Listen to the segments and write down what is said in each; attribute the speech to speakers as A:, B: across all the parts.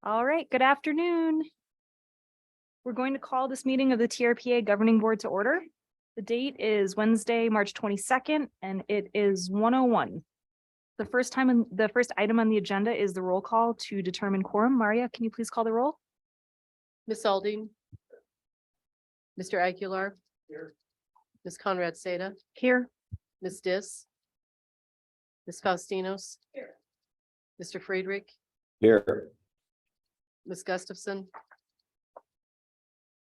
A: All right, good afternoon. We're going to call this meeting of the TRPA Governing Board to order. The date is Wednesday, March 22nd, and it is 1:01. The first item on the agenda is the roll call to determine quorum. Maria, can you please call the roll?
B: Ms. Alding. Mr. Aguilar. Here. Ms. Conrad Seda.
A: Here.
B: Ms. Dis. Ms. Faustinos.
C: Here.
B: Mr. Friedrich.
C: Here.
B: Ms. Gustafson.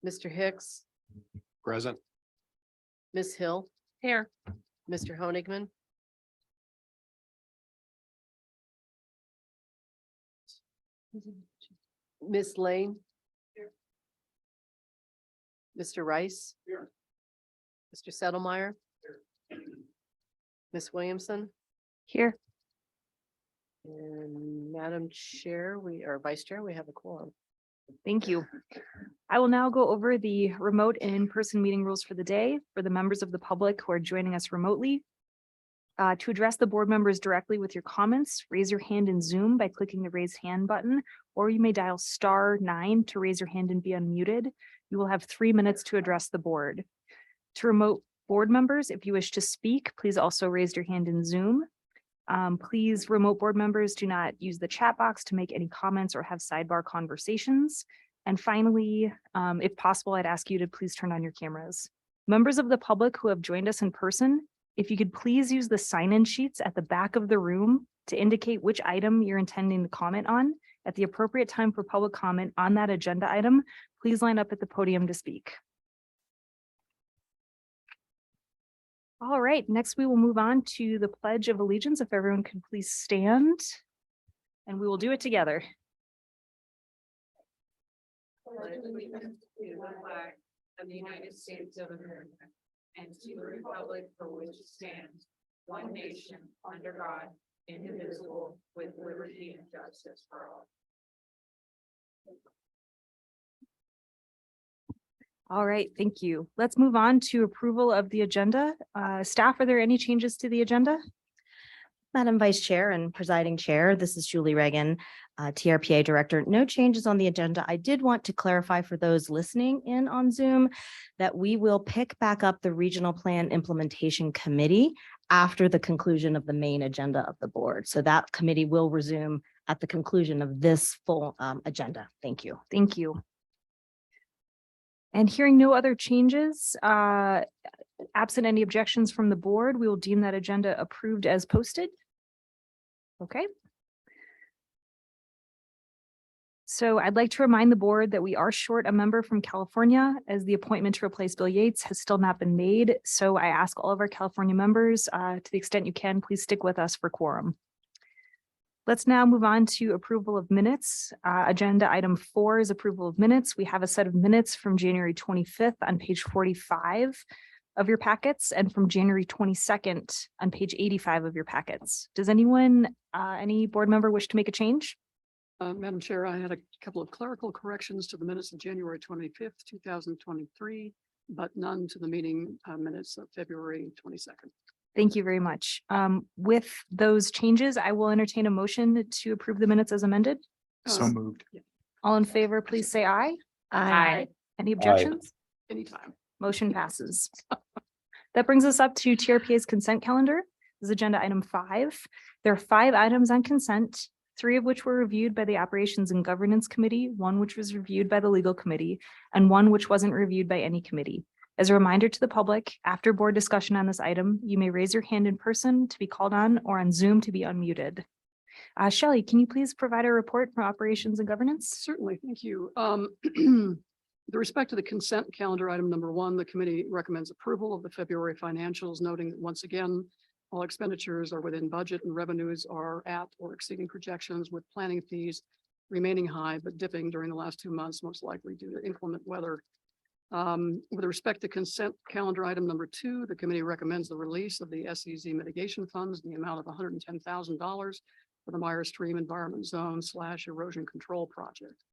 B: Mr. Hicks.
C: Present.
B: Ms. Hill.
A: Here.
B: Mr. Honigman. Ms. Lane.
C: Here.
B: Mr. Rice.
C: Here.
B: Mr. Settlemeyer.
C: Here.
B: Ms. Williamson.
A: Here.
B: And Madam Chair, or Vice Chair, we have a quorum.
A: Thank you. I will now go over the remote and in-person meeting rules for the day for the members of the public who are joining us remotely. To address the board members directly with your comments, raise your hand in Zoom by clicking the raise hand button, or you may dial *9 to raise your hand and be unmuted. You will have 3 minutes to address the board. To remote board members, if you wish to speak, please also raise your hand in Zoom. Please, remote board members, do not use the chat box to make any comments or have sidebar conversations. And finally, if possible, I'd ask you to please turn on your cameras. Members of the public who have joined us in person, if you could please use the sign-in sheets at the back of the room to indicate which item you're intending to comment on. At the appropriate time for public comment on that agenda item, please line up at the podium to speak. All right, next we will move on to the Pledge of Allegiance. If everyone could please stand, and we will do it together.
D: Pledge allegiance to the flag of the United States of America and to the republic for which it stands, one nation, under God, indivisible, with liberty and justice for all.
A: All right, thank you. Let's move on to approval of the agenda. Staff, are there any changes to the agenda?
E: Madam Vice Chair and Presiding Chair, this is Julie Reagan, TRPA Director. No changes on the agenda. I did want to clarify for those listening in on Zoom that we will pick back up the Regional Plan Implementation Committee after the conclusion of the main agenda of the board. So that committee will resume at the conclusion of this full agenda. Thank you.
A: Thank you. And hearing no other changes, absent any objections from the board, we will deem that agenda approved as posted. Okay. So I'd like to remind the board that we are short a member from California, as the appointment to replace Bill Yates has still not been made. So I ask all of our California members, to the extent you can, please stick with us for quorum. Let's now move on to approval of minutes. Agenda item 4 is approval of minutes. We have a set of minutes from January 25th on page 45 of your packets and from January 22nd on page 85 of your packets. Does anyone, any board member wish to make a change?
F: Madam Chair, I had a couple of clerical corrections to the minutes of January 25th, 2023, but none to the meeting minutes of February 22nd.
A: Thank you very much. With those changes, I will entertain a motion to approve the minutes as amended.
C: So moved.
A: All in favor, please say aye.
E: Aye.
A: Any objections?
F: Anytime.
A: Motion passes. That brings us up to TRPA's consent calendar. This is agenda item 5. There are 5 items on consent, 3 of which were reviewed by the Operations and Governance Committee, 1 which was reviewed by the Legal Committee, and 1 which wasn't reviewed by any committee. As a reminder to the public, after board discussion on this item, you may raise your hand in person to be called on or on Zoom to be unmuted. Shelley, can you please provide a report from Operations and Governance?
F: Certainly, thank you. With respect to the consent calendar, item number 1, the committee recommends approval of the February financials, noting that once again, all expenditures are within budget and revenues are at or exceeding projections, with planning fees remaining high but dipping during the last 2 months, most likely due to inclement weather. With respect to consent calendar item number 2, the committee recommends the release of the SEZ mitigation funds in the amount of $110,000 for the Myers Stream Environment Zone / Erosion Control Project.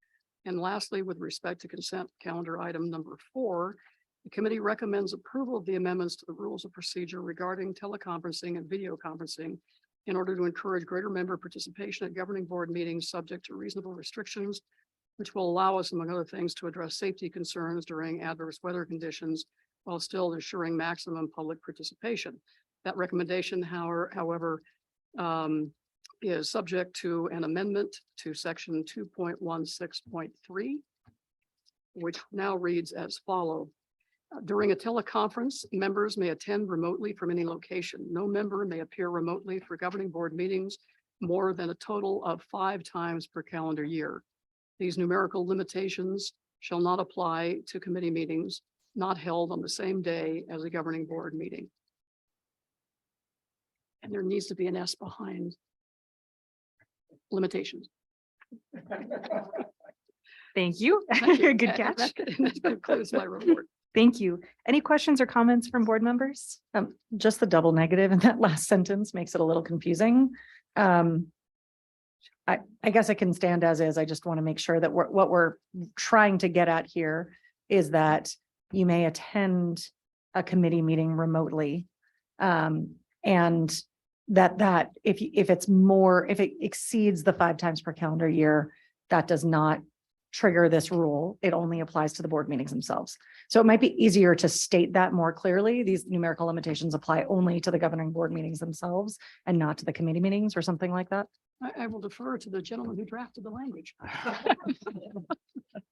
F: And lastly, with respect to consent calendar item number 4, the committee recommends approval of the amendments to the rules of procedure regarding teleconferencing and video conferencing in order to encourage greater member participation at governing board meetings subject to reasonable restrictions, which will allow us, among other things, to address safety concerns during adverse weather conditions while still ensuring maximum public participation. That recommendation, however, is subject to an amendment to section 2.16.3, which now reads as follows. During a teleconference, members may attend remotely from any location. No member may appear remotely for governing board meetings more than a total of 5 times per calendar year. These numerical limitations shall not apply to committee meetings not held on the same day as a governing board meeting. And there needs to be an S behind limitations.
A: Thank you.
F: Thank you.
A: Good catch.
F: That concludes my report.
A: Thank you. Any questions or comments from board members?
G: Just the double negative in that last sentence makes it a little confusing. I guess it can stand as is. I just want to make sure that what we're trying to get at here is that you may attend a committee meeting remotely. And that if it exceeds the 5 times per calendar year, that does not trigger this rule. It only applies to the board meetings themselves. So it might be easier to state that more clearly. These numerical limitations apply only to the governing board meetings themselves and not to the committee meetings or something like that.
F: I will defer to the gentleman who drafted the language.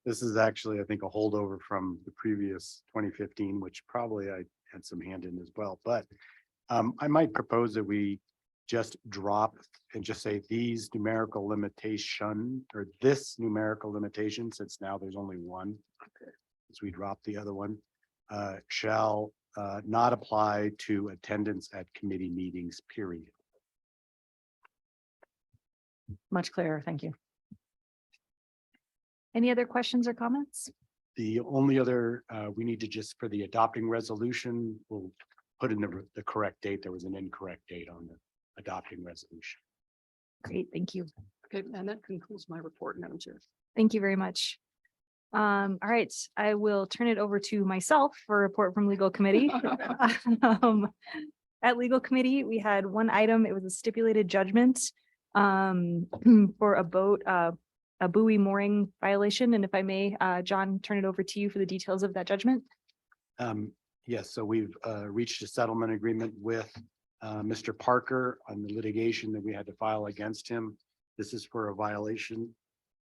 C: This is actually, I think, a holdover from the previous 2015, which probably I had some hand in as well. But I might propose that we just drop and just say these numerical limitation or this numerical limitation, since now there's only one. Okay. As we drop the other one, shall not apply to attendance at committee meetings, period.
G: Much clearer. Thank you.
A: Any other questions or comments?
C: The only other, we need to just, for the adopting resolution, we'll put in the correct date. There was an incorrect date on the adopting resolution.
A: Great, thank you.
F: Okay, and that concludes my report, Madam Chair.
A: Thank you very much. All right, I will turn it over to myself for a report from legal committee. At legal committee, we had one item. It was a stipulated judgment for a buoy mooring violation. And if I may, John, turn it over to you for the details of that judgment.
C: Yes, so we've reached a settlement agreement with Mr. Parker on the litigation that we had to file against him. This is for a violation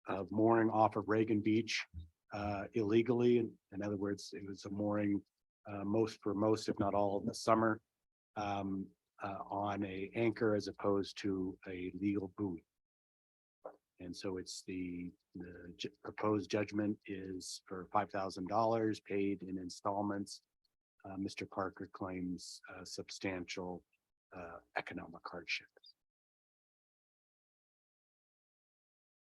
C: of mooring off of Reagan Beach illegally. In other words, it was a mooring most, if not all, of the summer on a anchor as opposed to a legal buoy. And so it's the proposed judgment is for $5,000 paid in installments. Mr. Parker claims substantial economic hardship.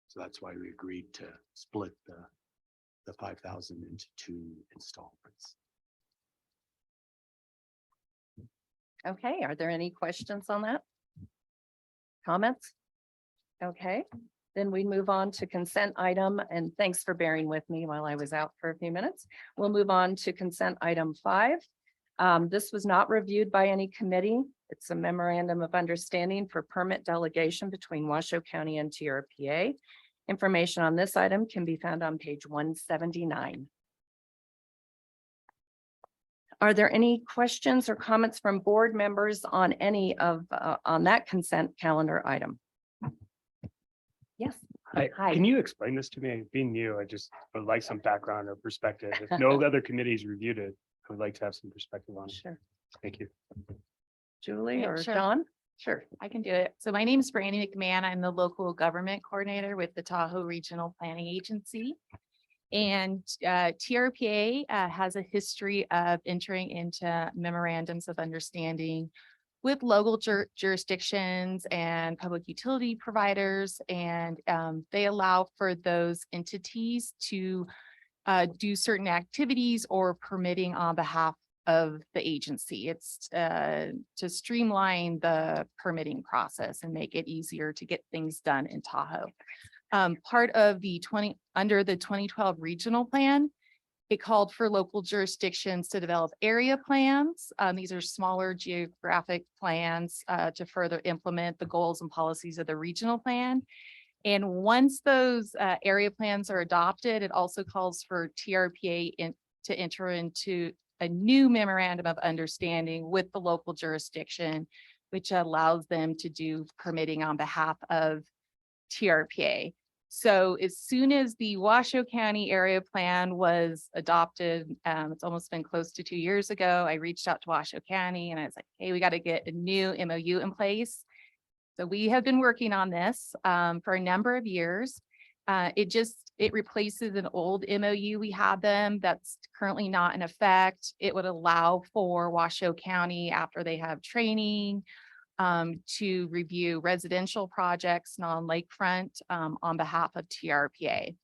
C: So that's why we agreed to split the 5,000 into 2 installments.
H: Okay, are there any questions on that? Comments? Okay, then we move on to consent item, and thanks for bearing with me while I was out for a few minutes. We'll move on to consent item 5. This was not reviewed by any committee. It's a memorandum of understanding for permit delegation between Washoe County and TRPA. Information on this item can be found on page 179. Are there any questions or comments from board members on any of on that consent calendar item? Yes.
I: Hi,
H: Hi.
I: can you explain this to me? Being new, I just would like some background or perspective. If no other committees reviewed it, I would like to have some perspective on it.
H: Sure.
I: Thank you.
H: Julie
D: Yeah,
H: or
D: sure.
H: John? Sure.
D: I can do it. So my name is Brandy McMahon. I'm the local government coordinator with the Tahoe Regional Planning Agency. And TRPA has a history of entering into memorandums of understanding with local jurisdictions and public utility providers. And they allow for those entities to do certain activities or permitting on behalf of the agency. It's to streamline the permitting process and make it easier to get things done in Tahoe. Part of the under the 2012 regional plan,
J: It called for local jurisdictions to develop area plans. These are smaller geographic plans to further implement the goals and policies of the regional plan. And once those area plans are adopted, it also calls for TRPA to enter into a new memorandum of understanding with the local jurisdiction, which allows them to do permitting on behalf of TRPA. So as soon as the Washoe County area plan was adopted, it's almost been close to 2 years ago, I reached out to Washoe County and I was like, hey, we got to get a new MOU in place. So we have been working on this for a number of years. It replaces an old MOU. We have them that's currently not in effect. It would allow for Washoe County, after they have training, to review residential projects non-lakefront on behalf of TRPA.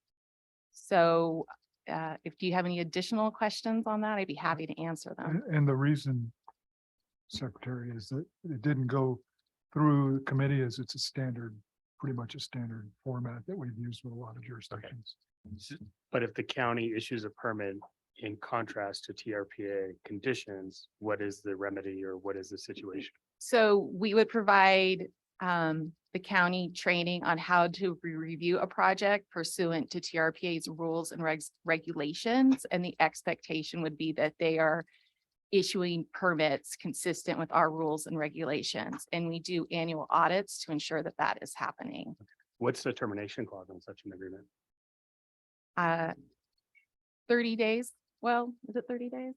J: So if you have any additional questions on that, I'd be happy to answer them.
K: And the reason, Secretary, is that it didn't go through the committee as it's a standard, pretty much a standard format that we've used with a lot of jurisdictions.
I: But if the county issues a permit in contrast to TRPA conditions, what is the remedy or what is the situation?
J: So we would provide the county training on how to review a project pursuant to TRPA's rules and regulations. And the expectation would be that they are issuing permits consistent with our rules and regulations. And we do annual audits to ensure that that is happening.
I: What's the termination clause in such an agreement?
J: 30 days. Well, is it 30 days?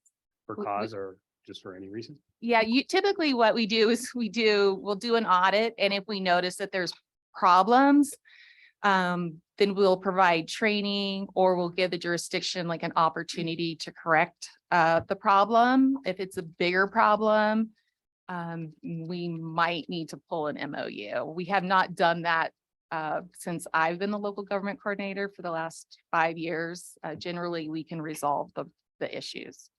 I: For cause or just for any reason?
J: Yeah, typically what we do is we'll do an audit, and if we notice that there's problems, then we'll provide training or we'll give the jurisdiction like an opportunity to correct the problem. If it's a bigger problem, we might need to pull an MOU. We have not done that since I've been the local government coordinator for the last 5 years. Generally, we can resolve the issues.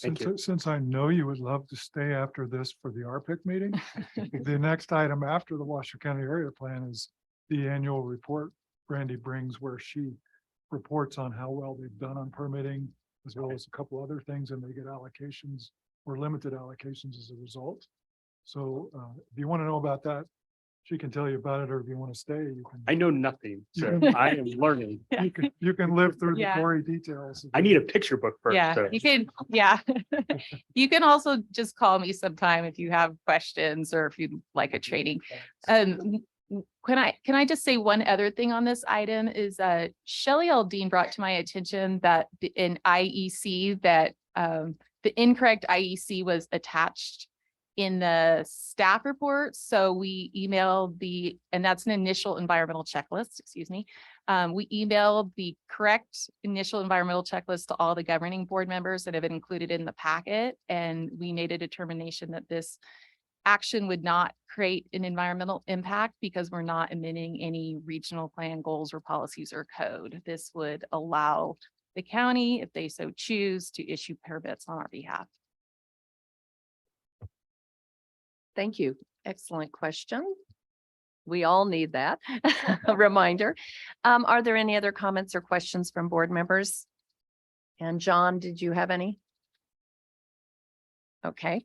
I: Thank you.
K: Since I know you would love to stay after this for the RPIC meeting, the next item after the Washoe County area plan is the annual report Brandy brings, where she reports on how well they've done on permitting, as well as a couple other things, and they get allocations or limited allocations as a result. So if you want to know about that, she can tell you about it, or if you want to stay, you can.
I: I know nothing, so
K: You can-
I: I am learning.
K: You can live through the
J: Yeah.
K: gory details.
I: I need a picture book first.
J: Yeah,
I: so-
J: you can, yeah. You can also just call me sometime if you have questions or if you'd like a training. Can I just say one other thing on this item is Shelley Aldine brought to my attention that in IEC that the incorrect IEC was attached in the staff report. So we emailed and that's an initial environmental checklist, excuse me. We emailed the correct initial environmental checklist to all the governing board members that have been included in the packet. And we made a determination that this action would not create an environmental impact because we're not amending any regional plan goals or policies or code. This would allow the county, if they so choose, to issue permits on our behalf.
H: Thank you. Excellent question. We all need that a reminder. Are there any other comments or questions from board members? And John, did you have any? Okay,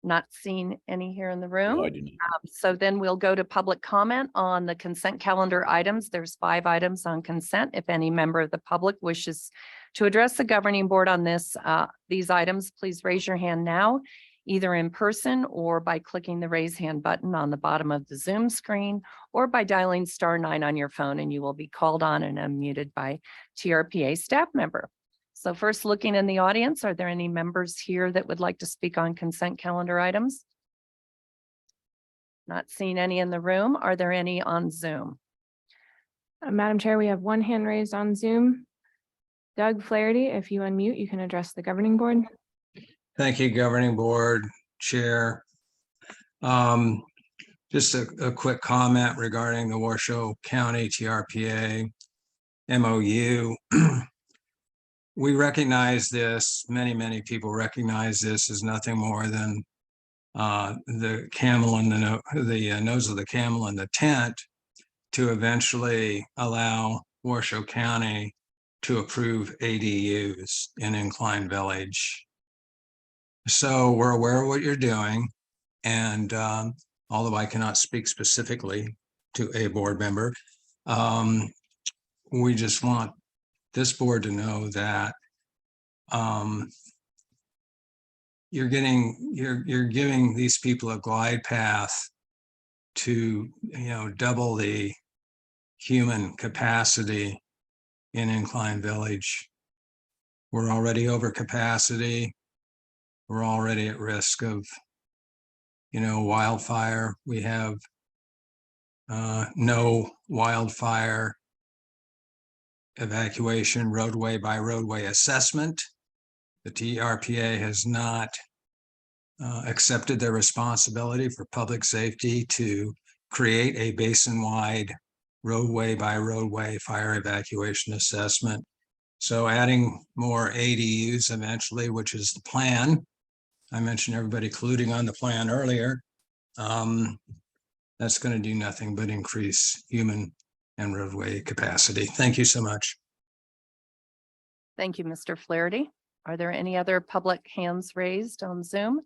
H: not seeing any here in the room.
L: No, I didn't.
H: So then we'll go to public comment on the consent calendar items. There's 5 items on consent. If any member of the public wishes to address the governing board on these items, please raise your hand now, either in person or by clicking the raise hand button on the bottom of the Zoom screen, or by dialing *9 on your phone, and you will be called on and unmuted by TRPA staff member. So first, looking in the audience, are there any members here that would like to speak on consent calendar items? Not seeing any in the room. Are there any on Zoom?
A: Madam Chair, we have one hand raised on Zoom. Doug Flaherty, if you unmute, you can address the governing board.
L: Thank you, Governing Board Chair. Just a quick comment regarding the Washoe County TRPA MOU. We recognize this, many people recognize this as nothing more than the camel and the nose of the camel in the tent to eventually allow Washoe County to approve ADUs in Incline Village. So we're aware of what you're doing. And although I cannot speak specifically to a board member, we just want this board to know that you're giving these people a glide path to, double the human capacity in Incline Village. We're already over capacity. We're already at risk of, wildfire. We have no wildfire evacuation roadway by roadway assessment. The TRPA has not accepted their responsibility for public safety to create a basin-wide roadway by roadway fire evacuation assessment. So adding more ADUs eventually, which is the plan. I mentioned everybody colluding on the plan earlier. That's going to do nothing but increase human and roadway capacity. Thank you so much.
H: Thank you, Mr. Flaherty. Are there any other public hands raised on Zoom?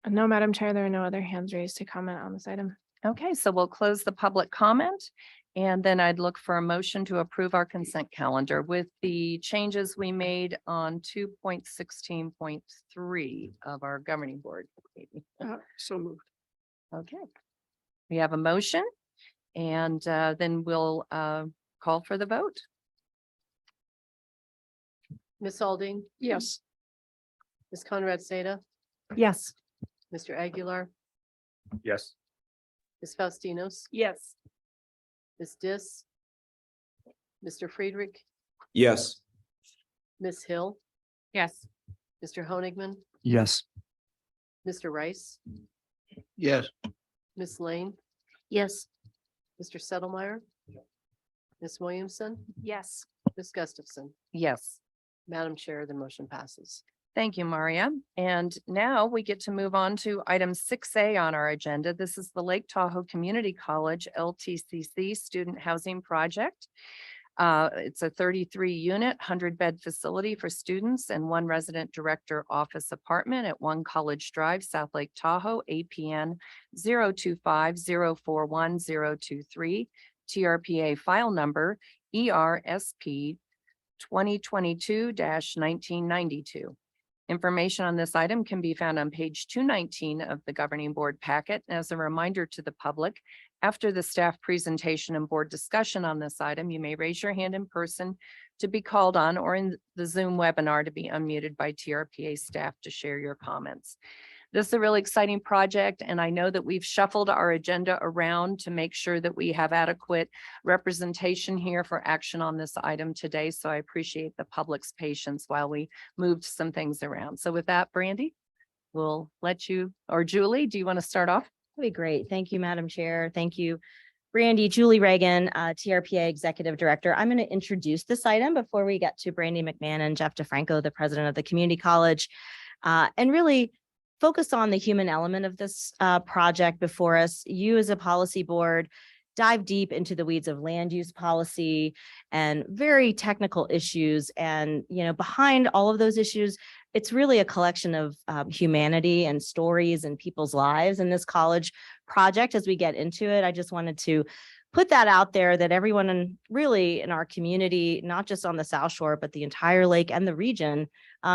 M: No, Madam Chair, there are no other hands raised to comment on this item.
H: Okay, so we'll close the public comment. And then I'd look for a motion to approve our consent calendar with the changes we made on 2.16.3 of our governing board.
F: So moved.
H: Okay. We have a motion and then we'll call for the vote.
B: Ms. Alding,
F: Yes.
B: Ms. Conrad Seda,
G: Yes.
B: Mr. Aguilar,
I: Yes.
B: Ms. Faustinos,
J: Yes.
B: Ms. Dis, Mr. Friedrich,
N: Yes.
B: Ms. Hill,
J: Yes.
B: Mr. Honigman,
N: Yes.
B: Mr. Rice,
N: Yes.
B: Ms. Lane,
E: Yes.
B: Mr. Settlemyre, Ms. Williamson,
A: Yes.
B: Ms. Gustafson.
H: Yes.
B: Madam Chair, the motion passes.
H: Thank you, Maria. And now we get to move on to item 6A on our agenda. This is the Lake Tahoe Community College LTCC Student Housing Project. It's a 33-unit, 100-bed facility for students and one resident director office apartment at 1 College Drive, South Lake Tahoe, APN 025-041-023, TRPA file number ERSP 2022-1992. Information on this item can be found on page 219 of the governing board packet. As a reminder to the public, after the staff presentation and board discussion on this item, you may raise your hand in person to be called on or in the Zoom webinar to be unmuted by TRPA staff to share your comments. This is a really exciting project, and I know that we've shuffled our agenda around to make sure that we have adequate representation here for action on this item today. So I appreciate the public's patience while we moved some things around. So with that, Brandy, we'll let you, or Julie, do you want to start off?
E: That'd be great. Thank you, Madam Chair. Thank you, Brandy. Julie Reagan, TRPA Executive Director. I'm going to introduce this item before we get to Brandy McMahon and Jeff DeFranco, the President of the Community College, and really focus on the human element of this project before us. You as a policy board dive deep into the weeds of land use policy and very technical issues. And, behind all of those issues, it's really a collection of humanity and stories and people's lives in this college project. As we get into it, I just wanted to put that out there that everyone really in our community, not just on the South Shore, but the entire lake and the region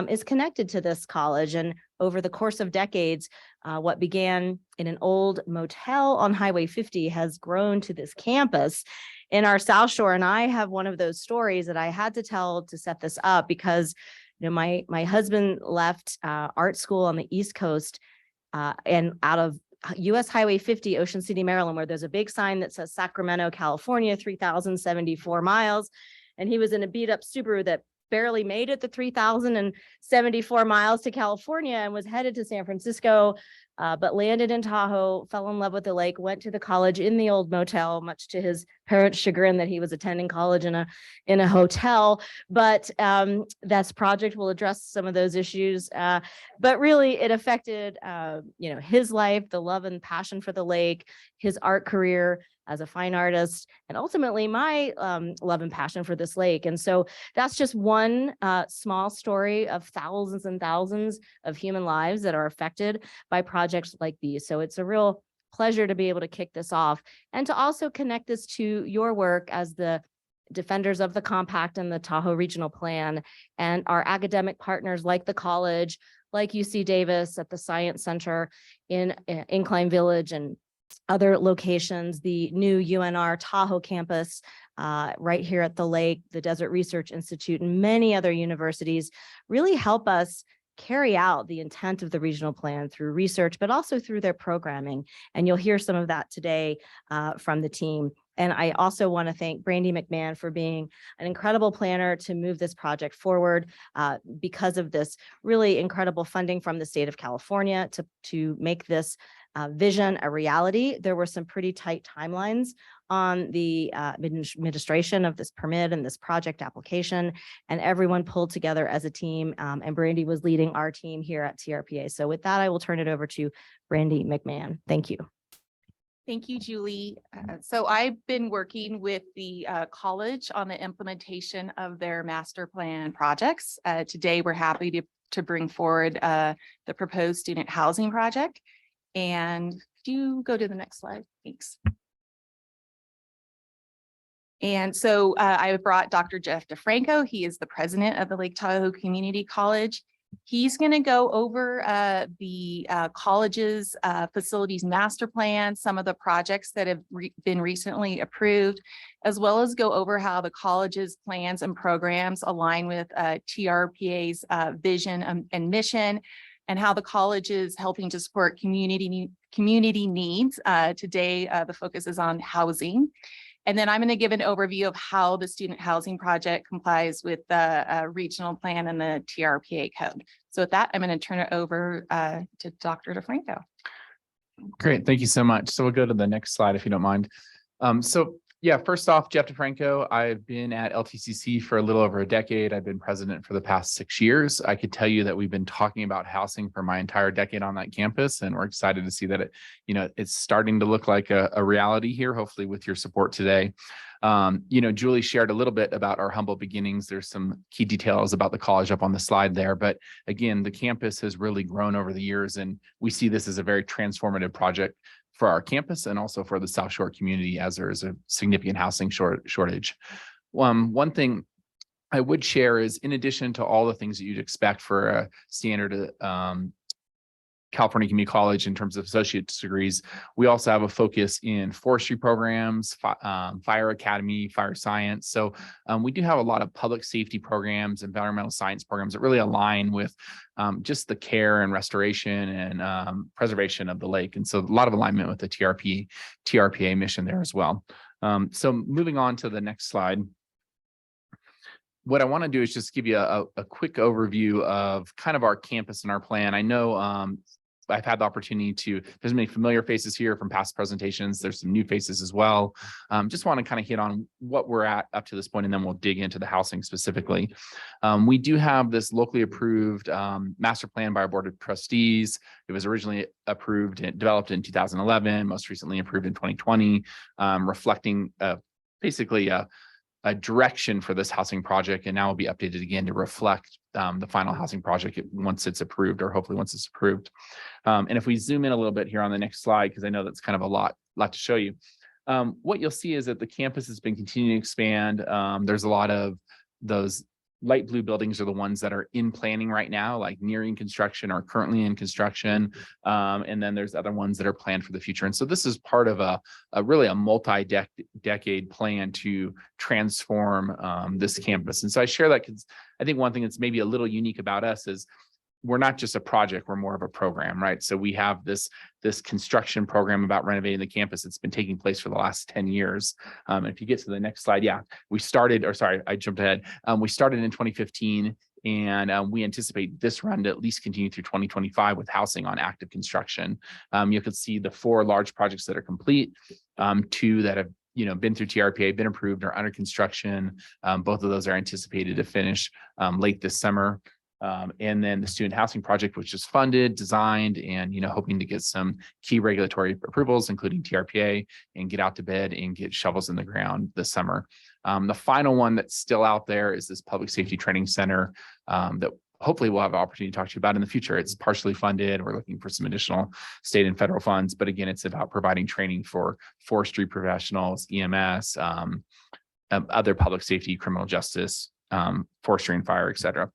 E: is connected to this college. And over the course of decades, what began in an old motel on Highway 50 has grown to this campus in our South Shore. And I have one of those stories that I had to tell to set this up because, my husband left art school on the East Coast and out of US Highway 50, Ocean City, Maryland, where there's a big sign that says Sacramento, California, 3,074 miles. And he was in a beat up Subaru that barely made it the 3,074 miles to California and was headed to San Francisco but landed in Tahoe, fell in love with the lake, went to the college in the old motel, much to his parents' chagrin that he was attending college in a hotel. But this project will address some of those issues. But really, it affected his life, the love and passion for the lake, his art career as a fine artist, and ultimately my love and passion for this lake. And so that's just one small story of thousands and thousands of human lives that are affected by projects like these. So it's a real pleasure to be able to kick this off and to also connect this to your work as the defenders of the compact and the Tahoe Regional Plan, and our academic partners like the college, like UC Davis at the Science Center in Incline Village and other locations, the new UNR Tahoe campus right here at the lake, the Desert Research Institute, and many other universities really help us carry out the intent of the regional plan through research, but also through their programming. And you'll hear some of that today from the team. And I also want to thank Brandy McMahon for being an incredible planner to move this project forward because of this really incredible funding from the state of California to make this vision a reality. There were some pretty tight timelines on the administration of this permit and this project application, and everyone pulled together as a team, and Brandy was leading our team here at TRPA. So with that, I will turn it over to Brandy McMahon. Thank you.
J: Thank you, Julie. So I've been working with the college on the implementation of their master plan projects. Today, we're happy to bring forward the proposed student housing project. And could you go to the next slide? Thanks. And so I brought Dr. Jeff DeFranco. He is the president of the Lake Tahoe Community College. He's going to go over the college's facilities master plan, some of the projects that have been recently approved, as well as go over how the college's plans and programs align with TRPA's vision and mission, and how the college is helping to support community needs. Today, the focus is on housing. And then I'm going to give an overview of how the student housing project complies with the regional plan and the TRPA code. So with that, I'm going to turn it over to Dr. DeFranco.
O: Great. Thank you so much. So we'll go to the next slide if you don't mind. First off, Jeff DeFranco, I've been at LTCC for a little over a decade. I've been president for the past 6 years. I could tell you that we've been talking about housing for my entire decade on that campus, and we're excited to see that it's starting to look like a reality here, hopefully with your support today. Julie shared a little bit about our humble beginnings. There's some key details about the college up on the slide there, but again, the campus has really grown over the years, and we see this as a very transformative project for our campus and also for the South Shore community, as there is a significant housing shortage. One thing I would share is, in addition to all the things that you'd expect for a standard California Community College in terms of associate's degrees, we also have a focus in forestry programs, fire academy, fire science. So we do have a lot of public safety programs, environmental science programs that really align with just the care and restoration and preservation of the lake. And so a lot of alignment with the TRPA mission there as well. So moving on to the next slide. What I want to do is just give you a quick overview of kind of our campus and our plan. I know I've had the opportunity there's many familiar faces here from past presentations. There's some new faces as well. Just want to kind of hit on what we're at up to this point, and then we'll dig into the housing specifically. We do have this locally approved master plan by our board of trustees. It was originally approved and developed in 2011, most recently approved in 2020, reflecting basically a direction for this housing project, and now will be updated again to reflect the final housing project once it's approved, or hopefully once it's approved. And if we zoom in a little bit here on the next slide, because I know that's kind of a lot to show you, what you'll see is that the campus has been continuing to expand. There's a lot of those light blue buildings are the ones that are in planning right now, like nearing construction or currently in construction. And then there's other ones that are planned for the future. And so this is part of a really a multi-decade plan to transform this campus. And so I share that because I think one thing that's maybe a little unique about us is we're not just a project, we're more of a program, right? So we have this construction program about renovating the campus. It's been taking place for the last 10 years. If you get to the next slide, we started, I jumped ahead. We started in 2015. And we anticipate this run to at least continue through 2025 with housing on active construction. You can see the 4 large projects that are complete, 2 that have been through TRPA, been approved or under construction. Both of those are anticipated to finish late this summer. And then the student housing project, which is funded, designed, and hoping to get some key regulatory approvals, including TRPA, and get out to bed and get shovels in the ground this summer. The final one that's still out there is this public safety training center that hopefully we'll have an opportunity to talk to you about in the future. It's partially funded. We're looking for some additional state and federal funds, but again, it's about providing training for forestry professionals, EMS, other public safety, criminal justice, forestry and fire, et cetera.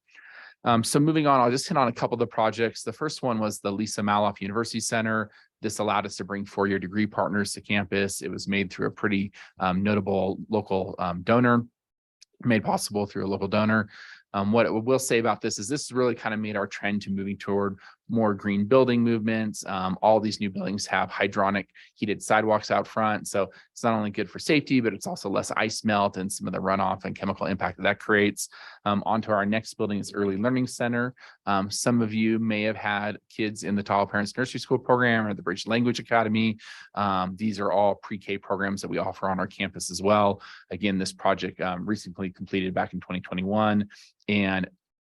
O: So moving on, I'll just hit on a couple of the projects. The first one was the Lisa Maloff University Center. This allowed us to bring 4-year degree partners to campus. It was made through a pretty notable local donor, made possible through a local donor. What we'll say about this is this really kind of made our trend to moving toward more green building movements. All these new buildings have hydronic heated sidewalks out front. So it's not only good for safety, but it's also less ice melt and some of the runoff and chemical impact that creates. Onto our next building is Early Learning Center. Some of you may have had kids in the Tahoe Parents Nursery School program or the Bridge Language Academy. These are all pre-K programs that we offer on our campus as well. Again, this project recently completed back in 2021 and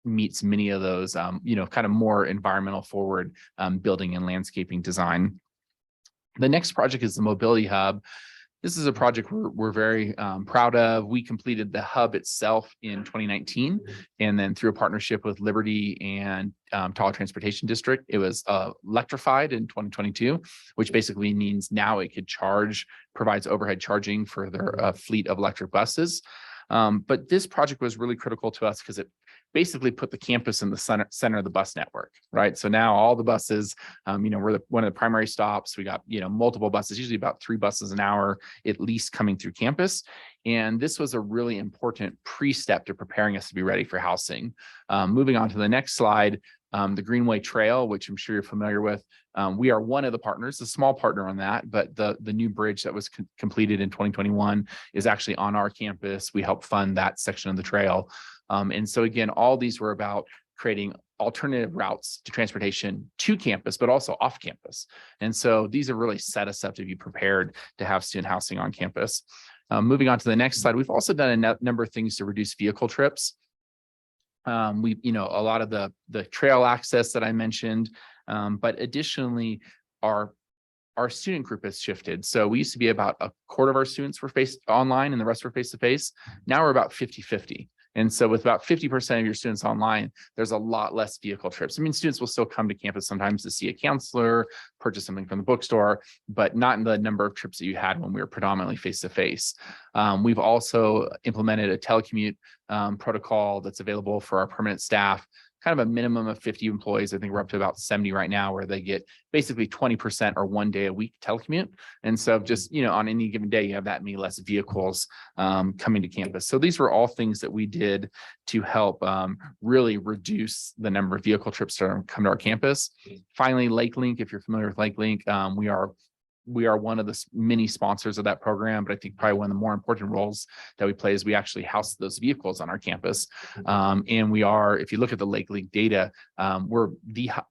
O: meets many of those, kind of more environmental forward building and landscaping design. The next project is the Mobility Hub. This is a project we're very proud of. We completed the hub itself in 2019, and then through a partnership with Liberty and Tahoe Transportation District, it was electrified in 2022, which basically means now it could provides overhead charging for their fleet of electric buses. But this project was really critical to us because it basically put the campus in the center of the bus network, right? So now all the buses, we're one of the primary stops. We got, multiple buses, usually about 3 buses an hour, at least coming through campus. And this was a really important pre-step to preparing us to be ready for housing. Moving on to the next slide, the Greenway Trail, which I'm sure you're familiar with. We are one of the partners, a small partner on that, but the new bridge that was completed in 2021 is actually on our campus. We help fund that section of the trail. And so again, all these were about creating alternative routes to transportation to campus, but also off campus. And so these have really set us up to be prepared to have student housing on campus. Moving on to the next slide, we've also done a number of things to reduce vehicle trips. A lot of the trail access that I mentioned, but additionally, our student group has shifted. So we used to be about a quarter of our students were online and the rest were face-to-face. Now we're about 50-50. And so with about 50% of your students online, there's a lot less vehicle trips. I mean, students will still come to campus sometimes to see a counselor, purchase something from the bookstore, but not in the number of trips that you had when we were predominantly face-to-face. We've also implemented a telecommute protocol that's available for our permanent staff, kind of a minimum of 50 employees. I think we're up to about 70 right now, where they get basically 20% or 1 day a week telecommute. And so just, on any given day, you have that many less vehicles coming to campus. So these were all things that we did to help really reduce the number of vehicle trips to come to our campus. Finally, LakeLink, if you're familiar with LakeLink, we are one of the many sponsors of that program, but I think probably one of the more important roles that we play is we actually house those vehicles on our campus. And we are, if you look at the LakeLink data, we're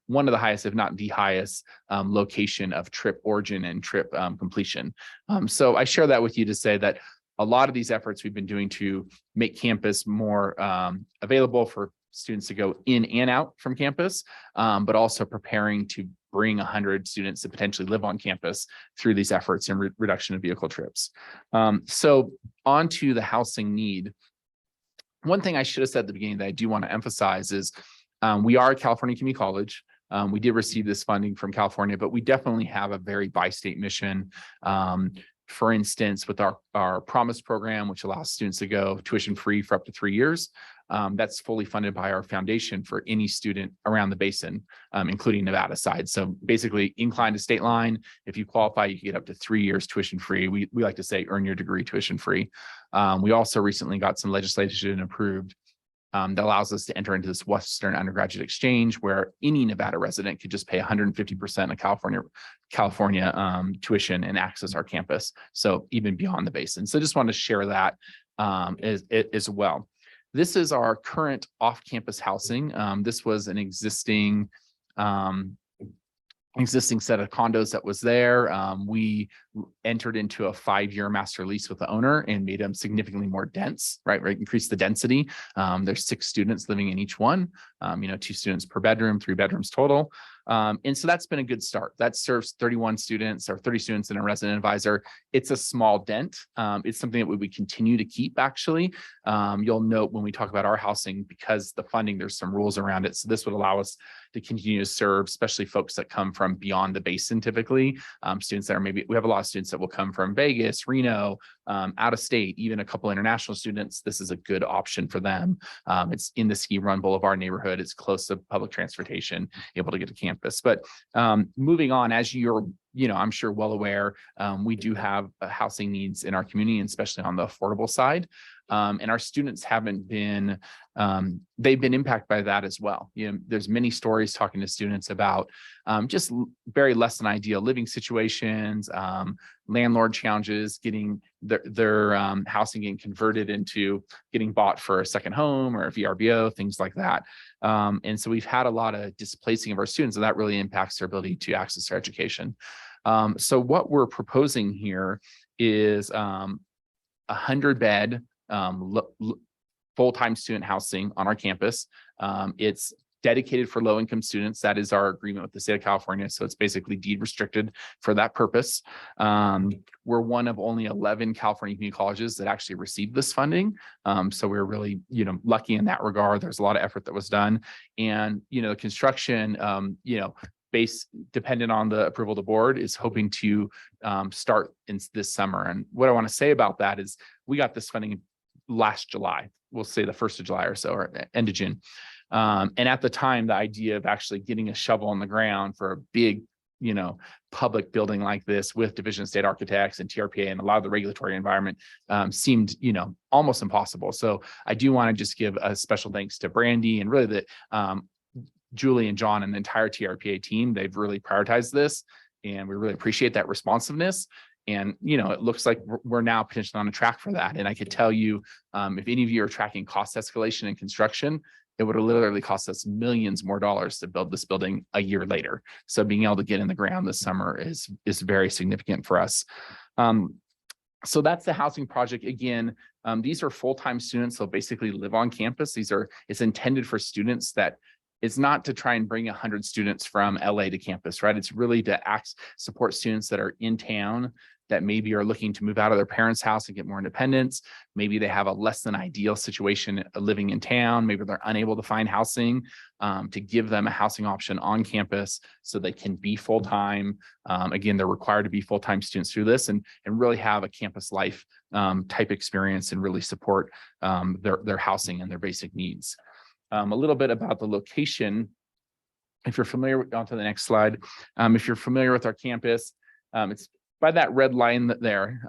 O: one of the highest, if not the highest, location of trip origin and trip completion. So I share that with you to say that a lot of these efforts we've been doing to make campus more available for students to go in and out from campus, but also preparing to bring 100 students to potentially live on campus through these efforts and reduction of vehicle trips. So on to the housing need. One thing I should have said at the beginning that I do want to emphasize is we are a California community college. We did receive this funding from California, but we definitely have a very bi-state mission. For instance, with our Promise program, which allows students to go tuition free for up to 3 years. That's fully funded by our foundation for any student around the basin, including Nevada side. So basically inclined to state line, if you qualify, you can get up to 3 years tuition free. We like to say earn your degree tuition free. We also recently got some legislation approved that allows us to enter into this Western undergraduate exchange where any Nevada resident could just pay 150% of California tuition and access our campus. So even beyond the basin. So just wanted to share that as well. This is our current off-campus housing. This was an existing set of condos that was there. We entered into a 5-year master lease with the owner and made them significantly more dense, right? Increase the density. There's 6 students living in each one, 2 students per bedroom, 3 bedrooms total. And so that's been a good start. That serves 31 students or 30 students and a resident advisor. It's a small dent. It's something that we continue to keep actually. You'll note when we talk about our housing, because the funding, there's some rules around it. So this would allow us to continue to serve, especially folks that come from beyond the basin typically. Students that are we have a lot of students that will come from Vegas, Reno, out of state, even a couple international students. This is a good option for them. It's in the Ski Run Boulevard neighborhood. It's close to public transportation, able to get to campus. But moving on, as you're, I'm sure well aware, we do have housing needs in our community, and especially on the affordable side. And our students haven't been, they've been impacted by that as well. There's many stories talking to students about just very less than ideal living situations, landlord challenges, getting their housing getting converted into getting bought for a second home or a VRBO, things like that. And so we've had a lot of displacing of our students, and that really impacts their ability to access their education. So what we're proposing here is 100-bed full-time student housing on our campus. It's dedicated for low-income students. That is our agreement with the state of California. So it's basically deed restricted for that purpose. We're one of only 11 California community colleges that actually received this funding. So we're really, lucky in that regard. There's a lot of effort that was done. And, the construction, dependent on the approval of the board, is hoping to start in this summer. And what I want to say about that is we got this funding last July. We'll say the 1st of July or so, or end of June. And at the time, the idea of actually getting a shovel on the ground for a big, public building like this with Division of State Architects and TRPA and a lot of the regulatory environment seemed, almost impossible. So I do want to just give a special thanks to Brandy and really the Julie and John and the entire TRPA team. They've really prioritized this, and we really appreciate that responsiveness. And, it looks like we're now potentially on a track for that. And I could tell you, if any of you are tracking cost escalation in construction, it would have literally cost us millions more dollars to build this building a year later. So being able to get in the ground this summer is very significant for us. So that's the housing project. Again, these are full-time students. They'll basically live on campus. It's intended for students that it's not to try and bring 100 students from LA to campus, right? It's really to support students that are in town that maybe are looking to move out of their parents' house and get more independence. Maybe they have a less than ideal situation living in town. Maybe they're unable to find housing, to give them a housing option on campus so they can be full-time. Again, they're required to be full-time students through this and really have a campus life type experience and really support their housing and their basic needs. A little bit about the location. If you're familiar with, on to the next slide. If you're familiar with our campus, it's by that red line there.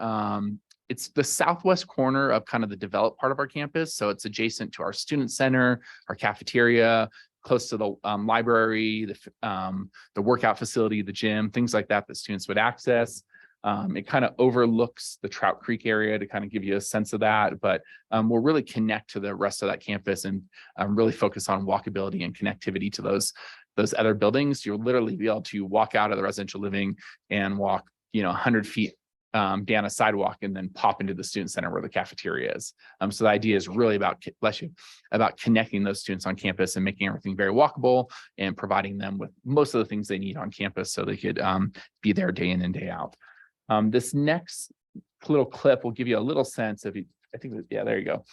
O: It's the southwest corner of kind of the developed part of our campus. So it's adjacent to our student center, our cafeteria, close to the library, the workout facility, the gym, things like that students would access. It kind of overlooks the Trout Creek area to kind of give you a sense of that, but we'll really connect to the rest of that campus and really focus on walkability and connectivity to those other buildings. You'll literally be able to walk out of the residential living and walk 100 feet down a sidewalk and then pop into the student center where the cafeteria is. So the idea is really about connecting those students on campus and making everything very walkable and providing them with most of the things they need on campus so they could be there day in and day out. This next little clip will give you a little sense of, there you go.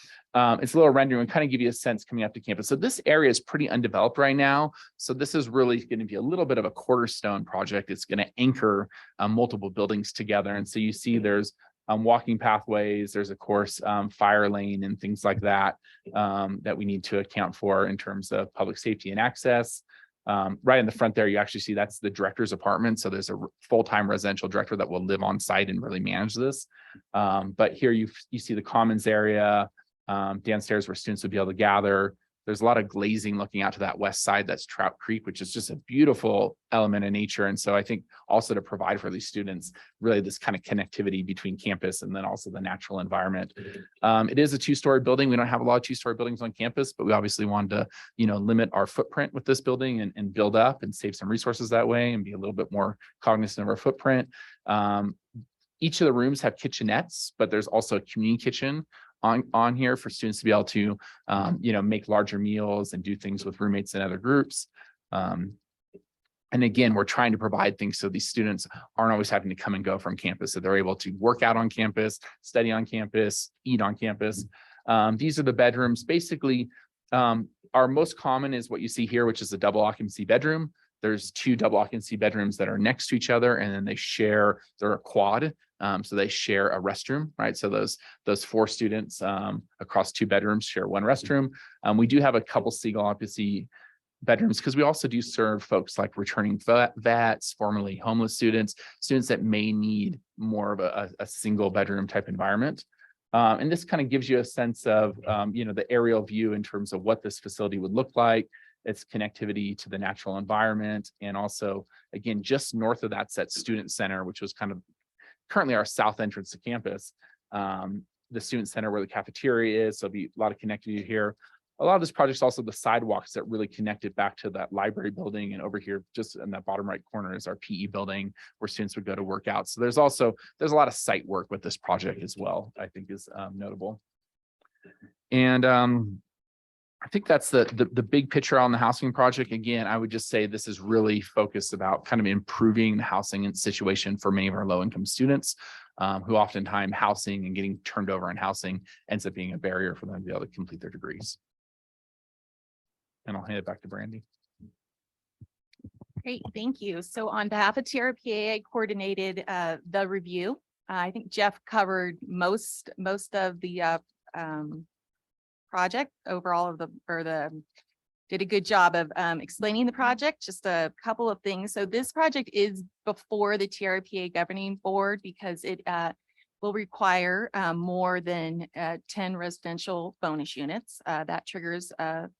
O: It's a little rendering and kind of give you a sense coming up to campus. So this area is pretty undeveloped right now. So this is really going to be a little bit of a cornerstone project. It's going to anchor multiple buildings together. And so you see there's walking pathways, there's of course fire lane and things like that that we need to account for in terms of public safety and access. Right in the front there, you actually see that's the director's apartment. So there's a full-time residential director that will live on site and really manage this. But here you see the commons area downstairs where students would be able to gather. There's a lot of glazing looking out to that west side. That's Trout Creek, which is just a beautiful element of nature. And so I think also to provide for these students, really this kind of connectivity between campus and then also the natural environment. It is a two-story building. We don't have a lot of two-story buildings on campus, but we obviously wanted to, limit our footprint with this building and build up and save some resources that way and be a little bit more cognizant of our footprint. Each of the rooms have kitchenettes, but there's also a community kitchen on here for students to be able to, make larger meals and do things with roommates and other groups. And again, we're trying to provide things so these students aren't always having to come and go from campus, so they're able to work out on campus, study on campus, eat on campus. These are the bedrooms. Basically, our most common is what you see here, which is a double occupancy bedroom. There's 2 double occupancy bedrooms that are next to each other, and then they're a quad. So they share a restroom, right? So those 4 students across 2 bedrooms share 1 restroom. We do have a couple single occupancy bedrooms because we also do serve folks like returning vets, formerly homeless students that may need more of a single bedroom type environment. And this kind of gives you a sense of, the aerial view in terms of what this facility would look like, its connectivity to the natural environment. And also, again, just north of that's that student center, which was kind of currently our south entrance to campus, the student center where the cafeteria is. So there'll be a lot of connectivity here. A lot of this project's also the sidewalks that really connect it back to that library building. And over here, just in that bottom right corner, is our PE building where students would go to work out. So there's a lot of site work with this project as well, I think is notable. And I think that's the big picture on the housing project. Again, I would just say this is really focused about kind of improving the housing situation for many of our low income students who oftentimes housing and getting turned over in housing ends up being a barrier for them to be able to complete their degrees. And I'll hand it back to Brandy.
J: Great, thank you. So on behalf of TRPA, I coordinated the review. I think Jeff covered most of the project overall did a good job of explaining the project. Just a couple of things. So this project is before the TRPA governing board because it will require more than 10 residential bonus units. That triggers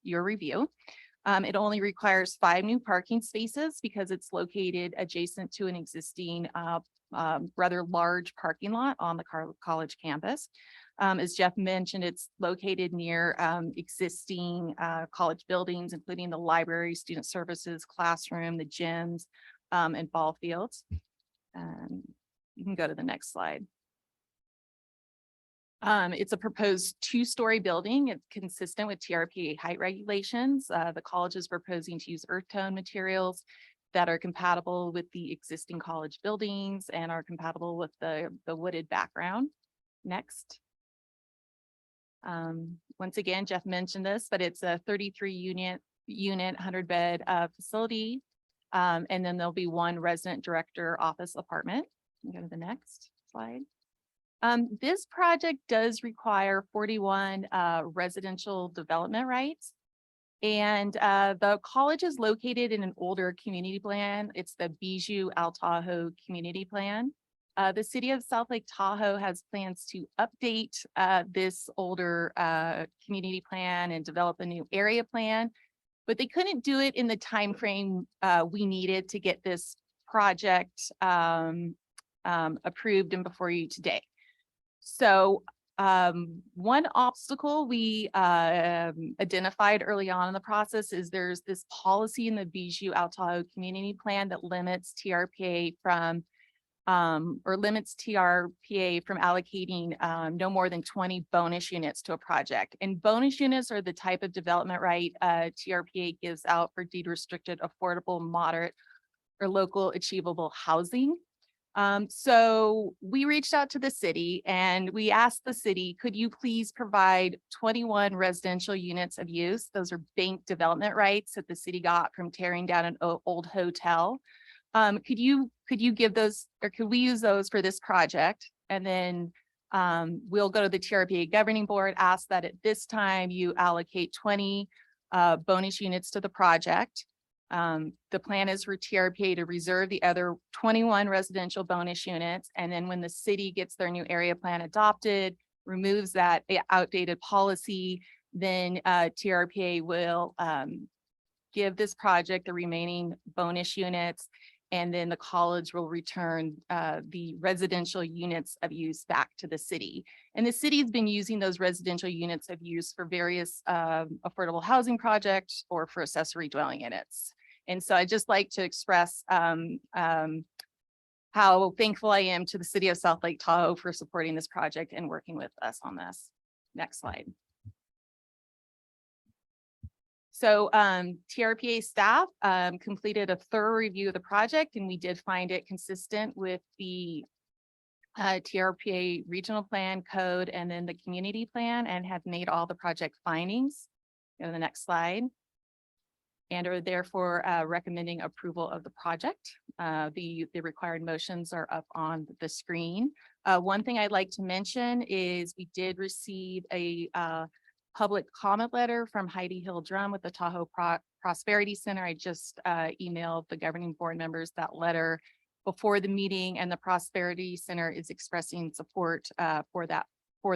J: your review. It only requires 5 new parking spaces because it's located adjacent to an existing rather large parking lot on the college campus. As Jeff mentioned, it's located near existing college buildings, including the library, student services, classroom, the gyms, and ball fields. You can go to the next slide. It's a proposed 2-story building. It's consistent with TRPA height regulations. The college is proposing to use earth tone materials that are compatible with the existing college buildings and are compatible with the wooded background. Next. Once again, Jeff mentioned this, but it's a 33 unit 100-bed facility. And then there'll be 1 resident director office apartment. Go to the next slide. This project does require 41 residential development rights. And the college is located in an older community plan. It's the Bijou Al Tahoe Community Plan. The city of South Lake Tahoe has plans to update this older community plan and develop a new area plan, but they couldn't do it in the time frame we needed to get this project approved and before you today. So one obstacle we identified early on in the process is there's this policy in the Bijou Al Tahoe Community Plan that limits TRPA from allocating no more than 20 bonus units to a project. And bonus units are the type of development right TRPA gives out for deed restricted, affordable, moderate, or local achievable housing. So we reached out to the city and we asked the city, could you please provide 21 residential units of use? Those are bank development rights that the city got from tearing down an old hotel. Could you give those, or could we use those for this project? And then we'll go to the TRPA governing board, ask that at this time you allocate 20 bonus units to the project. The plan is for TRPA to reserve the other 21 residential bonus units. And then when the city gets their new area plan adopted, removes that outdated policy, then TRPA will give this project the remaining bonus units. And then the college will return the residential units of use back to the city. And the city has been using those residential units of use for various affordable housing projects or for accessory dwelling units. And so I'd just like to express how thankful I am to the city of South Lake Tahoe for supporting this project and working with us on this. Next slide. So TRPA staff completed a thorough review of the project, and we did find it consistent with the TRPA regional plan code and then the community plan, and have made all the project findings. Go to the next slide. And are therefore recommending approval of the project. The required motions are up on the screen. One thing I'd like to mention is we did receive a public comment letter from Heidi Hill Drum with the Tahoe Prosperity Center. I just emailed the governing board members that letter before the meeting, and the Prosperity Center is expressing support for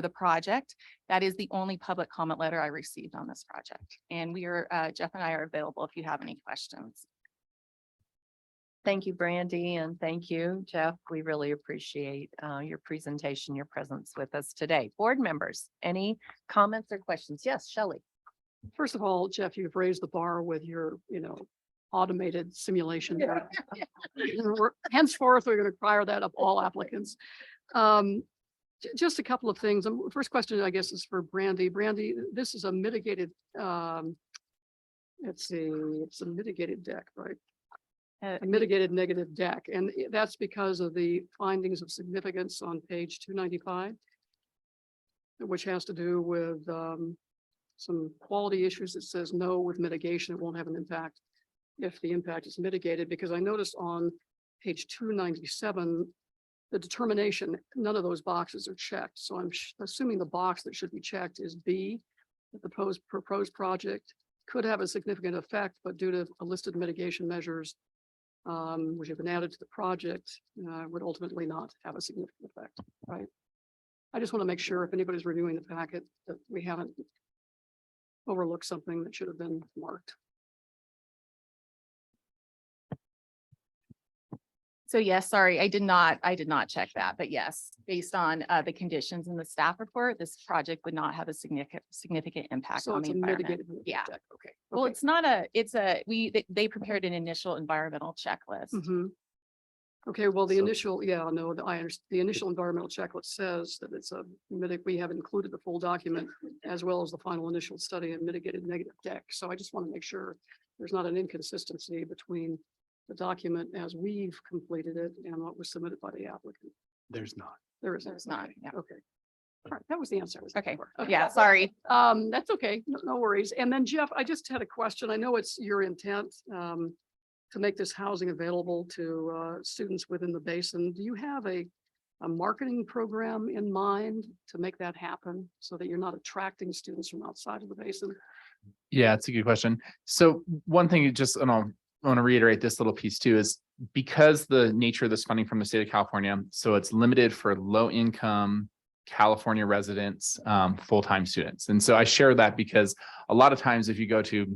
J: the project. That is the only public comment letter I received on this project. And we are, Jeff and I are available if you have any questions.
H: Thank you, Brandy, and thank you, Jeff. We really appreciate your presentation, your presence with us today. Board members, any comments or questions? Yes, Shelley.
F: First of all, Jeff, you've raised the bar with your, automated simulation. Henceforth, we're going to require that of all applicants. Just a couple of things. First question, I guess, is for Brandy. Brandy, this is a mitigated, let's see, it's a mitigated deck, right? A mitigated negative deck, and that's because of the findings of significance on page 295, which has to do with some quality issues. It says no, with mitigation, it won't have an impact if the impact is mitigated, because I noticed on page 297, the determination, none of those boxes are checked. So I'm assuming the box that should be checked is B, that the proposed project could have a significant effect, but due to a listed mitigation measures, which have been added to the project, would ultimately not have a significant effect, right? I just want to make sure if anybody's reviewing the packet that we haven't overlooked something that should have been marked.
J: So yes, sorry, I did not check that, but yes, based on the conditions in the staff report, this project would not have a significant impact
F: So
J: on
F: it's
J: the
F: a
J: environment.
F: mitigated
J: Yeah.
F: deck. Okay.
J: Well,
F: Okay.
J: it's not they prepared an initial environmental checklist.
F: Mhm. Okay, well, the
J: So-
F: initial, yeah, no, I understand. The initial environmental checklist says that it's we have included the full document as well as the final initial study and mitigated negative deck. So I just want to make sure there's not an inconsistency between the document as we've completed it and what was submitted by the applicant.
C: There's not.
F: There is.
J: There's not,
F: Okay,
J: yeah.
F: Okay. All right, that was the answer. I was looking
J: Okay,
F: for.
J: yeah, sorry.
F: That's okay. No worries. And then Jeff, I just had a question. I know it's your intent to make this housing available to students within the basin. Do you have a marketing program in mind to make that happen so that you're not attracting students from outside of the basin?
O: Yeah, it's a good question. So one thing and I want to reiterate this little piece too, is because the nature of this funding from the state of California, so it's limited for low income California residents, full-time students. And so I share that because a lot of times if you go to,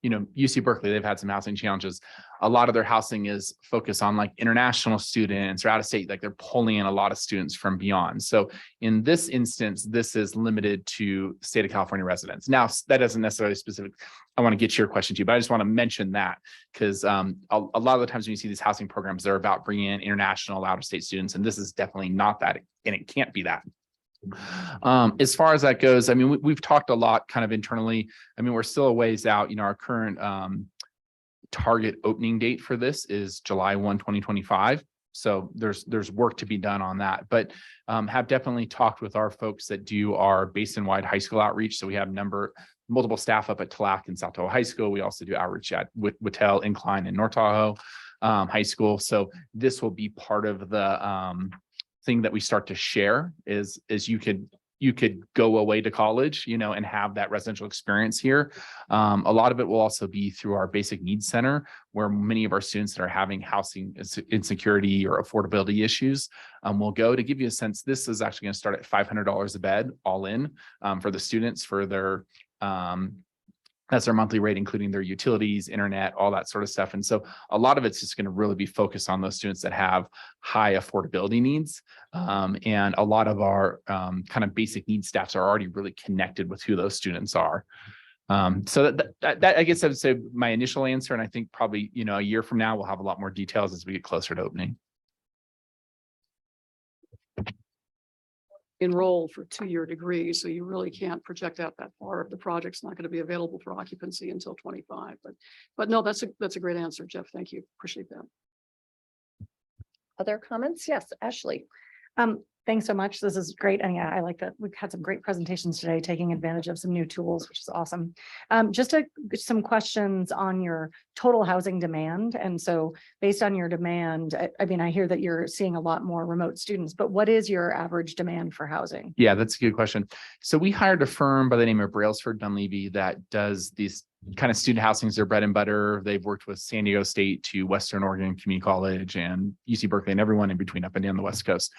O: UC Berkeley, they've had some housing challenges. A lot of their housing is focused on like international students or out of state, like they're pulling in a lot of students from beyond. So in this instance, this is limited to state of California residents. Now, that doesn't necessarily I want to get to your question too, but I just want to mention that because a lot of the times when you see these housing programs, they're about bringing in international out of state students, and this is definitely not that, and it can't be that. As far as that goes, I mean, we've talked a lot kind of internally. I mean, we're still a ways out. Our current target opening date for this is July 1, 2025. So there's work to be done on that, but have definitely talked with our folks that do our basin-wide high school outreach. So we have multiple staff up at Tlac and South Tahoe High School. We also do outreach at Whittle, Incline, and North Tahoe High School. So this will be part of the thing that we start to share is you could go away to college, and have that residential experience here. A lot of it will also be through our basic needs center, where many of our students that are having housing insecurity or affordability issues will go. To give you a sense, this is actually going to start at $500 a bed all in for the students for their That's their monthly rate, including their utilities, internet, all that sort of stuff. And so a lot of it's just going to really be focused on those students that have high affordability needs. And a lot of our kind of basic needs staffs are already really connected with who those students are. So that I guess I would say my initial answer, and I think probably, a year from now, we'll have a lot more details as we get closer to opening.
F: Enroll for 2-year degrees, so you really can't project out that far if the project's not going to be available for occupancy until 25. But no, that's a great answer, Jeff. Thank you. Appreciate that.
H: Other comments? Yes, Ashley.
G: Thanks so much. This is great. And yeah, I like that. We've had some great presentations today, taking advantage of some new tools, which is awesome. Just some questions on your total housing demand. And so based on your demand, I mean, I hear that you're seeing a lot more remote students, but what is your average demand for housing?
O: Yeah, that's a good question. So we hired a firm by the name of Brailsford Dunleavy that does these kind of student housings, their bread and butter. They've worked with San Diego State to Western Oregon Community College and UC Berkeley and everyone in between up and down the West Coast.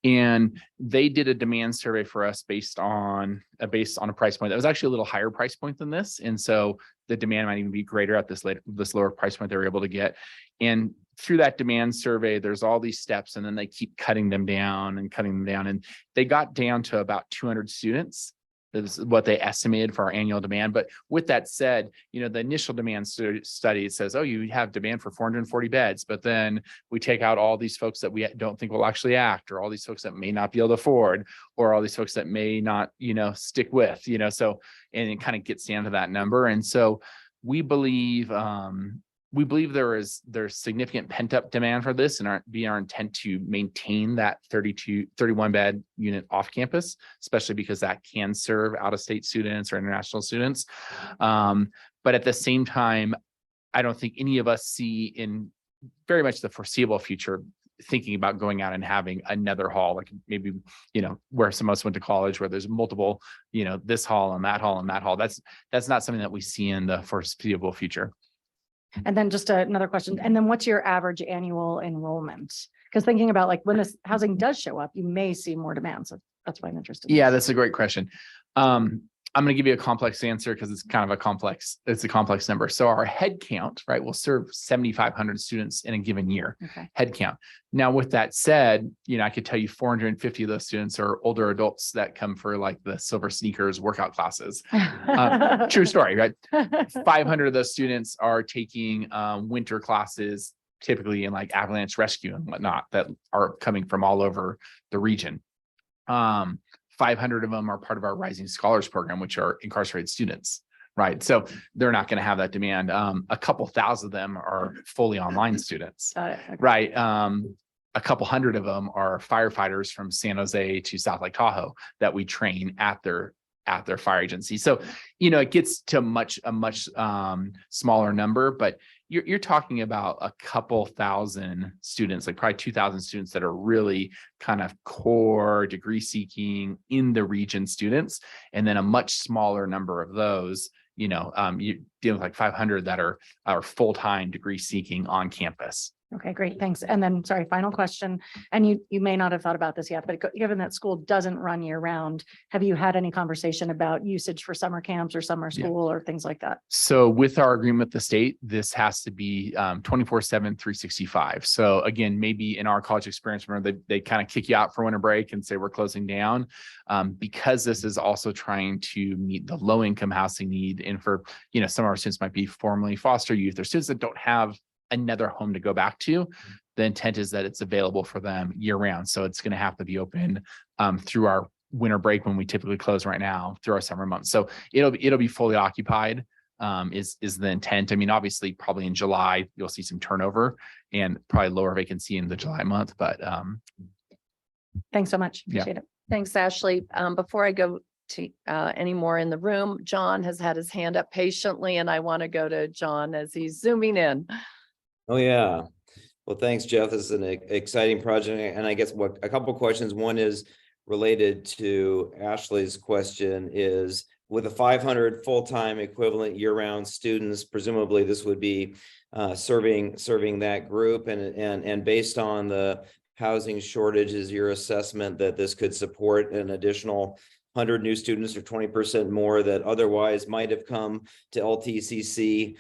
O: And they did a demand survey for us based on a price point that was actually a little higher price point than this. And so the demand might even be greater at this lower price point they were able to get. And through that demand survey, there's all these steps, and then they keep cutting them down. And they got down to about 200 students. This is what they estimated for our annual demand. But with that said, the initial demand study says, oh, you have demand for 440 beds, but then we take out all these folks that we don't think will actually act, or all these folks that may not be able to afford, or all these folks that may not, stick with, so, and it kind of gets down to that number. And so we believe there's significant pent up demand for this, and our intent to maintain that 31 bed unit off campus, especially because that can serve out of state students or international students. But at the same time, I don't think any of us see in very much the foreseeable future thinking about going out and having another hall, like maybe, where some of us went to college, where there's multiple, this hall and that hall and that hall. That's not something that we see in the foreseeable future.
G: And then just another question. And then what's your average annual enrollment? Because thinking about like when this housing does show up, you may see more demand. So that's why I'm interested.
O: Yeah, that's a great question. I'm going to give you a complex answer because it's kind of a complex number. So our head count, right, will serve 7,500 students in a given year.
G: Okay.
O: Head count. Now, with that said, I could tell you 450 of those students are older adults that come for like the silver sneakers workout classes. True story, right? 500 of those students are taking winter classes, typically in like avalanche rescue and whatnot, that are coming from all over the region. 500 of them are part of our Rising Scholars Program, which are incarcerated students, right? So they're not going to have that demand. A couple thousand of them are fully online students,
G: Okay.
O: right? A couple hundred of them are firefighters from San Jose to South Lake Tahoe that we train at their fire agency. So, it gets to a much smaller number, but you're talking about a couple thousand students, like probably 2,000 students that are really kind of core degree seeking in the region students. And then a much smaller number of those, you're dealing with like 500 that are full-time degree seeking on campus.
G: Okay, great. Thanks. And then, sorry, final question. And you may not have thought about this yet, but given that school doesn't run year round, have you had any conversation about usage for summer camps or summer school or things like that?
O: So with our agreement with the state, this has to be 24/7, 365. So again, maybe in our college experience, remember they kind of kick you out for winter break and say we're closing down, because this is also trying to meet the low income housing need. And for, some of our students might be formerly foster youth or students that don't have another home to go back to. The intent is that it's available for them year round. So it's going to have to be open through our winter break when we typically close right now, through our summer months. So it'll be fully occupied is the intent. I mean, obviously probably in July, you'll see some turnover and probably lower vacancy in the July month, but
G: Thanks so much.
O: Yeah.
G: Appreciate it.
H: Thanks, Ashley. Before I go to any more in the room, John has had his hand up patiently, and I want to go to John as he's zooming in.
N: Oh, yeah. Well, thanks, Jeff. This is an exciting project. And I guess a couple of questions. One is related to Ashley's question is with the 500 full-time equivalent year-round students, presumably this would be serving that group. And based on the housing shortage, is your assessment that this could support an additional 100 new students or 20% more that otherwise might have come to LTCC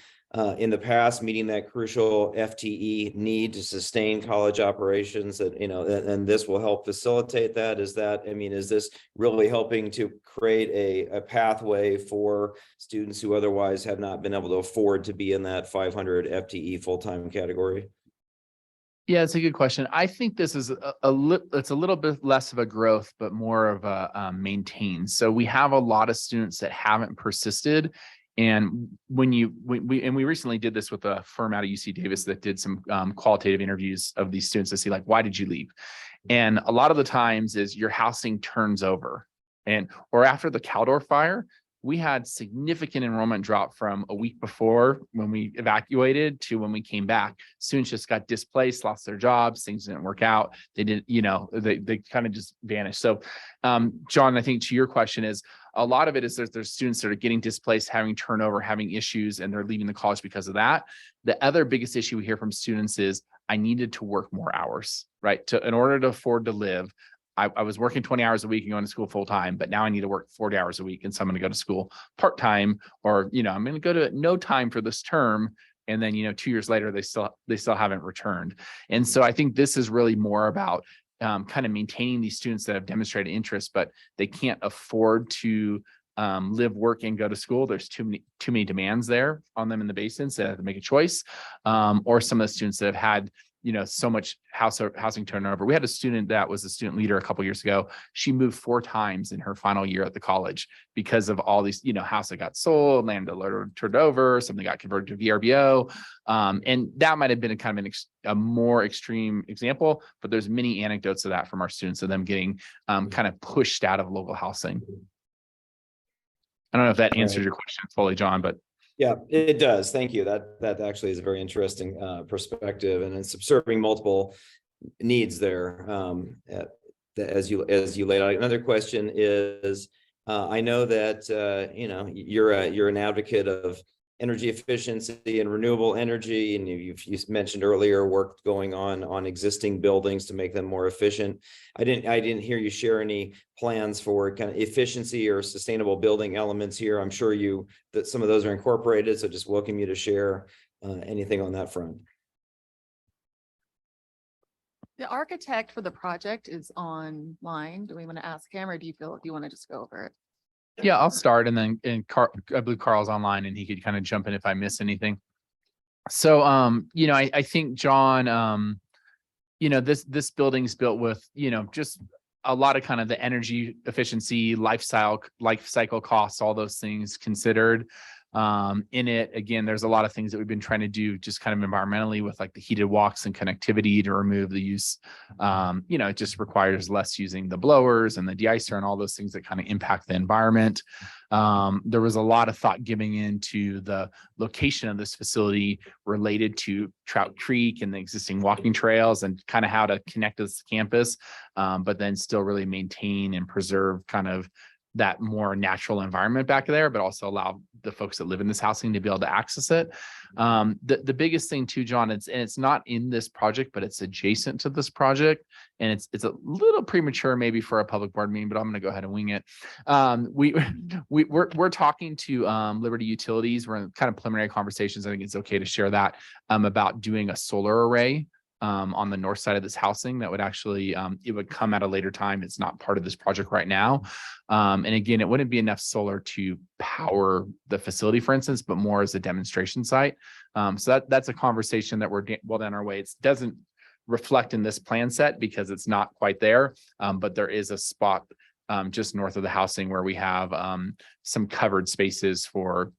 N: in the past, meeting that crucial FTE need to sustain college operations, that, you know, and this will help facilitate that. Is this really helping to create a pathway for students who otherwise have not been able to afford to be in that 500 FTE full-time category?
O: Yeah, it's a good question. I think this is it's a little bit less of a growth, but more of a maintain. So we have a lot of students that haven't persisted. And we recently did this with a firm out of UC Davis that did some qualitative interviews of these students to see, like, why did you leave? And a lot of the times is your housing turns over, or after the Caldor fire, we had significant enrollment drop from a week before when we evacuated to when we came back. Students just got displaced, lost their jobs, things didn't work out. They didn't, they kind of just vanished. So, John, I think to your question is, a lot of it is there's students that are getting displaced, having turnover, having issues, and they're leaving the college because of that. The other biggest issue we hear from students is, I needed to work more hours, right? In order to afford to live. I was working 20 hours a week and going to school full time, but now I need to work 40 hours a week. And so I'm going to go to school part time, or, I'm going to go to no time for this term. And then, 2 years later, they still haven't returned. And so I think this is really more about kind of maintaining these students that have demonstrated interest, but they can't afford to live, work, and go to school. There's too many demands there on them in the basin, so they have to make a choice. Or some of the students that have had so much housing turnover. We had a student that was a student leader a couple of years ago. She moved 4 times in her final year at the college because of all these, house that got sold, land that turned over, something got converted to VRBO. And that might have been a more extreme example, but there's many anecdotes of that from our students, of them getting kind of pushed out of local housing. I don't know if that answers your question fully, John, but.
N: Yeah, it does. Thank you. That actually is a very interesting perspective, and it's serving multiple needs there. As you laid out. Another question is, I know that you're an advocate of energy efficiency and renewable energy, and you mentioned earlier work going on existing buildings to make them more efficient. I didn't hear you share any plans for kind of efficiency or sustainable building elements here. I'm sure that some of those are incorporated, so just welcome you to share anything on that front.
J: The architect for the project is online. Do we want to ask him, or do you feel you want to just go over it?
O: Yeah, I'll start, and then I believe Carl's online and he could kind of jump in if I miss anything. So, I think, John, this building's built with, just a lot of kind of the energy efficiency, life cycle costs, all those things considered. In it, again, there's a lot of things that we've been trying to do just kind of environmentally with, like, the heated walks and connectivity to remove the use. It just requires less using the blowers and the de-icer and all those things that kind of impact the environment. There was a lot of thought giving into the location of this facility related to Trout Creek and the existing walking trails and kind of how to connect this campus, but then still really maintain and preserve kind of that more natural environment back there, but also allow the folks that live in this housing to be able to access it. The biggest thing too, John, it's not in this project, but it's adjacent to this project. And it's a little premature maybe for a public board meeting, but I'm going to go ahead and wing it. We're talking to Liberty Utilities. We're in kind of preliminary conversations. I think it's okay to share that about doing a solar array on the north side of this housing that would actually, it would come at a later time. It's not part of this project right now. And again, it wouldn't be enough solar to power the facility, for instance, but more as a demonstration site. So that's a conversation that we're well down our way. It doesn't reflect in this plan set because it's not quite there, but there is a spot just north of the housing where we have some covered spaces for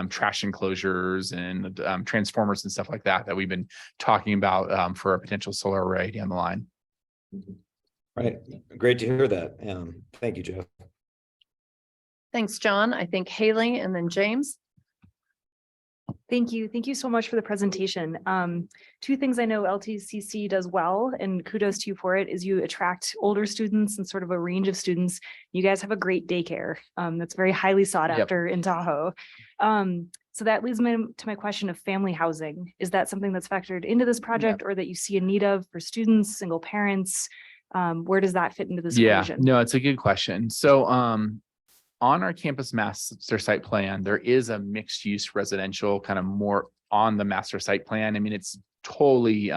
O: trash enclosures and transformers and stuff like that we've been talking about for a potential solar array down the line.
N: Right. Great to hear that. Thank you, Jeff.
H: Thanks, John. I think Haley and then James.
A: Thank you. Thank you so much for the presentation. 2 things I know LTCC does well, and kudos to you for it, is you attract older students and sort of a range of students. You guys have a great daycare that's very highly sought after in Tahoe. So that leads me to my question of family housing. Is that something that's factored into this project or that you see a need of for students, single parents? Where does that fit into this
O: Yeah,
A: equation?
O: no, it's a good question. So, on our campus master site plan, there is a mixed use residential kind of more on the master site plan. I mean, it's totally,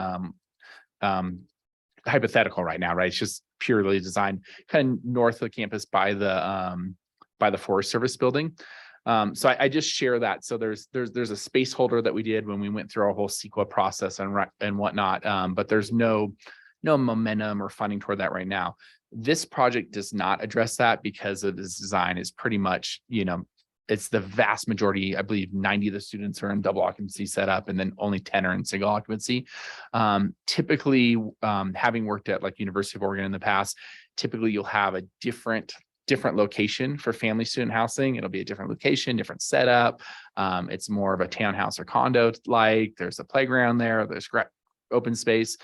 O: hypothetical right now, right? It's just purely designed kind of north of campus by the Forest Service building. So I just share that. So there's a space holder that we did when we went through our whole CEQA process and whatnot. But there's no momentum or funding toward that right now. This project does not address that because of this design is pretty much, it's the vast majority, I believe 90 of the students are in double occupancy setup and then only 10 are in single occupancy. Typically, having worked at like University of Oregon in the past, typically you'll have a different location for family student housing. It'll be a different location, different setup. It's more of a townhouse or condo like there's a playground there, there's open space.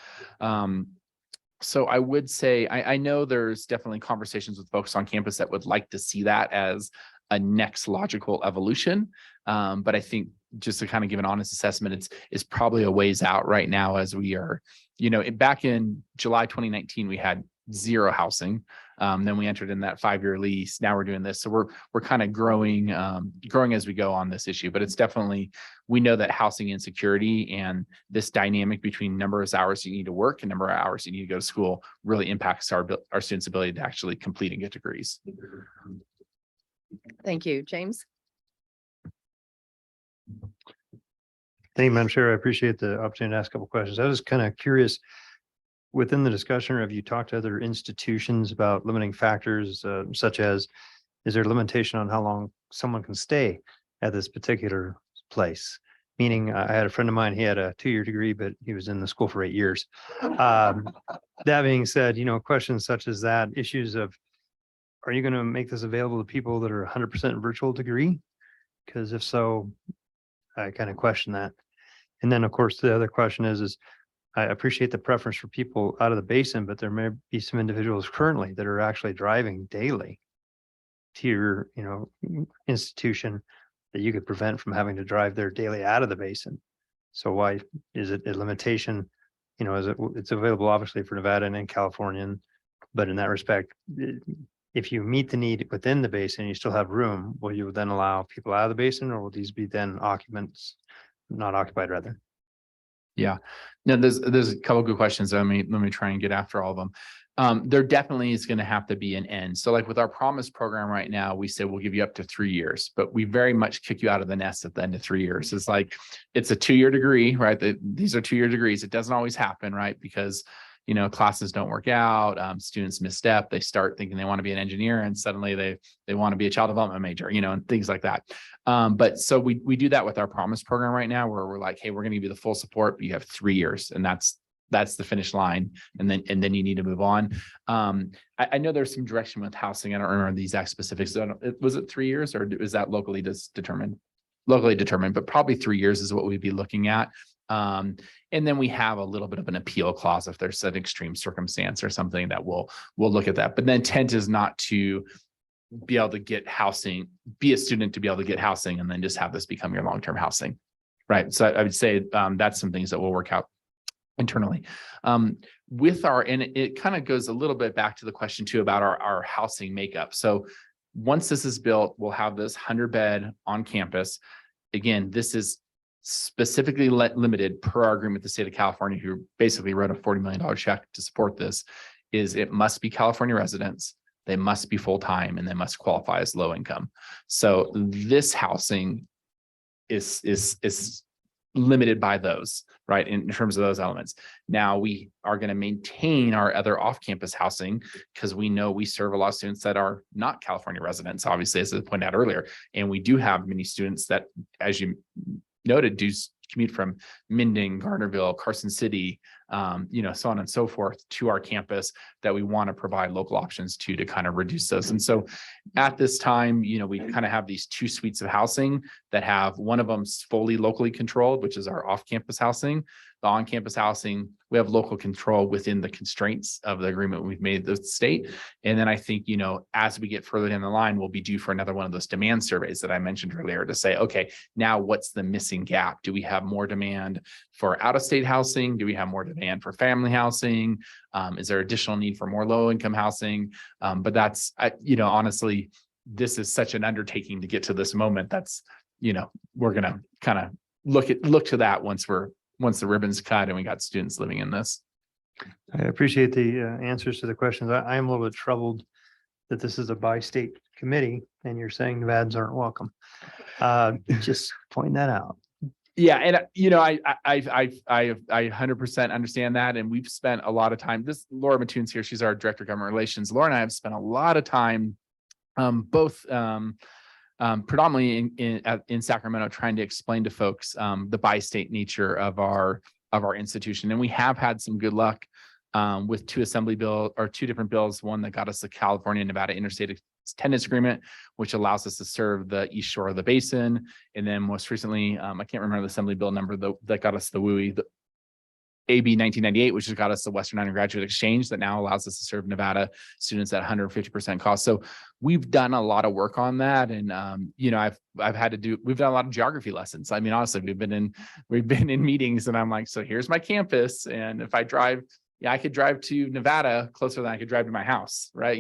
O: So I would say, I know there's definitely conversations with folks on campus that would like to see that as a next logical evolution. But I think just to kind of give an honest assessment, it's probably a ways out right now as we are, back in July 2019, we had zero housing. Then we entered in that 5-year lease. Now we're doing this. So we're kind of growing as we go on this issue, but it's definitely, we know that housing insecurity and this dynamic between number of hours you need to work and number of hours you need to go to school really impacts our students' ability to actually complete and get degrees.
H: Thank you, James.
P: Thank you, Madam Chair. I appreciate the opportunity to ask a couple questions. I was kind of curious, within the discussion, or have you talked to other institutions about limiting factors such as, is there a limitation on how long someone can stay at this particular place? Meaning, I had a friend of mine, he had a 2-year degree, but he was in the school for 8 years. That being said, questions such as that, issues of, are you going to make this available to people that are 100% virtual degree? Because if so, I kind of question that. And then, of course, the other question is I appreciate the preference for people out of the basin, but there may be some individuals currently that are actually driving daily to your, institution that you could prevent from having to drive there daily out of the basin. So why is it a limitation? It's available obviously for Nevada and California, but in that respect, if you meet the need within the basin, you still have room, will you then allow people out of the basin, or will these be then occupants, not occupied rather?
O: Yeah, no, there's a couple good questions. Let me try and get after all of them. There definitely is going to have to be an end. So like with our Promise program right now, we say we'll give you up to 3 years, but we very much kick you out of the nest at the end of 3 years. It's like, it's a 2-year degree, right? These are 2-year degrees. It doesn't always happen, right? Because classes don't work out, students misstep, they start thinking they want to be an engineer and suddenly they want to be a child development major, and things like that. But so we do that with our Promise program right now, where we're like, hey, we're going to give you the full support, but you have 3 years, and that's the finish line. And then you need to move on. I know there's some direction with housing. I don't remember the exact specifics. Was it 3 years, or is that locally determined? Locally determined, but probably 3 years is what we'd be looking at. And then we have a little bit of an appeal clause if there's an extreme circumstance or something that we'll look at that. But the intent is not to be able to get housing, be a student to be able to get housing, and then just have this become your long-term housing. Right. So I would say that's some things that we'll work out internally. And it kind of goes a little bit back to the question too about our housing makeup. So once this is built, we'll have this 100-bed on campus. Again, this is specifically limited per our agreement with the state of California, who basically wrote a $40 million check to support this, is it must be California residents, they must be full-time, and they must qualify as low income. So this housing is limited by those, right? In terms of those elements. Now we are going to maintain our other off-campus housing because we know we serve a lot of students that are not California residents, obviously, as I pointed out earlier. And we do have many students that, as you noted, do commute from Minden, Gardnerville, Carson City, so on and so forth to our campus that we want to provide local options to kind of reduce those. And so at this time, we kind of have these 2 suites of housing that have, one of them fully locally controlled, which is our off-campus housing. The on-campus housing, we have local control within the constraints of the agreement we've made with the state. And then I think, as we get further down the line, we'll be due for another one of those demand surveys that I mentioned earlier to say, okay, now what's the missing gap? Do we have more demand for out-of-state housing? Do we have more demand for family housing? Is there additional need for more low-income housing? But that's, honestly, this is such an undertaking to get to this moment. That's, we're gonna kind of look to that once the ribbon's cut and we got students living in this.
P: I appreciate the answers to the questions. I am a little bit troubled that this is a by-state committee and you're saying Nevadans aren't welcome. Just point that out.
O: Yeah, and I 100% understand that, and we've spent a lot of time. Laura Mattoon's here; she's our director of government relations. Laura and I have spent a lot of time, both predominantly in Sacramento, trying to explain to folks the bi-state nature of our institution, and we have had some good luck with two different bills. One that got us the California-Nevada Interstate Attendance Agreement, which allows us to serve the east shore of the basin. And then most recently, I can't remember the assembly bill number that got us the WUI, the AB 1998, which has got us the Western Undergraduate Exchange that now allows us to serve Nevada students at 150% cost. So we've done a lot of work on that. And, we've done a lot of geography lessons. I mean, honestly, we've been in meetings and I'm like, so here's my campus. And if I drive, I could drive to Nevada closer than I could drive to my house, right?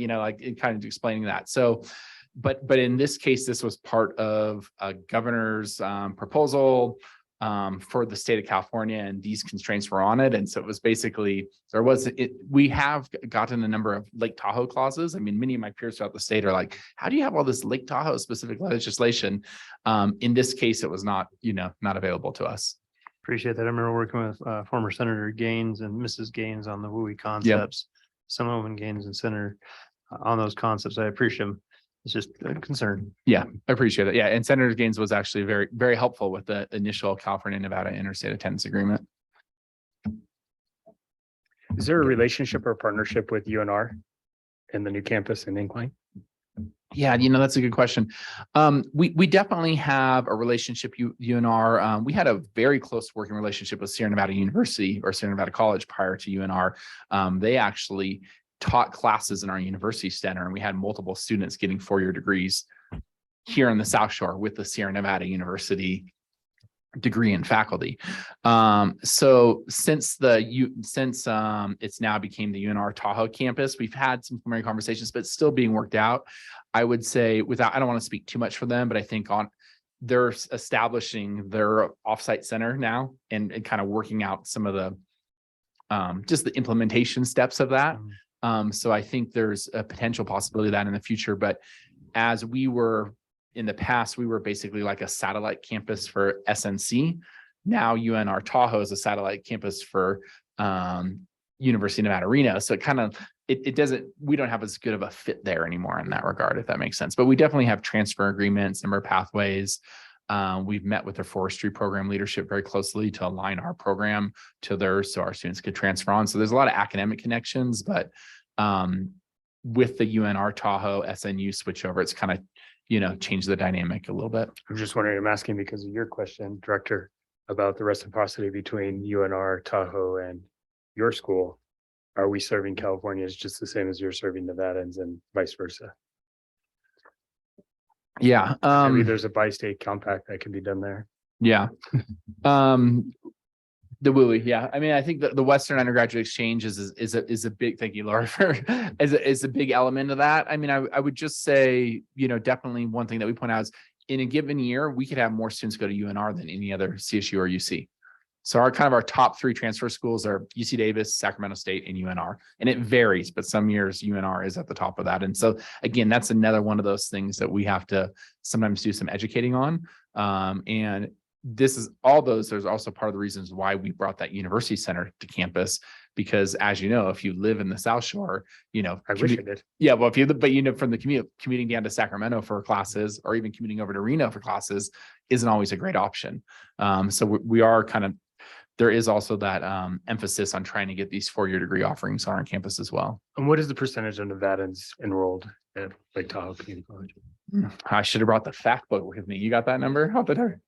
O: Kind of explaining that. So, but in this case, this was part of a governor's proposal for the state of California, and these constraints were on it. And so it was basically, we have gotten a number of Lake Tahoe clauses. I mean, many of my peers throughout the state are like, how do you have all this Lake Tahoe specific legislation? In this case, it was not available to us.
P: Appreciate that. I remember working with former Senator Gaines and Mrs. Gaines on the WUI concepts. Assemblywoman Gaines and Senator on those concepts. I appreciate them. It's just a concern.
O: Yeah, I appreciate it. Yeah, and Senator Gaines was actually very, very helpful with the initial California-Nevada Interstate Attendance Agreement.
I: Is there a relationship or partnership with UNR and the new campus in Incline?
O: Yeah, that's a good question. We definitely have a relationship, UNR. We had a very close working relationship with Sierra Nevada University or Sierra Nevada College prior to UNR. They actually taught classes in our university center, and we had multiple students getting four-year degrees here in the South Shore with the Sierra Nevada University degree and faculty. So since it's now became the UNR Tahoe campus, we've had some preliminary conversations, but it's still being worked out. I would say I don't want to speak too much for them, but I think they're establishing their offsite center now and kind of working out some of the just the implementation steps of that. So I think there's a potential possibility of that in the future, but as we were in the past, we were basically like a satellite campus for SNC. Now UNR Tahoe is a satellite campus for University of Nevada, Reno. So we don't have as good of a fit there anymore in that regard, if that makes sense. But we definitely have transfer agreements, number of pathways. We've met with their forestry program leadership very closely to align our program to theirs so our students could transfer on. So there's a lot of academic connections, but with the UNR Tahoe SNU switchover, it's kind of change the dynamic a little bit.
I: I'm just wondering, I'm asking because of your question, Director, about the reciprocity between UNR Tahoe and your school. Are we serving Californians just the same as you're serving Nevadans and vice versa?
O: Yeah.
I: Maybe there's a bi-state compact that can be done there.
O: Yeah. The WUI, yeah. I mean, I think that the Western Undergraduate Exchange is a big, thank you, Laura, is a big element of that. I mean, I would just say, definitely one thing that we point out is in a given year, we could have more students go to UNR than any other CSU or UC. So our top three transfer schools are UC Davis, Sacramento State, and UNR. And it varies, but some years UNR is at the top of that. And so again, that's another one of those things that we have to sometimes do some educating on. And this is all those, there's also part of the reasons why we brought that university center to campus, because as you know, if you live in the South Shore,
I: I wish I did.
O: Yeah, well, from the commuting down to Sacramento for classes, or even commuting over to Reno for classes isn't always a great option. So we are there is also that emphasis on trying to get these four-year degree offerings on our campus as well.
I: And what is the percentage of Nevadans enrolled at Lake Tahoe Community College?
O: I should have brought the fact book with me. You got that number? How about her?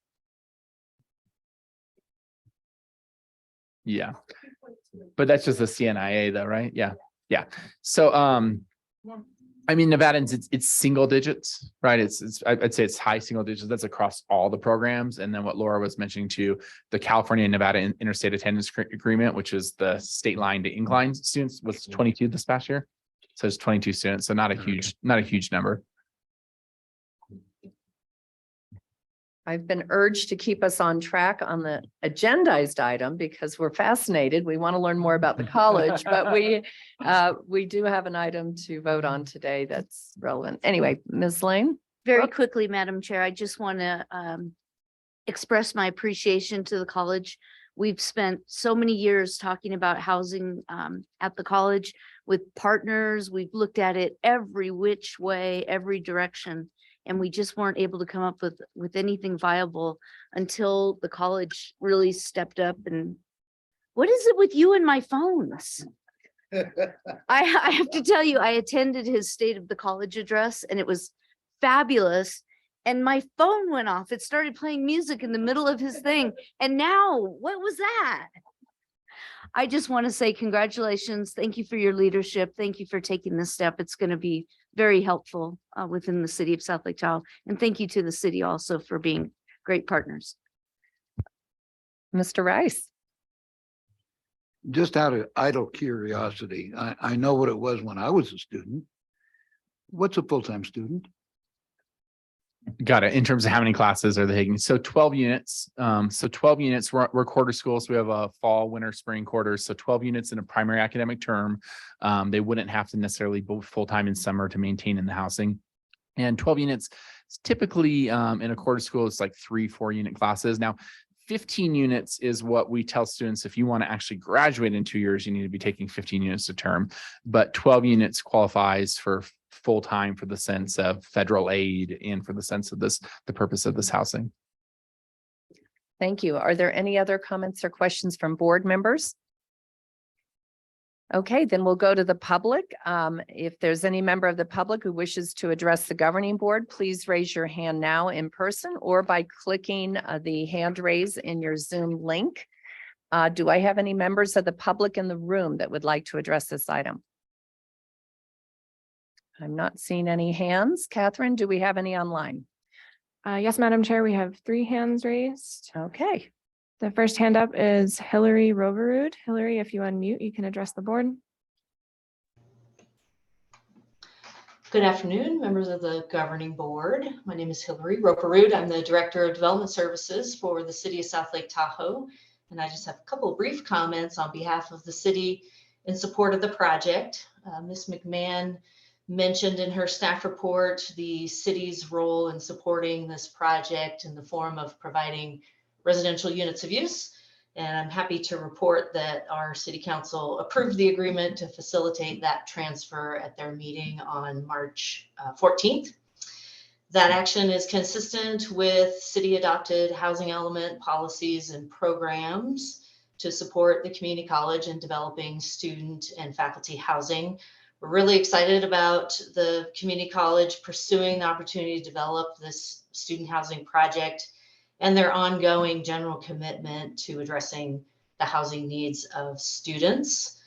O: Yeah, but that's just a CNIA though, right? Yeah. So I mean, Nevadans, it's single digits, right? I'd say it's high single digits. That's across all the programs. And then what Laura was mentioning too, the California and Nevada Interstate Attendance Agreement, which is the state line to incline students, was 22 this past year. So it's 22 students. So not a huge number.
H: I've been urged to keep us on track on the agendized item because we're fascinated. We want to learn more about the college, but we do have an item to vote on today that's relevant. Anyway, Ms. Lane?
Q: Very quickly, Madam Chair, I just want to express my appreciation to the college. We've spent so many years talking about housing at the college with partners. We've looked at it every which way, every direction. And we just weren't able to come up with anything viable until the college really stepped up. And what is it with you and my phones? I have to tell you, I attended his State of the College address and it was fabulous. And my phone went off. It started playing music in the middle of his thing. And now, what was that? I just want to say congratulations. Thank you for your leadership. Thank you for taking this step. It's going to be very helpful within the city of South Lake Tahoe. And thank you to the city also for being great partners.
H: Mr. Rice?
R: Just out of idle curiosity, I know what it was when I was a student. What's a full-time student?
O: Got it. In terms of how many classes are they taking? So 12 units. So 12 units, we're quarter schools. We have a fall, winter, spring quarters. So 12 units in a primary academic term. They wouldn't have to necessarily be full-time in summer to maintain in the housing. And 12 units, typically in a quarter school, it's like 3-4 unit classes. Now, 15 units is what we tell students. If you want to actually graduate in 2 years, you need to be taking 15 units a term, but 12 units qualifies for full-time for the sense of federal aid and for the sense of the purpose of this housing.
H: Thank you. Are there any other comments or questions from board members? Okay, then we'll go to the public. If there's any member of the public who wishes to address the governing board, please raise your hand now in person or by clicking the hand raise in your Zoom link. Do I have any members of the public in the room that would like to address this item? I'm not seeing any hands. Catherine, do we have any online?
M: Yes, Madam Chair, we have 3 hands raised.
H: Okay.
M: The first hand up is Hillary Roverud. Hillary, if you unmute, you can address the board.
S: Good afternoon, members of the governing board. My name is Hillary Roperud. I'm the Director of Development Services for the City of South Lake Tahoe. And I just have a couple of brief comments on behalf of the city in support of the project. Ms. McMahon mentioned in her staff report the city's role in supporting this project in the form of providing residential units of use. And I'm happy to report that our city council approved the agreement to facilitate that transfer at their meeting on March 14th. That action is consistent with city adopted housing element policies and programs to support the community college in developing student and faculty housing. We're really excited about the community college pursuing the opportunity to develop this student housing project and their ongoing general commitment to addressing the housing needs of students.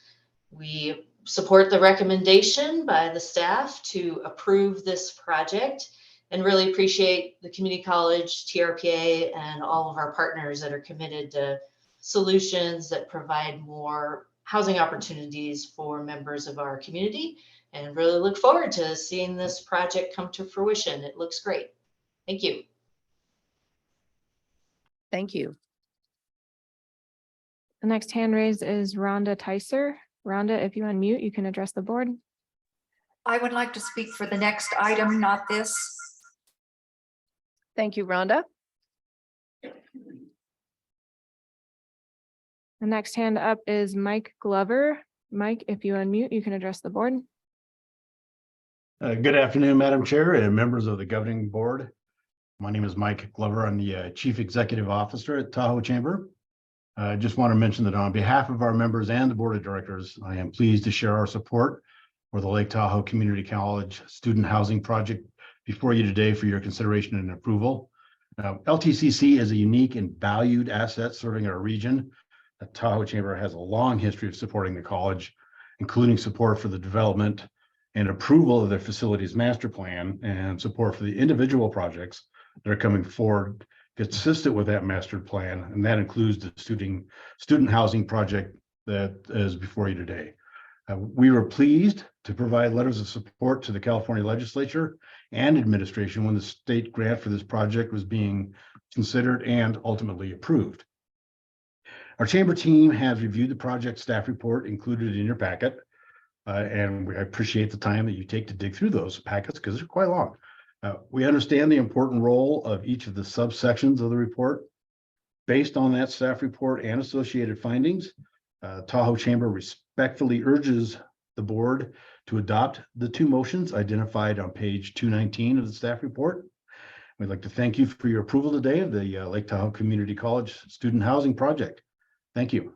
S: We support the recommendation by the staff to approve this project and really appreciate the community college, TRPA, and all of our partners that are committed to solutions that provide more housing opportunities for members of our community, and really look forward to seeing this project come to fruition. It looks great. Thank you.
H: Thank you.
M: The next hand raised is Rhonda Tyser. Rhonda, if you unmute, you can address the board.
T: I would like to speak for the next item, not this.
H: Thank you, Rhonda.
M: The next hand up is Mike Glover. Mike, if you unmute, you can address the board.
U: Good afternoon, Madam Chair and members of the governing board. My name is Mike Glover. I'm the Chief Executive Officer at Tahoe Chamber. I just want to mention that on behalf of our members and the board of directors, I am pleased to share our support for the Lake Tahoe Community College Student Housing Project before you today for your consideration and approval. LTCC is a unique and valued asset serving our region. The Tahoe Chamber has a long history of supporting the college, including support for the development and approval of their facilities master plan and support for the individual projects that are coming forward consistent with that master plan, and that includes the student housing project that is before you today. We were pleased to provide letters of support to the California legislature and administration when the state grant for this project was being considered and ultimately approved. Our chamber team has reviewed the project staff report included in your packet, and I appreciate the time that you take to dig through those packets because they're quite long. We understand the important role of each of the subsections of the report. Based on that staff report and associated findings, Tahoe Chamber respectfully urges the board to adopt the two motions identified on page 219 of the staff report. We'd like to thank you for your approval today of the Lake Tahoe Community College Student Housing Project. Thank you.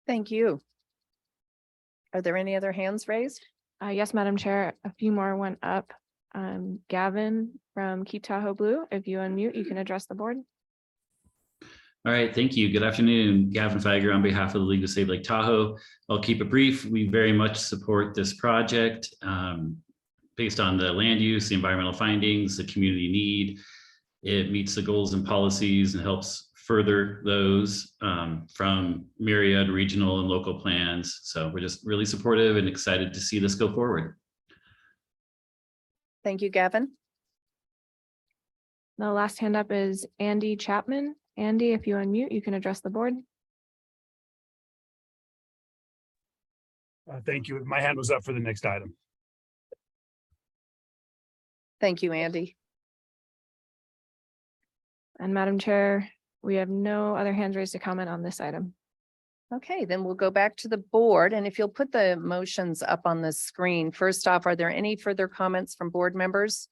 H: Thank you. Are there any other hands raised?
M: Yes, Madam Chair, a few more went up. Gavin from Keep Tahoe Blue, if you unmute, you can address the board.
D: All right, thank you. Good afternoon. Gavin Feiger on behalf of the League of Save Lake Tahoe. I'll keep it brief. We very much support this project based on the land use, the environmental findings, the community need. It meets the goals and policies and helps further those from myriad regional and local plans. So we're just really supportive and excited to see this go forward.
H: Thank you, Gavin.
M: The last hand up is Andy Chapman. Andy, if you unmute, you can address the board.
V: Thank you. My hand was up for the next item.
H: Thank you, Andy.
M: And Madam Chair, we have no other hands raised to comment on this item.
H: Okay, then we'll go back to the board, and if you'll put the motions up on the screen. First off, are there any further comments from board members?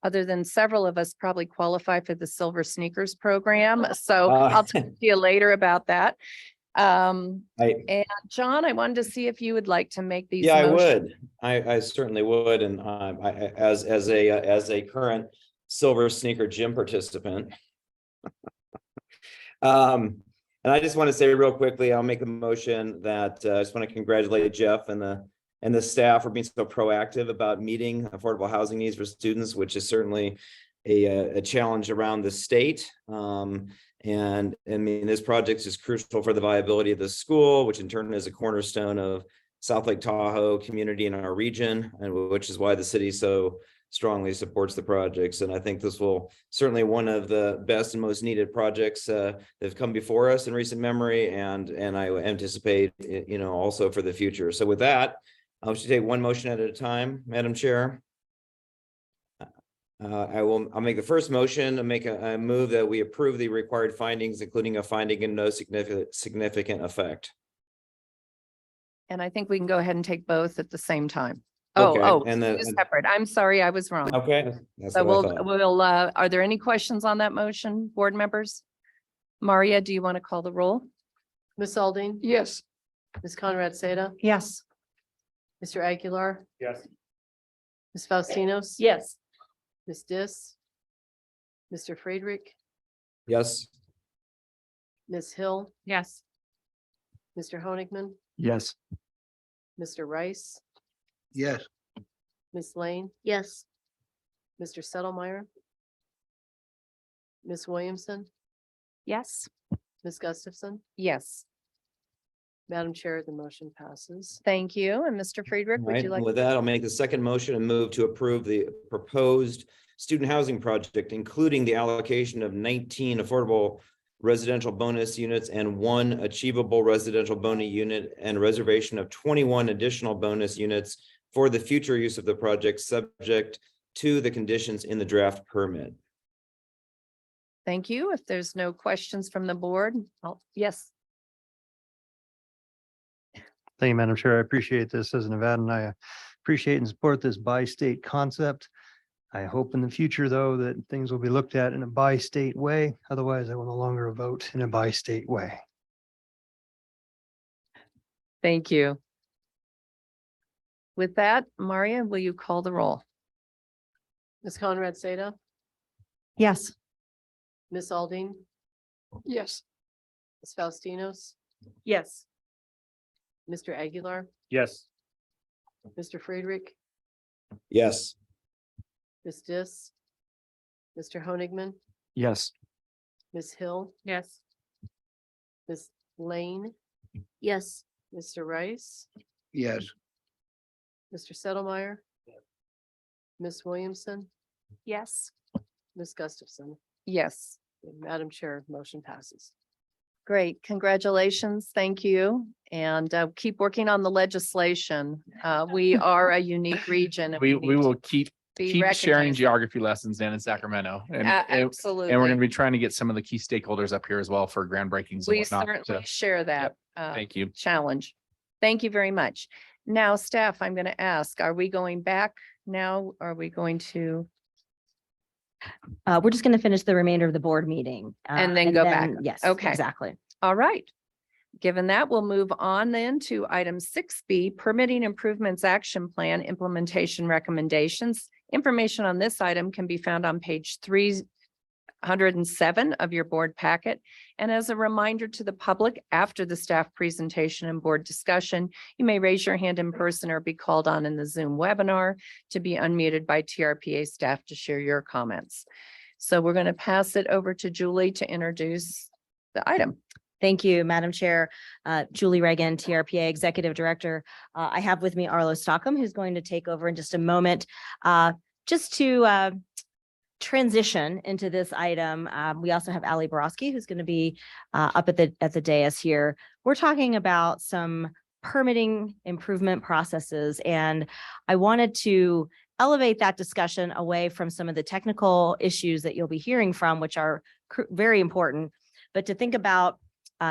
H: Other than several of us probably qualify for the Silver Sneakers program, so I'll talk to you later about that. And John, I wanted to see if you would like to make these.
N: Yeah,
H: motions.
N: I would. I certainly would. And as a current Silver Sneaker gym participant. And I just want to say real quickly, I'll make a motion that I just want to congratulate Jeff and the staff for being so proactive about meeting affordable housing needs for students, which is certainly a challenge around the state. And I mean, this project is crucial for the viability of the school, which in turn is a cornerstone of South Lake Tahoe community in our region, and which is why the city so strongly supports the projects. And I think this will certainly one of the best and most needed projects that have come before us in recent memory. And I anticipate, you know, also for the future. So with that, I should take one motion at a time, Madam Chair. I'll make the first motion and make a move that we approve the required findings, including a finding in no significant effect.
H: And I think we can go ahead and take both at the same time.
N: Okay,
H: And separate. I'm sorry, I was wrong.
N: Okay. That's
H: So
N: what I thought.
H: we'll, are there any questions on that motion, board members? Maria, do you want to call the roll?
B: Ms. Aldine?
F: Yes.
B: Ms. Conrad Seda?
G: Yes.
B: Mr. Aguilar?
I: Yes.
B: Ms. Faustinos?
H: Yes.
B: Ms. Dis? Mr. Friedrich?
N: Yes.
B: Ms. Hill?
J: Yes.
B: Mr. Honigman?
U: Yes.
B: Mr. Rice?
R: Yes.
B: Ms. Lane?
Q: Yes.
B: Mr. Settlemeyer? Ms. Williamson?
J: Yes.
B: Ms. Gustafson?
H: Yes.
B: Madam Chair, the motion passes.
H: Thank you. And Mr. Friedrich,
N: All
H: would
N: right,
H: you like?
N: with that, I'll make the second motion and move to approve the proposed student housing project, including the allocation of 19 affordable residential bonus units and 1 achievable residential bonus unit and reservation of 21 additional bonus units for the future use of the project, subject to the conditions in the draft permit.
H: Thank you. If there's no questions from the board, yes.
P: Thank you, Madam Chair. I appreciate this as a Nevadan. I appreciate and support this bi-state concept. I hope in the future, though, that things will be looked at in a bi-state way. Otherwise, I will no longer vote in a bi-state way.
H: Thank you. With that, Maria, will you call the roll?
B: Ms. Conrad Seda?
G: Yes.
B: Ms. Aldine?
F: Yes.
B: Ms. Faustinos?
H: Yes.
B: Mr. Aguilar?
I: Yes.
B: Mr. Friedrich,
N: Yes.
B: Ms. Dis, Mr. Honigman,
P: Yes.
B: Ms. Hill,
J: Yes.
B: Ms. Lane,
Q: Yes.
B: Mr. Rice,
R: Yes.
B: Mr. Settlemeyer, Ms. Williamson,
J: Yes.
B: Ms. Gustafson.
H: Yes.
B: Madam Chair, motion passes.
H: Great. Congratulations. Thank you. And keep working on the legislation. We are a unique region. and
O: We
H: need
O: will
H: to
O: keep
H: be
O: sharing
H: recognized.
O: geography lessons down in Sacramento. And
H: Absolutely.
O: and we're going to be trying to get some of the key stakeholders up here as well for groundbreakings and
H: We
O: whatnot.
H: certainly
O: So,
H: share that.
O: thank you.
H: Challenge. Thank you very much. Now, staff, I'm going to ask, are we going back now? Are we going to?
E: We're just going to finish the remainder of the board meeting.
H: And then go back.
E: Yes,
H: Okay.
E: exactly.
H: All right. Given that, we'll move on then to item 6B, permitting improvements action plan implementation recommendations. Information on this item can be found on page 307 of your board packet. And as a reminder to the public, after the staff presentation and board discussion, you may raise your hand in person or be called on in the Zoom webinar to be unmuted by TRPA staff to share your comments. So we're going to pass it over to Julie to introduce the item.
E: Thank you, Madam Chair. Julie Reagan, TRPA Executive Director. I have with me Arlo Stockham, who's going to take over in just a moment. Just to transition into this item, we also have Ali Borowski, who's going to be up at the dais here. We're talking about some permitting improvement processes, and I wanted to elevate that discussion away from some of the technical issues that you'll be hearing from, which are very important, but to think about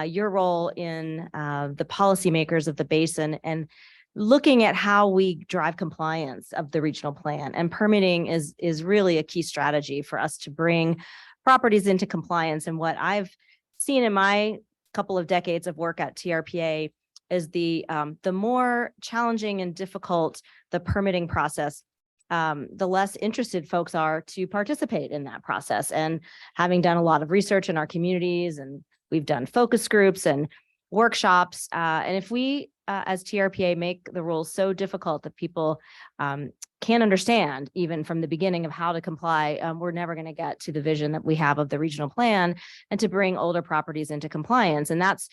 E: your role in the policymakers of the basin and looking at how we drive compliance of the regional plan. And permitting is really a key strategy for us to bring properties into compliance. And what I've seen in my couple of decades of work at TRPA is the more challenging and difficult the permitting process, the less interested folks are to participate in that process. And having done a lot of research in our communities, and we've done focus groups and workshops. And if we, as TRPA, make the rules so difficult that people can't understand, even from the beginning, of how to comply, we're never going to get to the vision that we have of the regional plan and to bring older properties into compliance. And that's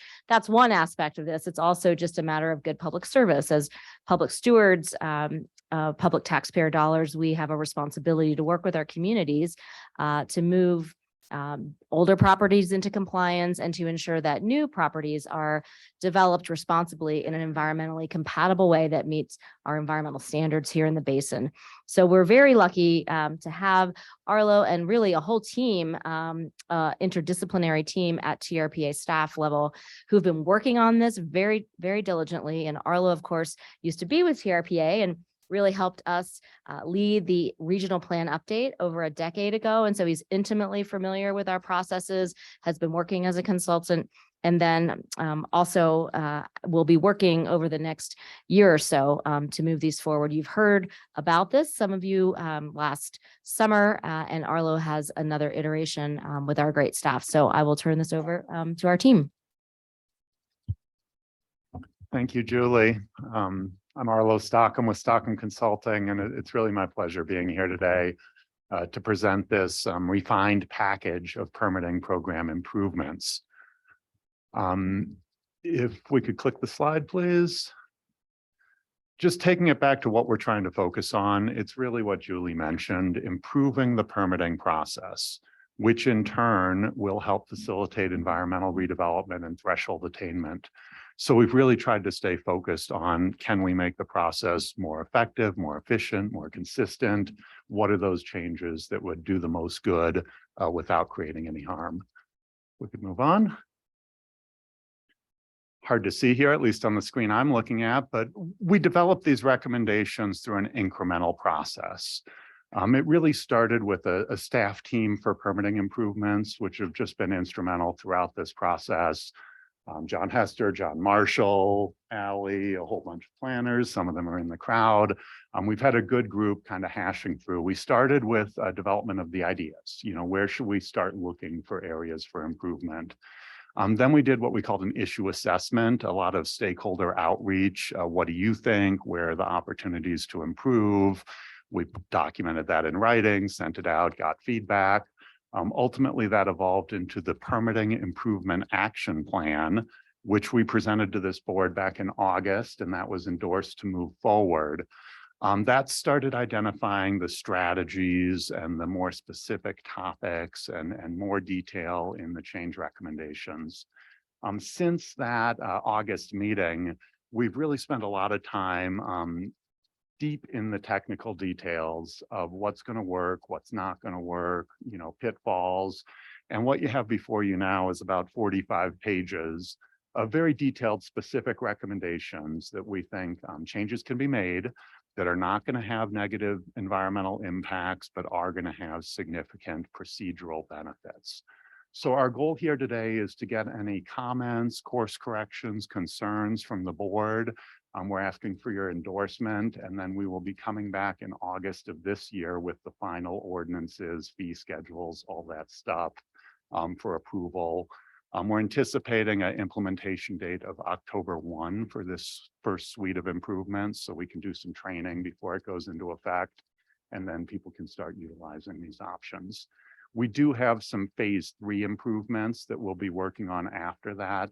E: one aspect of this. It's also just a matter of good public service. As public stewards, public taxpayer dollars, we have a responsibility to work with our communities to move older properties into compliance and to ensure that new properties are developed responsibly in an environmentally compatible way that meets our environmental standards here in the basin. So we're very lucky to have Arlo and really a whole team, interdisciplinary team at TRPA staff level who've been working on this very, very diligently. And Arlo, of course, used to be with TRPA and really helped us lead the regional plan update over a decade ago. And so he's intimately familiar with our processes, has been working as a consultant, and then also will be working over the next year or so to move these forward. You've heard about this, some of you last summer, and Arlo has another iteration with our great staff. So I will turn this over to our team.
K: Thank you, Julie. I'm Arlo Stockham with Stockham Consulting, and it's really my pleasure being here today to present this refined package of permitting program improvements. If we could click the slide, please. Just taking it back to what we're trying to focus on, it's really what Julie mentioned, improving the permitting process, which in turn will help facilitate environmental redevelopment and threshold attainment. So we've really tried to stay focused on, can we make the process more effective, more efficient, more consistent? What are those changes that would do the most good without creating any harm? We could move on. Hard to see here, at least on the screen I'm looking at, but we developed these recommendations through an incremental process. It really started with a staff team for permitting improvements, which have just been instrumental throughout this process. John Hester, John Marshall, Ali, a whole bunch of planners. Some of them are in the crowd. We've had a good group kind of hashing through. We started with development of the ideas. You know, where should we start looking for areas for improvement? Then we did what we called an issue assessment, a lot of stakeholder outreach. What do you think? Where are the opportunities to improve? We documented that in writing, sent it out, got feedback. Ultimately, that evolved into the Permitting Improvement Action Plan, which we presented to this board back in August, and that was endorsed to move forward. That started identifying the strategies and the more specific topics and more detail in the change recommendations. Since that August meeting, we've really spent a lot of time deep in the technical details of what's going to work, what's not going to work, you know, pitfalls. And what you have before you now is about 45 pages of very detailed specific recommendations that we think changes can be made that are not going to have negative environmental impacts, but are going to have significant procedural benefits. So our goal here today is to get any comments, course corrections, concerns from the board. We're asking for your endorsement, and then we will be coming back in August of this year with the final ordinances, fee schedules, all that stuff for approval. We're anticipating an implementation date of October 1 for this first suite of improvements, so we can do some training before it goes into effect, and then people can start utilizing these options. We do have some phase 3 improvements that we'll be working on after that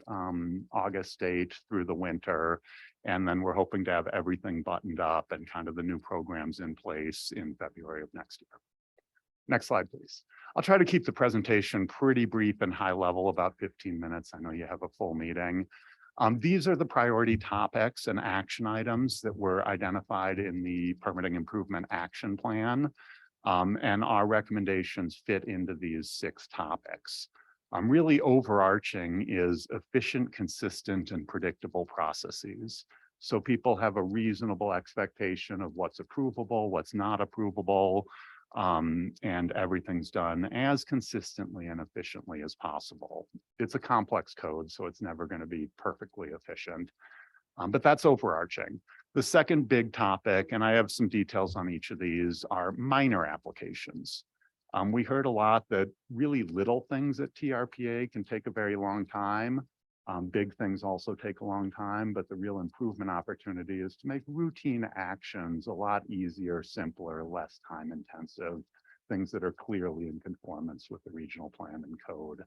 K: August date through the winter. And then we're hoping to have everything buttoned up and kind of the new programs in place in February of next year. Next slide, please. I'll try to keep the presentation pretty brief and high level, about 15 minutes. I know you have a full meeting. These are the priority topics and action items that were identified in the Permitting Improvement Action Plan. And our recommendations fit into these 6 topics. Really overarching is efficient, consistent, and predictable processes. So people have a reasonable expectation of what's approvable, what's not approvable, and everything's done as consistently and efficiently as possible. It's a complex code, so it's never going to be perfectly efficient. But that's overarching. The second big topic, and I have some details on each of these, are minor applications. We heard a lot that really little things at TRPA can take a very long time. Big things also take a long time, but the real improvement opportunity is to make routine actions a lot easier, simpler, less time intensive, things that are clearly in conformance with the regional plan and code.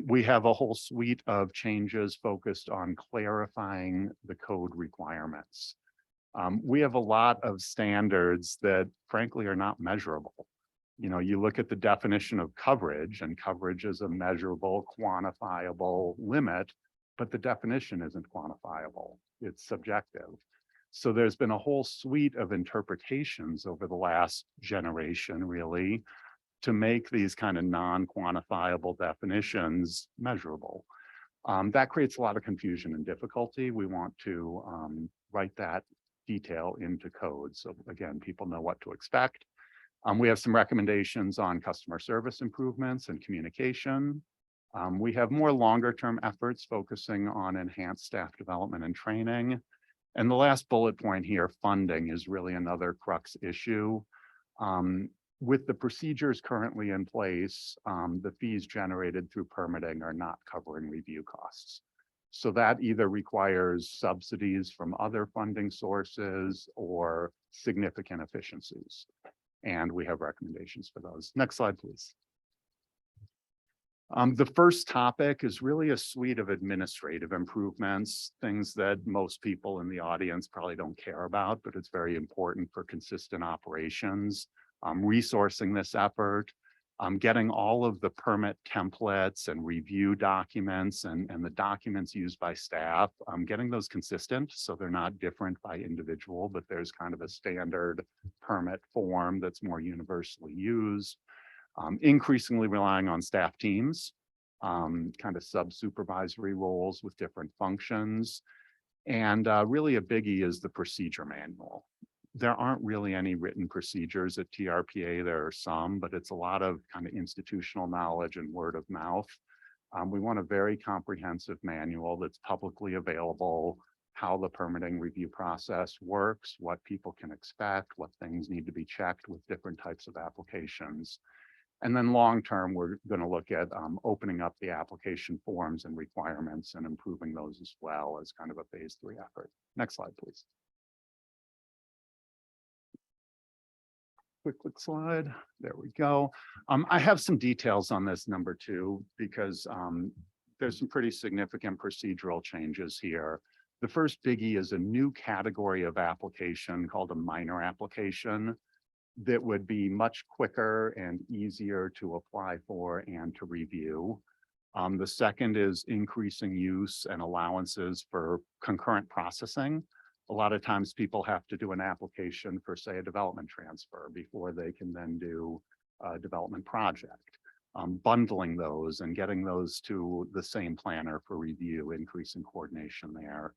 K: We have a whole suite of changes focused on clarifying the code requirements. We have a lot of standards that frankly are not measurable. You know, you look at the definition of coverage, and coverage is a measurable, quantifiable limit, but the definition isn't quantifiable. It's subjective. So there's been a whole suite of interpretations over the last generation, really, to make these kind of non-quantifiable definitions measurable. That creates a lot of confusion and difficulty. We want to write that detail into code. So again, people know what to expect. We have some recommendations on customer service improvements and communication. We have more longer term efforts focusing on enhanced staff development and training. And the last bullet point here, funding, is really another crux issue. With the procedures currently in place, the fees generated through permitting are not covering review costs. So that either requires subsidies from other funding sources or significant efficiencies. And we have recommendations for those. Next slide, please. The first topic is really a suite of administrative improvements, things that most people in the audience probably don't care about, but it's very important for consistent operations. Resourcing this effort, getting all of the permit templates and review documents and the documents used by staff, getting those consistent so they're not different by individual, but there's kind of a standard permit form that's more universally used. Increasingly relying on staff teams, kind of sub-supervisory roles with different functions. And really a biggie is the procedure manual. There aren't really any written procedures at TRPA. There are some, but it's a lot of kind of institutional knowledge and word of mouth. We want a very comprehensive manual that's publicly available, how the permitting review process works, what people can expect, what things need to be checked with different types of applications. And then long-term, we're going to look at opening up the application forms and requirements and improving those as well as kind of a phase 3 effort. Next slide, please. Quick slide. There we go. I have some details on this number 2 because there's some pretty significant procedural changes here. The first biggie is a new category of application called a minor application that would be much quicker and easier to apply for and to review. The second is increasing use and allowances for concurrent processing. A lot of times people have to do an application for, say, a development transfer before they can then do a development project. Bundling those and getting those to the same planner for review, increasing coordination there.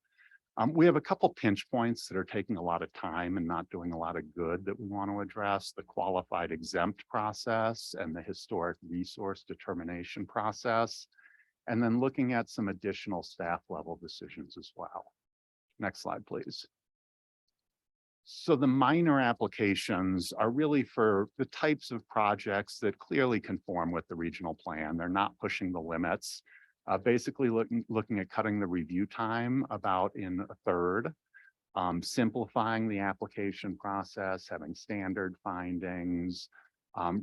K: We have a couple pinch points that are taking a lot of time and not doing a lot of good that we want to address: the qualified exempt process and the historic resource determination process, and then looking at some additional staff level decisions as well. Next slide, please. So the minor applications are really for the types of projects that clearly conform with the regional plan. They're not pushing the limits. Basically looking at cutting the review time about in a third, simplifying the application process, having standard findings,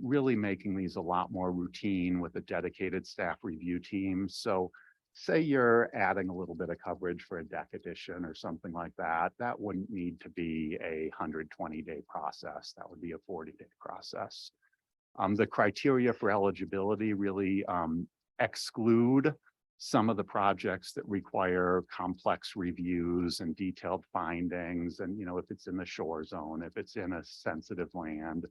K: really making these a lot more routine with a dedicated staff review team. So say you're adding a little bit of coverage for a deck addition or something like that, that wouldn't need to be a 120-day process. That would be a 40-day process. The criteria for eligibility really exclude some of the projects that require complex reviews and detailed findings. And, you know, if it's in the shore zone, if it's in a sensitive land,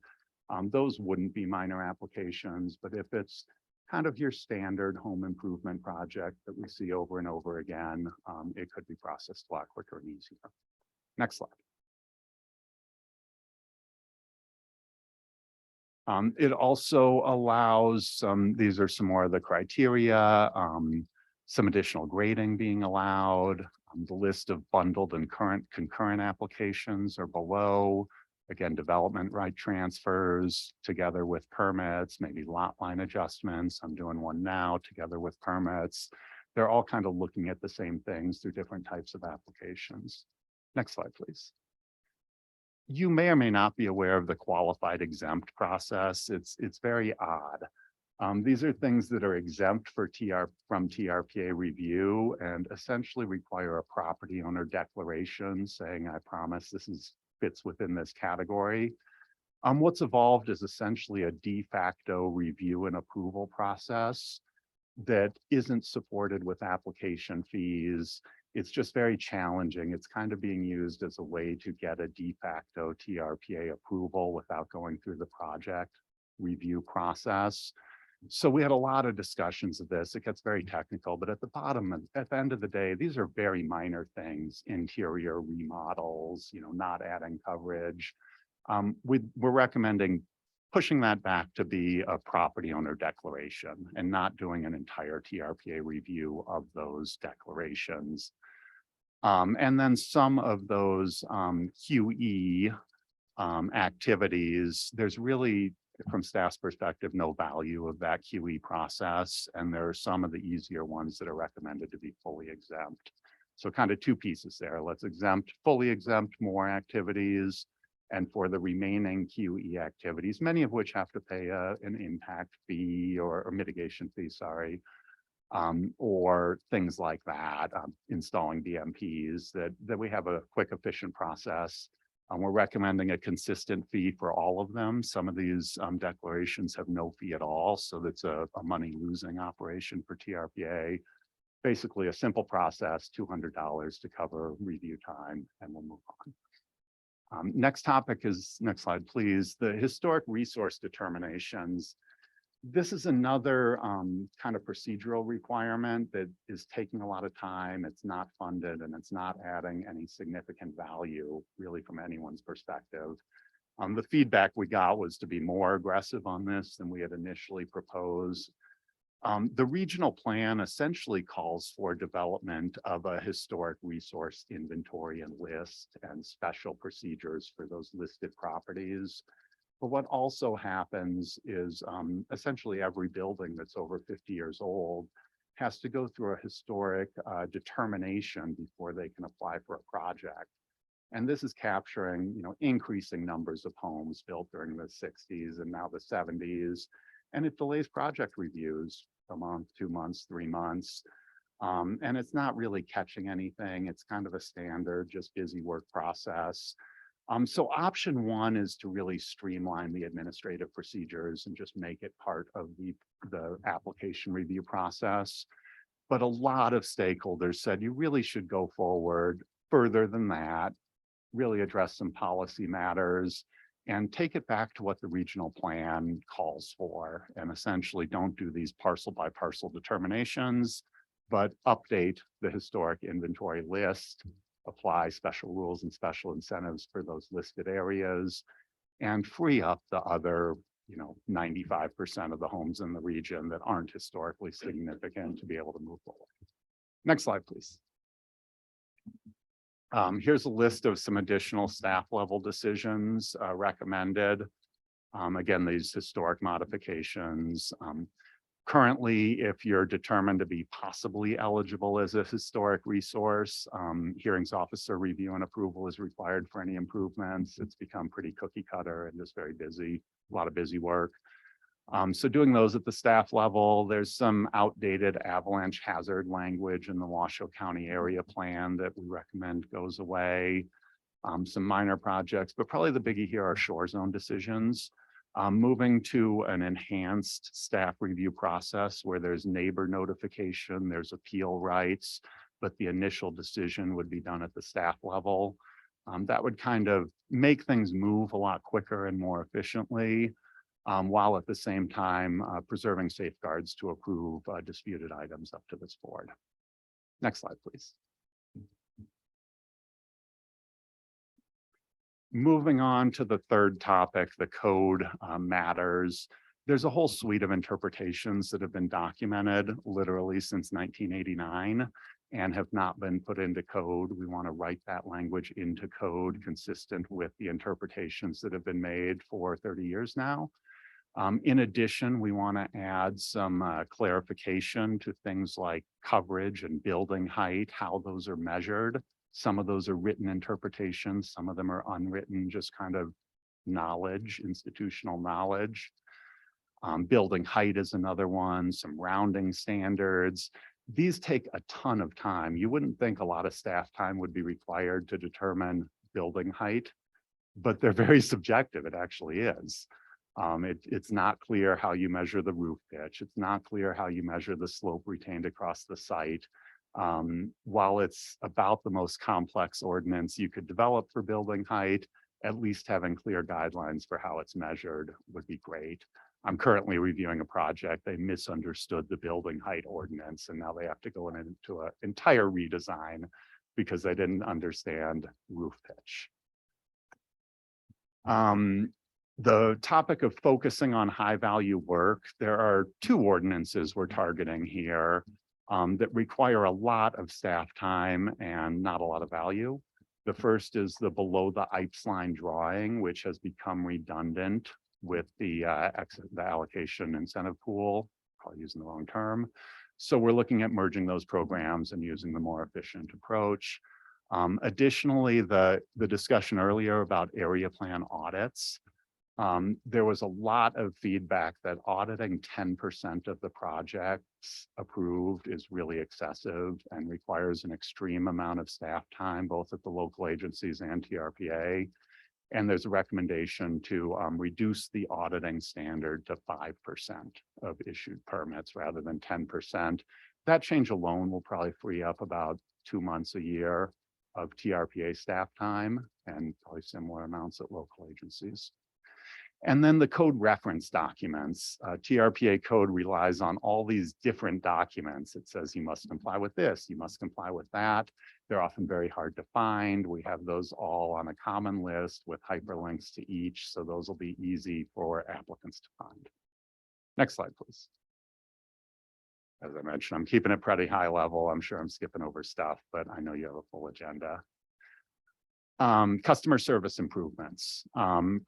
K: those wouldn't be minor applications. But if it's kind of your standard home improvement project that we see over and over again, it could be processed a lot quicker and easier. Next slide. It also allows some, these are some more of the criteria, some additional grading being allowed. The list of bundled and concurrent applications are below. Again, development right transfers together with permits, maybe lot line adjustments. I'm doing one now together with permits. They're all kind of looking at the same things through different types of applications. Next slide, please. You may or may not be aware of the qualified exempt process. It's very odd. These are things that are exempt from TRPA review and essentially require a property owner declaration saying, I promise this fits within this category. What's evolved is essentially a de facto review and approval process that isn't supported with application fees. It's just very challenging. It's kind of being used as a way to get a de facto TRPA approval without going through the project review process. So we had a lot of discussions of this. It gets very technical, but at the bottom, at the end of the day, these are very minor things: interior remodels, you know, not adding coverage. We're recommending pushing that back to be a property owner declaration and not doing an entire TRPA review of those declarations. And then some of those QE activities, there's really, from staff's perspective, no value of that QE process. And there are some of the easier ones that are recommended to be fully exempt. So kind of two pieces there. Let's fully exempt more activities. And for the remaining QE activities, many of which have to pay an impact fee or mitigation fee, sorry, or things like that, installing BMPs, that we have a quick, efficient process. We're recommending a consistent fee for all of them. Some of these declarations have no fee at all, so that's a money-losing operation for TRPA. Basically, a simple process, $200 to cover review time, and we'll move on. Next topic is, next slide, please, the historic resource determinations. This is another kind of procedural requirement that is taking a lot of time. It's not funded and it's not adding any significant value really from anyone's perspective. The feedback we got was to be more aggressive on this than we had initially proposed. The regional plan essentially calls for development of a historic resource inventory and list and special procedures for those listed properties. But what also happens is essentially every building that's over 50 years old has to go through a historic determination before they can apply for a project. And this is capturing, increasing numbers of homes built during the 60s and now the 70s. And it delays project reviews a month, 2 months, 3 months. And it's not really catching anything. It's kind of a standard, just busy work process. So option one is to really streamline the administrative procedures and just make it part of the application review process. But a lot of stakeholders said you really should go forward further than that, really address some policy matters and take it back to what the regional plan calls for. And essentially don't do these parcel by parcel determinations, but update the historic inventory list, apply special rules and special incentives for those listed areas, and free up the other 95% of the homes in the region that aren't historically significant to be able to move forward. Next slide, please. Here's a list of some additional staff level decisions recommended. Again, these historic modifications. Currently, if you're determined to be possibly eligible as a historic resource, hearings officer review and approval is required for any improvements. It's become pretty cookie cutter and just very busy, a lot of busy work. So doing those at the staff level, there's some outdated avalanche hazard language in the Washoe County area plan that we recommend goes away. Some minor projects, but probably the biggie here are shore zone decisions. Moving to an enhanced staff review process where there's neighbor notification, there's appeal rights, but the initial decision would be done at the staff level. That would kind of make things move a lot quicker and more efficiently, while at the same time preserving safeguards to approve disputed items up to this board. Next slide, please. Moving on to the third topic, the code matters. There's a whole suite of interpretations that have been documented literally since 1989 and have not been put into code. We want to write that language into code consistent with the interpretations that have been made for 30 years now. In addition, we want to add some clarification to things like coverage and building height, how those are measured. Some of those are written interpretations, some of them are unwritten, just kind of knowledge, institutional knowledge. Building height is another one, some rounding standards. These take a ton of time. You wouldn't think a lot of staff time would be required to determine building height, but they're very subjective. It actually is. It's not clear how you measure the roof pitch. It's not clear how you measure the slope retained across the site. While it's about the most complex ordinance you could develop for building height, at least having clear guidelines for how it's measured would be great. I'm currently reviewing a project. They misunderstood the building height ordinance, and now they have to go into an entire redesign because they didn't understand roof pitch. The topic of focusing on high value work, there are 2 ordinances we're targeting here that require a lot of staff time and not a lot of value. The first is the below the IPES line drawing, which has become redundant with the allocation incentive pool, probably using the wrong term. So we're looking at merging those programs and using the more efficient approach. Additionally, the discussion earlier about area plan audits. There was a lot of feedback that auditing 10% of the projects approved is really excessive and requires an extreme amount of staff time, both at the local agencies and TRPA. And there's a recommendation to reduce the auditing standard to 5% of issued permits rather than 10%. That change alone will probably free up about 2 months a year of TRPA staff time and probably similar amounts at local agencies. And then the code reference documents. TRPA code relies on all these different documents. It says you must comply with this, you must comply with that. They're often very hard to find. We have those all on a common list with hyperlinks to each, so those will be easy for applicants to find. Next slide, please. As I mentioned, I'm keeping it pretty high level. I'm sure I'm skipping over stuff, but I know you have a full agenda. Customer service improvements,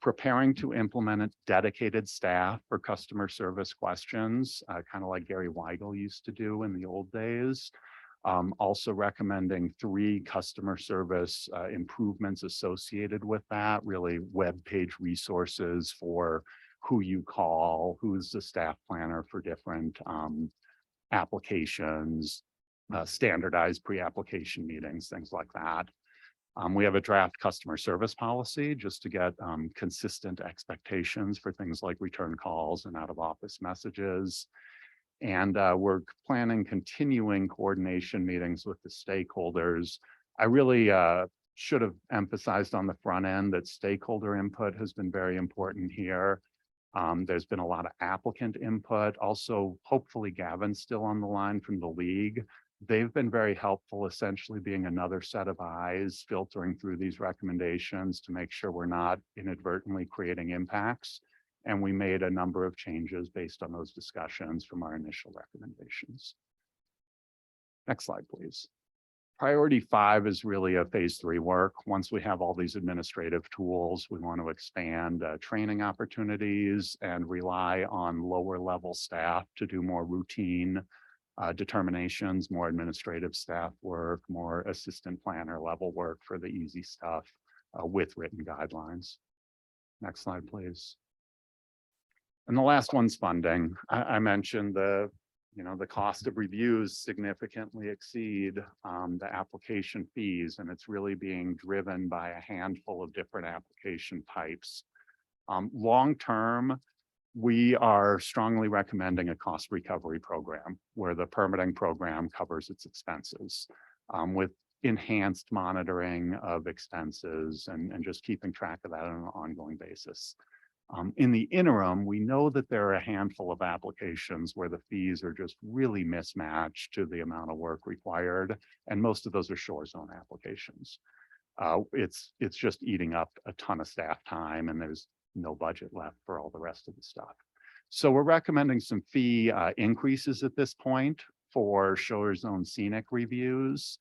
K: preparing to implement a dedicated staff for customer service questions, kind of like Gary Weigel used to do in the old days. Also recommending 3 customer service improvements associated with that, really web page resources for who you call, who's the staff planner for different applications, standardized pre-application meetings, things like that. We have a draft customer service policy just to get consistent expectations for things like return calls and out of office messages. And we're planning continuing coordination meetings with the stakeholders. I really should have emphasized on the front end that stakeholder input has been very important here. There's been a lot of applicant input. Also, hopefully Gavin's still on the line from the league. They've been very helpful, essentially being another set of eyes filtering through these recommendations to make sure we're not inadvertently creating impacts. And we made a number of changes based on those discussions from our initial recommendations. Next slide, please. Priority 5 is really a phase 3 work. Once we have all these administrative tools, we want to expand training opportunities and rely on lower level staff to do more routine determinations, more administrative staff work, more assistant planner level work for the easy stuff with written guidelines. Next slide, please. And the last one's funding. I mentioned the cost of reviews significantly exceed the application fees, and it's really being driven by a handful of different application types. Long-term, we are strongly recommending a cost recovery program where the permitting program covers its expenses with enhanced monitoring of expenses and just keeping track of that on an ongoing basis. In the interim, we know that there are a handful of applications where the fees are just really mismatched to the amount of work required, and most of those are shore zone applications. It's just eating up a ton of staff time, and there's no budget left for all the rest of the stuff. So we're recommending some fee increases at this point for shore zone scenic reviews,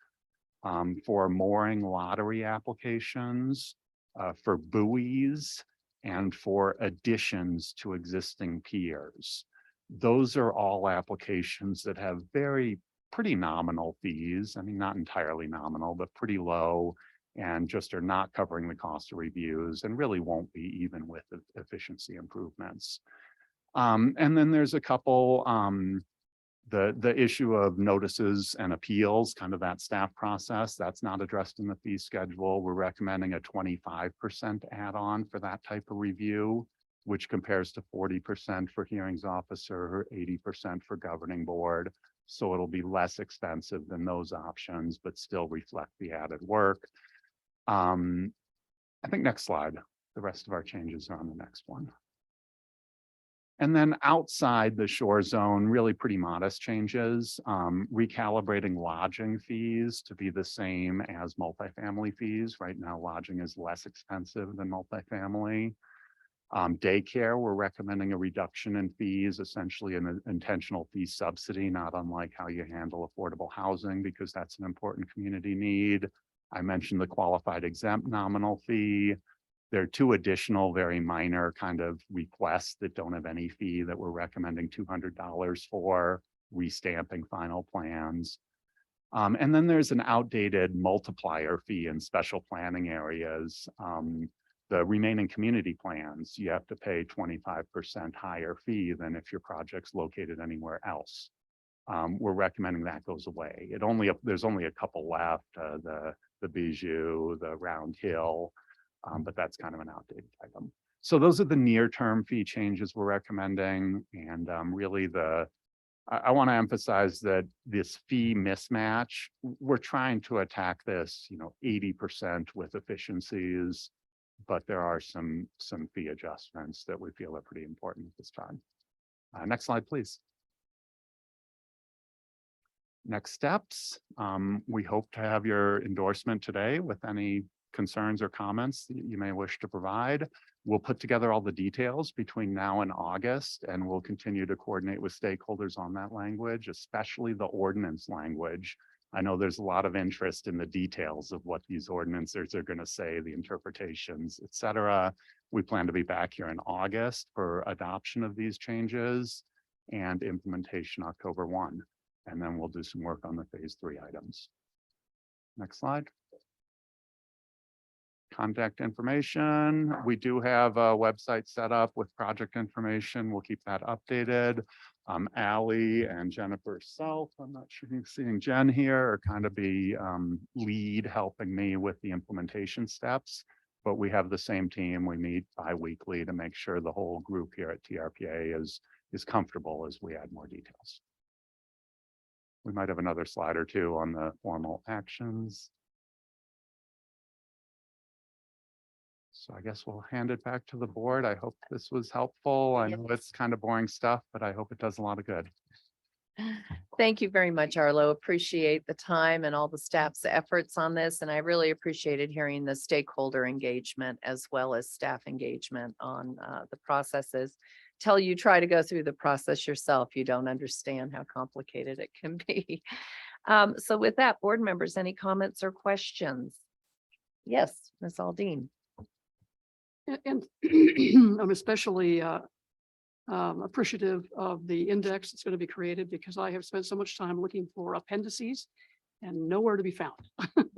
K: for mooring lottery applications, for buoys, and for additions to existing piers. Those are all applications that have pretty nominal fees. I mean, not entirely nominal, but pretty low, and just are not covering the cost of reviews and really won't be even with the efficiency improvements. And then there's a couple, the issue of notices and appeals, kind of that staff process, that's not addressed in the fee schedule. We're recommending a 25% add-on for that type of review, which compares to 40% for hearings officer, 80% for governing board. So it'll be less expensive than those options, but still reflect the added work. I think next slide. The rest of our changes are on the next one. And then outside the shore zone, really pretty modest changes, recalibrating lodging fees to be the same as multifamily fees. Right now, lodging is less expensive than multifamily. Daycare, we're recommending a reduction in fees, essentially an intentional fee subsidy, not unlike how you handle affordable housing, because that's an important community need. I mentioned the qualified exempt nominal fee. There are 2 additional very minor kind of requests that don't have any fee that we're recommending $200 for, restamping final plans. And then there's an outdated multiplier fee in special planning areas. The remaining community plans, you have to pay 25% higher fee than if your project's located anywhere else. We're recommending that goes away. There's only a couple left, the Bijou, the Round Hill, but that's kind of an outdated item. So those are the near-term fee changes we're recommending. And really I want to emphasize that this fee mismatch, we're trying to attack this, 80% with efficiencies, but there are some fee adjustments that we feel are pretty important at this time. Next slide, please. Next steps, we hope to have your endorsement today with any concerns or comments that you may wish to provide. We'll put together all the details between now and August, and we'll continue to coordinate with stakeholders on that language, especially the ordinance language, I know there's a lot of interest in the details of what these ordinances are going to say, the interpretations, et cetera. We plan to be back here in August for adoption of these changes and implementation October 1. And then we'll do some work on the phase 3 items. Next slide. Contact information. We do have a website set up with project information. We'll keep that updated. Ally and Jennifer Self, I'm not sure you're seeing Jen here, are kind of be lead helping me with the implementation steps. But we have the same team. We meet bi-weekly to make sure the whole group here at TRPA is comfortable as we add more details. We might have another slide or two on the formal actions. So I guess we'll hand it back to the board. I hope this was helpful. I know it's kind of boring stuff, but I hope it does a lot of good.
H: Thank you very much, Arlo. Appreciate the time and all the staff's efforts on this. And I really appreciated hearing the stakeholder engagement as well as staff engagement on the processes. Till you try to go through the process yourself, you don't understand how complicated it can be. So with that, board members, any comments or questions? Yes, Ms. Aldine.
F: And I'm especially appreciative of the index that's going to be created because I have spent so much time looking for appendices and nowhere to be found.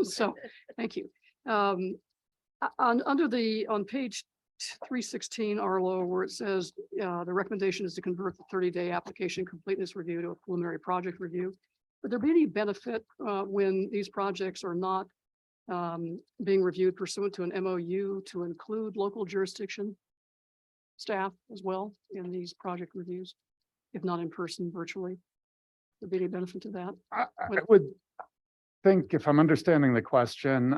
F: So thank you. On page 316, Arlo, where it says the recommendation is to convert the 30-day application completeness review to a preliminary project review. Would there be any benefit when these projects are not being reviewed pursuant to an MOU to include local jurisdiction staff as well in these project reviews, if not in person, virtually? Would there be any benefit to that?
K: I would think, if I'm understanding the question,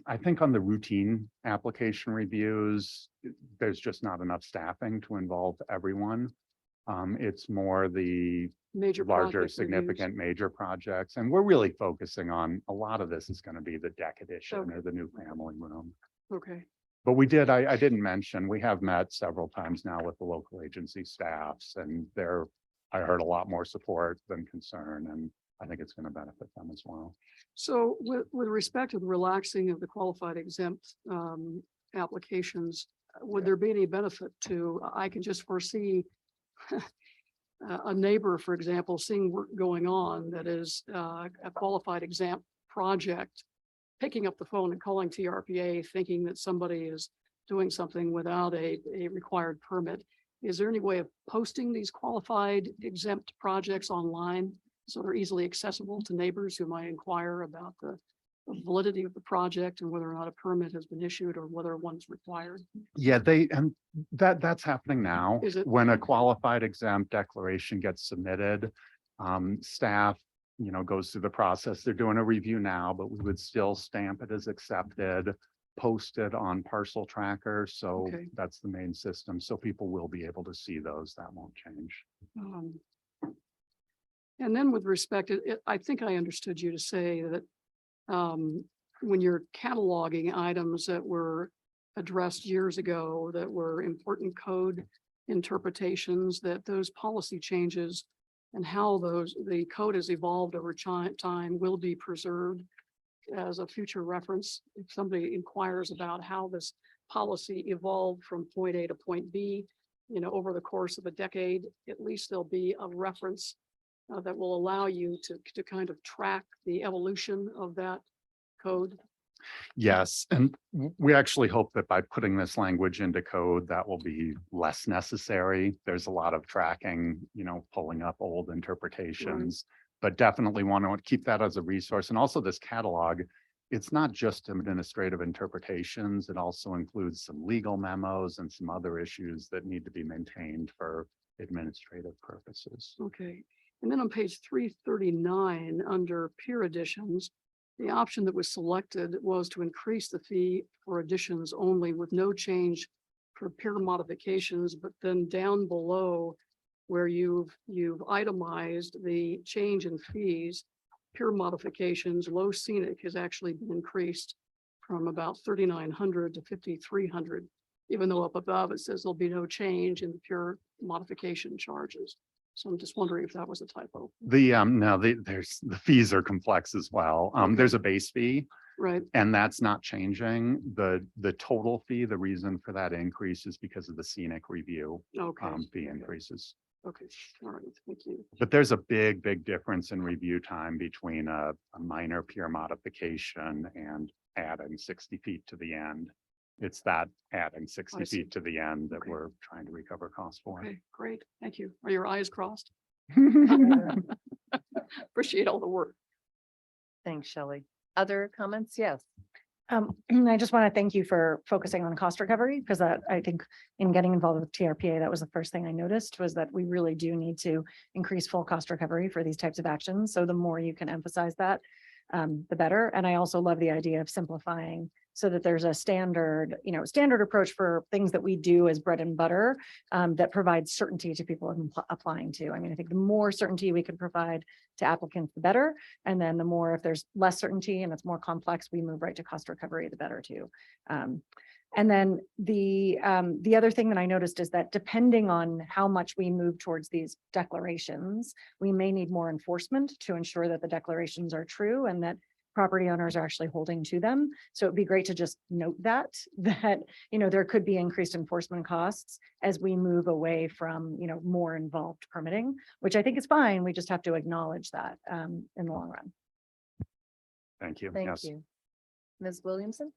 K: I think on the routine application reviews, there's just not enough staffing to involve everyone. It's more the
F: Major
K: larger,
F: project
K: significant major projects. And we're really focusing on a lot of this is going to be the deck addition or the new family room.
F: Okay.
K: But I didn't mention, we have met several times now with the local agency staffs and I heard a lot more support than concern, and I think it's going to benefit them as well.
F: So with respect to the relaxing of the qualified exempt applications, would there be any benefit to, I can just foresee a neighbor, for example, seeing work going on that is a qualified exempt project, picking up the phone and calling TRPA thinking that somebody is doing something without a required permit. Is there any way of posting these qualified exempt projects online so they're easily accessible to neighbors who might inquire about the validity of the project and whether or not a permit has been issued or whether one's required?
K: Yeah, that's happening now.
F: Is it?
K: When a qualified exempt declaration gets submitted, staff, goes through the process. They're doing a review now, but we would still stamp it as accepted, post it on Parcel Tracker. So
F: Okay.
K: that's the main system. So people will be able to see those. That won't change.
F: And then with respect to it, I think I understood you to say that when you're cataloging items that were addressed years ago that were important code interpretations, that those policy changes and how the code has evolved over time will be preserved as a future reference. If somebody inquires about how this policy evolved from point A to point B, over the course of a decade, at least there'll be a reference that will allow you to kind of track the evolution of that code.
K: Yes, and we actually hope that by putting this language into code, that will be less necessary. There's a lot of tracking, pulling up old interpretations, but definitely want to keep that as a resource. And also this catalog, it's not just administrative interpretations. It also includes some legal memos and some other issues that need to be maintained for administrative purposes.
F: Okay. And then on page 339, under peer additions, the option that was selected was to increase the fee for additions only with no change for peer modifications, but then down below where you've itemized the change in fees, peer modifications, low scenic has actually been increased from about 3,900 to 5,300, even though up above it says there'll be no change in the pure modification charges. So I'm just wondering if that was a typo.
K: No, the fees are complex as well.
F: Okay.
K: There's a base fee.
F: Right.
K: And that's not changing. The total fee, the reason for that increase is because of the scenic review
F: Okay.
K: fee increases.
F: Okay. All right. Thank you.
K: But there's a big difference in review time between a minor pier modification and adding 60 feet to the end. It's that adding 60
F: I see.
K: feet to the end that
F: Okay.
K: we're trying to recover costs for.
F: Okay, great. Thank you. Are your eyes crossed? Appreciate all the work.
H: Thanks, Shelley. Other comments? Yes.
G: I just want to thank you for focusing on cost recovery, because I think in getting involved with TRPA, that was the first thing I noticed, was that we really do need to increase full cost recovery for these types of actions. So the more you can emphasize that, the better. And I also love the idea of simplifying so that there's a standard approach for things that we do as bread and butter, that provides certainty to people applying to. I mean, I think the more certainty we can provide to applicants, the better. And then the more, if there's less certainty and it's more complex, we move right to cost recovery, the better too. And then the other thing that I noticed is that depending on how much we move towards these declarations, we may need more enforcement to ensure that the declarations are true and that property owners are actually holding to them. So it'd be great to just note that there could be increased enforcement costs as we move away from, more involved permitting, which I think is fine. We just have to acknowledge that in the long run.
K: Thank you.
H: Thank
K: Yes.
H: you. Ms. Williamson?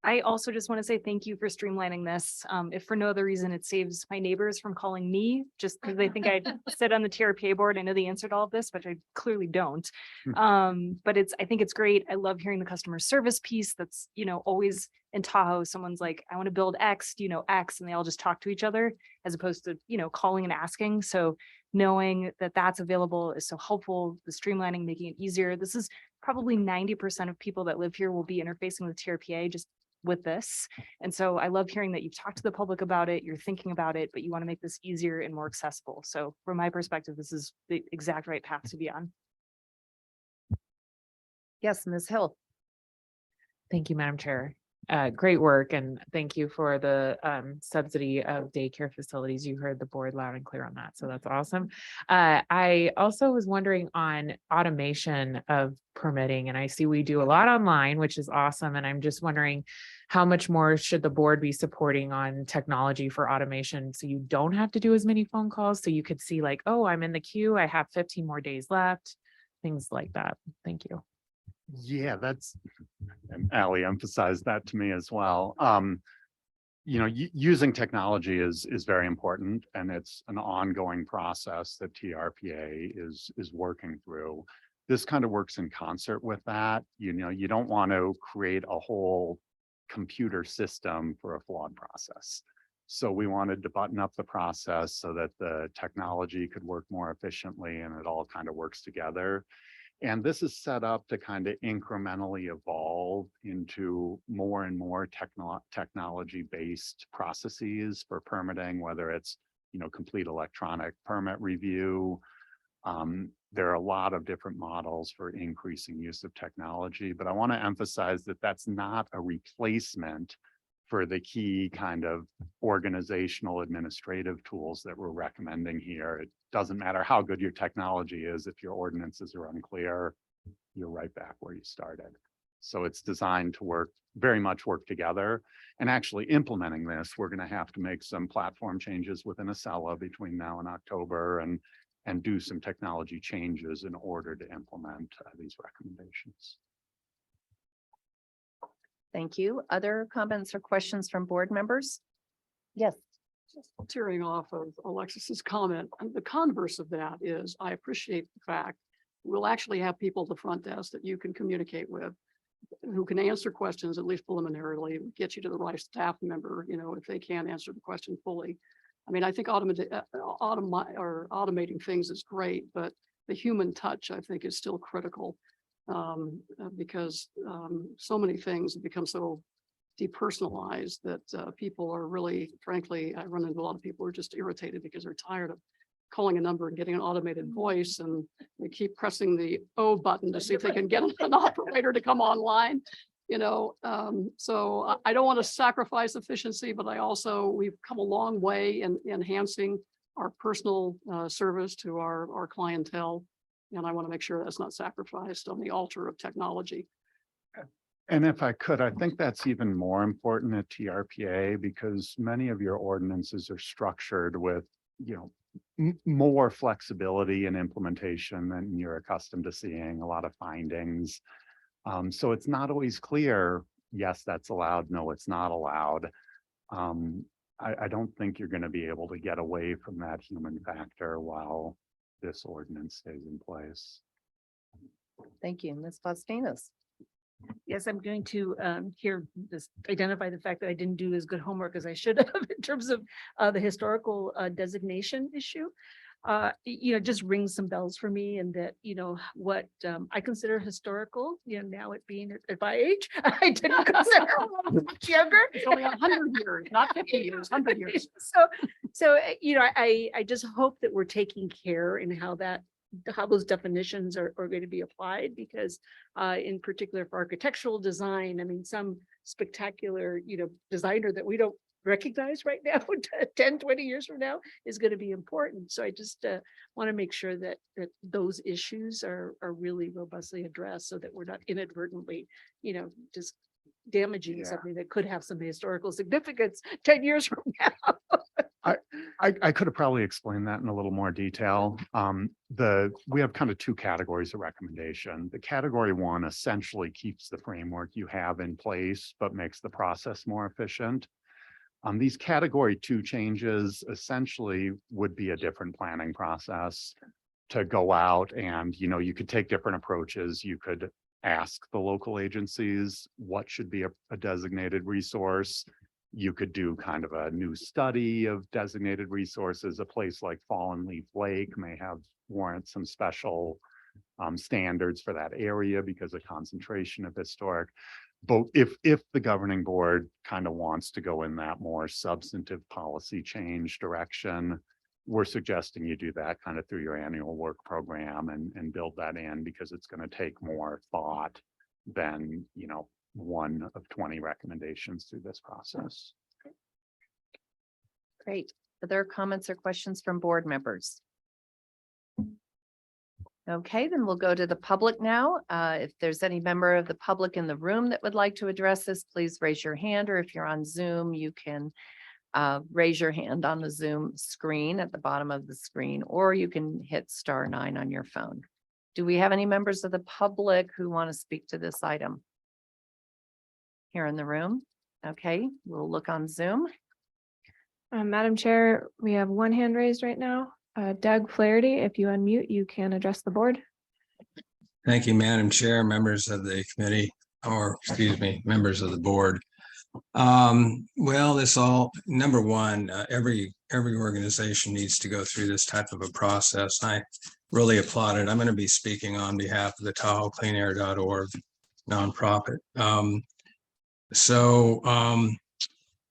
A: I also just want to say thank you for streamlining this. If for no other reason, it saves my neighbors from calling me just because they think I sit on the TRPA board. I know the answer to all of this, but I clearly don't. But I think it's great. I love hearing the customer service piece. That's, always in Tahoe, someone's like, I want to build X, do you know X? And they all just talk to each other as opposed to, calling and asking. So knowing that that's available is so helpful. The streamlining, making it easier. This is probably 90% of people that live here will be interfacing with TRPA just with this. And so I love hearing that you've talked to the public about it, you're thinking about it, but you want to make this easier and more accessible. So from my perspective, this is the exact right path to be on.
H: Yes, Ms. Hill.
C: Thank you, Madam Chair. Great work, and thank you for the subsidy of daycare facilities. You heard the board loud and clear on that, so that's awesome. I also was wondering on automation of permitting, and I see we do a lot online, which is awesome. And I'm just wondering how much more should the board be supporting on technology for automation, so you don't have to do as many phone calls, so you could see like, oh, I'm in the queue, I have 15 more days left, things like that. Thank you.
K: Yeah, and Ally emphasized that to me as well. Using technology is very important, and it's an ongoing process that TRPA is working through. This kind of works in concert with that. You don't want to create a whole computer system for a flawed process. So we wanted to button up the process so that the technology could work more efficiently and it all kind of works together. And this is set up to kind of incrementally evolve into more and more technology-based processes for permitting, whether it's, complete electronic permit review. There are a lot of different models for increasing use of technology, but I want to emphasize that that's not a replacement for the key kind of organizational administrative tools that we're recommending here. It doesn't matter how good your technology is, if your ordinances are unclear, you're right back where you started. So it's designed to very much work together. And actually implementing this, we're going to have to make some platform changes within Acela between now and October and do some technology changes in order to implement these recommendations.
H: Thank you. Other comments or questions from board members? Yes.
F: Just tearing off of Alexis's comment, and the converse of that is I appreciate the fact we'll actually have people at the front desk that you can communicate with, who can answer questions, at least preliminarily, get you to the right staff member, if they can't answer the question fully. I mean, I think automating things is great, but the human touch, I think, is still critical. Because so many things have become so depersonalized that people are really, frankly, I run into a lot of people who are just irritated because they're tired of calling a number and getting an automated voice, and they keep pressing the O button to see if they can get an operator to come online. So I don't want to sacrifice efficiency, but we've come a long way in enhancing our personal service to our clientele. And I want to make sure that's not sacrificed on the altar of technology.
K: And if I could, I think that's even more important at TRPA because many of your ordinances are structured with, more flexibility in implementation than you're accustomed to seeing, a lot of findings. So it's not always clear, yes, that's allowed, no, it's not allowed. I don't think you're going to be able to get away from that human factor while this ordinance stays in place.
H: Thank you. Ms. Fastinas.
L: Yes, I'm going to identify the fact that I didn't do as good homework as I should have in terms of the historical designation issue. Just rings some bells for me, and that, what I consider historical, now it being at my age, I didn't consider much younger.
F: It's only 100 years, not 50 years, 100 years.
L: I just hope that we're taking care in how those definitions are going to be applied, because in particular for architectural design, I mean, some spectacular, designer that we don't recognize right now, 10, 20 years from now is going to be important. So I just want to make sure that those issues are really robustly addressed, so that we're not inadvertently, just damaging something that could have some historical significance 10 years from now.
K: I could have probably explained that in a little more detail. We have kind of two categories of recommendation. The category one essentially keeps the framework you have in place, but makes the process more efficient. These category two changes essentially would be a different planning process to go out and, you could take different approaches. You could ask the local agencies what should be a designated resource. You could do kind of a new study of designated resources. A place like Fallen Leaf Lake may warrant some special standards for that area because of concentration of historic. But if the governing board kind of wants to go in that more substantive policy change direction, we're suggesting you do that kind of through your annual work program and build that in, because it's going to take more thought than, one of 20 recommendations through this process.
H: Great. Are there comments or questions from board members? Okay, then we'll go to the public now. If there's any member of the public in the room that would like to address this, please raise your hand, or if you're on Zoom, you can raise your hand on the Zoom screen at the bottom of the screen, or you can hit *9 on your phone. Do we have any members of the public who want to speak to this item here in the room? Okay, we'll look on Zoom.
M: Madam Chair, we have one hand raised right now. Doug Flaherty, if you unmute, you can address the board.
S: Thank you, Madam Chair, members of the committee, or excuse me, members of the board. Well, number one, every organization needs to go through this type of a process. I really applaud it. I'm going to be speaking on behalf of the Tahoe CleanAir.org nonprofit.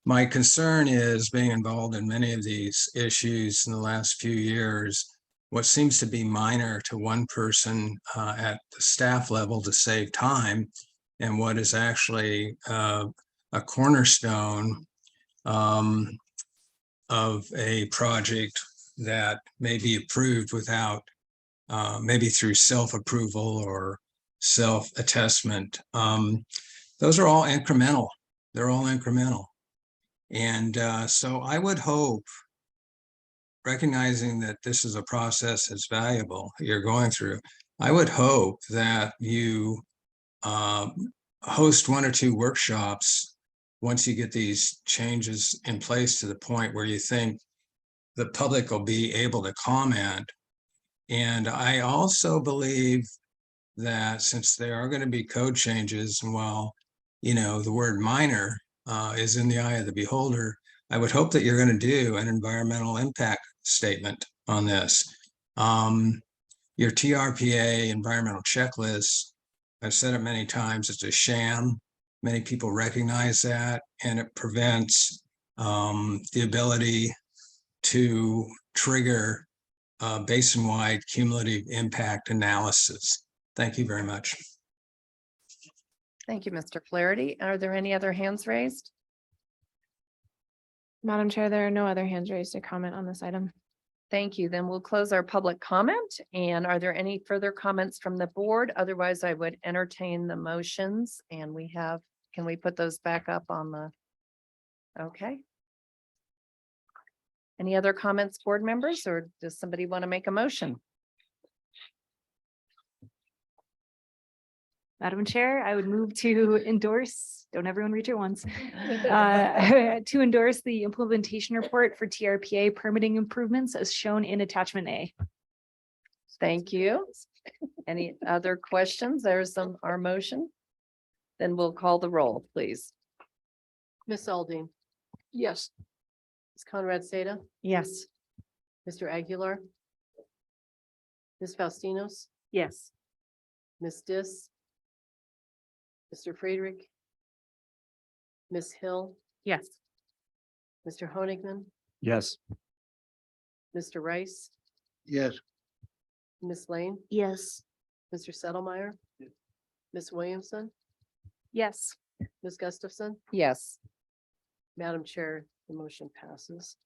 S: My concern is, being involved in many of these issues in the last few years, what seems to be minor to one person at the staff level to save time, and what is actually a cornerstone of a project that may be approved without, maybe through self-approval or self-attestment. Those are all incremental. They're all incremental. And so I would hope, recognizing that this is a process that's valuable you're going through, I would hope that you host 1 or 2 workshops once you get these changes in place to the point where you think the public will be able to comment. And I also believe that since there are going to be code changes, and while, the word minor is in the eye of the beholder, I would hope that you're going to do an environmental impact statement on this. Your TRPA environmental checklist, I've said it many times, it's a sham. Many people recognize that, and it prevents the ability to trigger basin-wide cumulative impact analysis. Thank you very much.
H: Thank you, Mr. Flaherty. Are there any other hands raised?
M: Madam Chair, there are no other hands raised to comment on this item.
H: Thank you. Then we'll close our public comment. And are there any further comments from the board? Otherwise, I would entertain the motions and we have, can we put those back up on the? Okay. Any other comments, board members, or does somebody want to make a motion?
A: Madam Chair, I would move to endorse, don't everyone reach at once, to endorse the implementation report for TRPA permitting improvements as shown in attachment A.
H: Thank you. Any other questions? There's our motion. Then we'll call the roll, please.
B: Miss Aldine,
F: Yes.
B: Ms. Conrad Seda,
G: Yes.
B: Mr. Aguilar, Ms. Faustinos,
G: Yes.
B: Ms. Dis, Mr. Friedrich, Ms. Hill,
G: Yes.
B: Mr. Honigman,
U: Yes.
B: Mr. Rice,
R: Yes.
B: Ms. Lane,
Q: Yes.
B: Mr. Settlemeyer, Ms. Williamson,
A: Yes.
B: Ms. Gustafson.
H: Yes.
B: Madam Chair, the motion passes.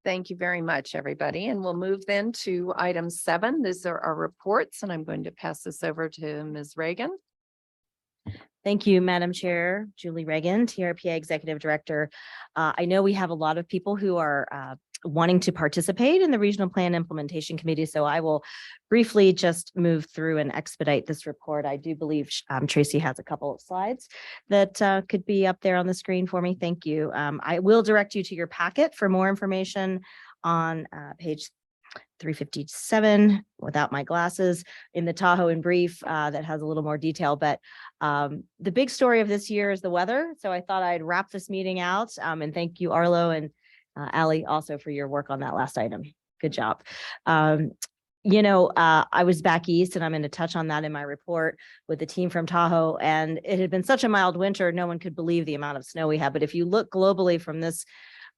H: Thank you very much, everybody. And we'll move then to item 7. These are our reports, and I'm going to pass this over to Ms. Reagan.
E: Thank you, Madam Chair, Julie Reagan, TRPA Executive Director. I know we have a lot of people who are wanting to participate in the Regional Plan Implementation Committee, so I will briefly just move through and expedite this report. I do believe Tracy has a couple of slides that could be up there on the screen for me. Thank you. I will direct you to your packet for more information on page 357 without my glasses in the Tahoe in brief that has a little more detail, but the big story of this year is the weather. So I thought I'd wrap this meeting out and thank you, Arlo and Allie, also for your work on that last item. Good job. I was back east and I'm going to touch on that in my report with the team from Tahoe, and it had been such a mild winter, no one could believe the amount of snow we had. But if you look globally from this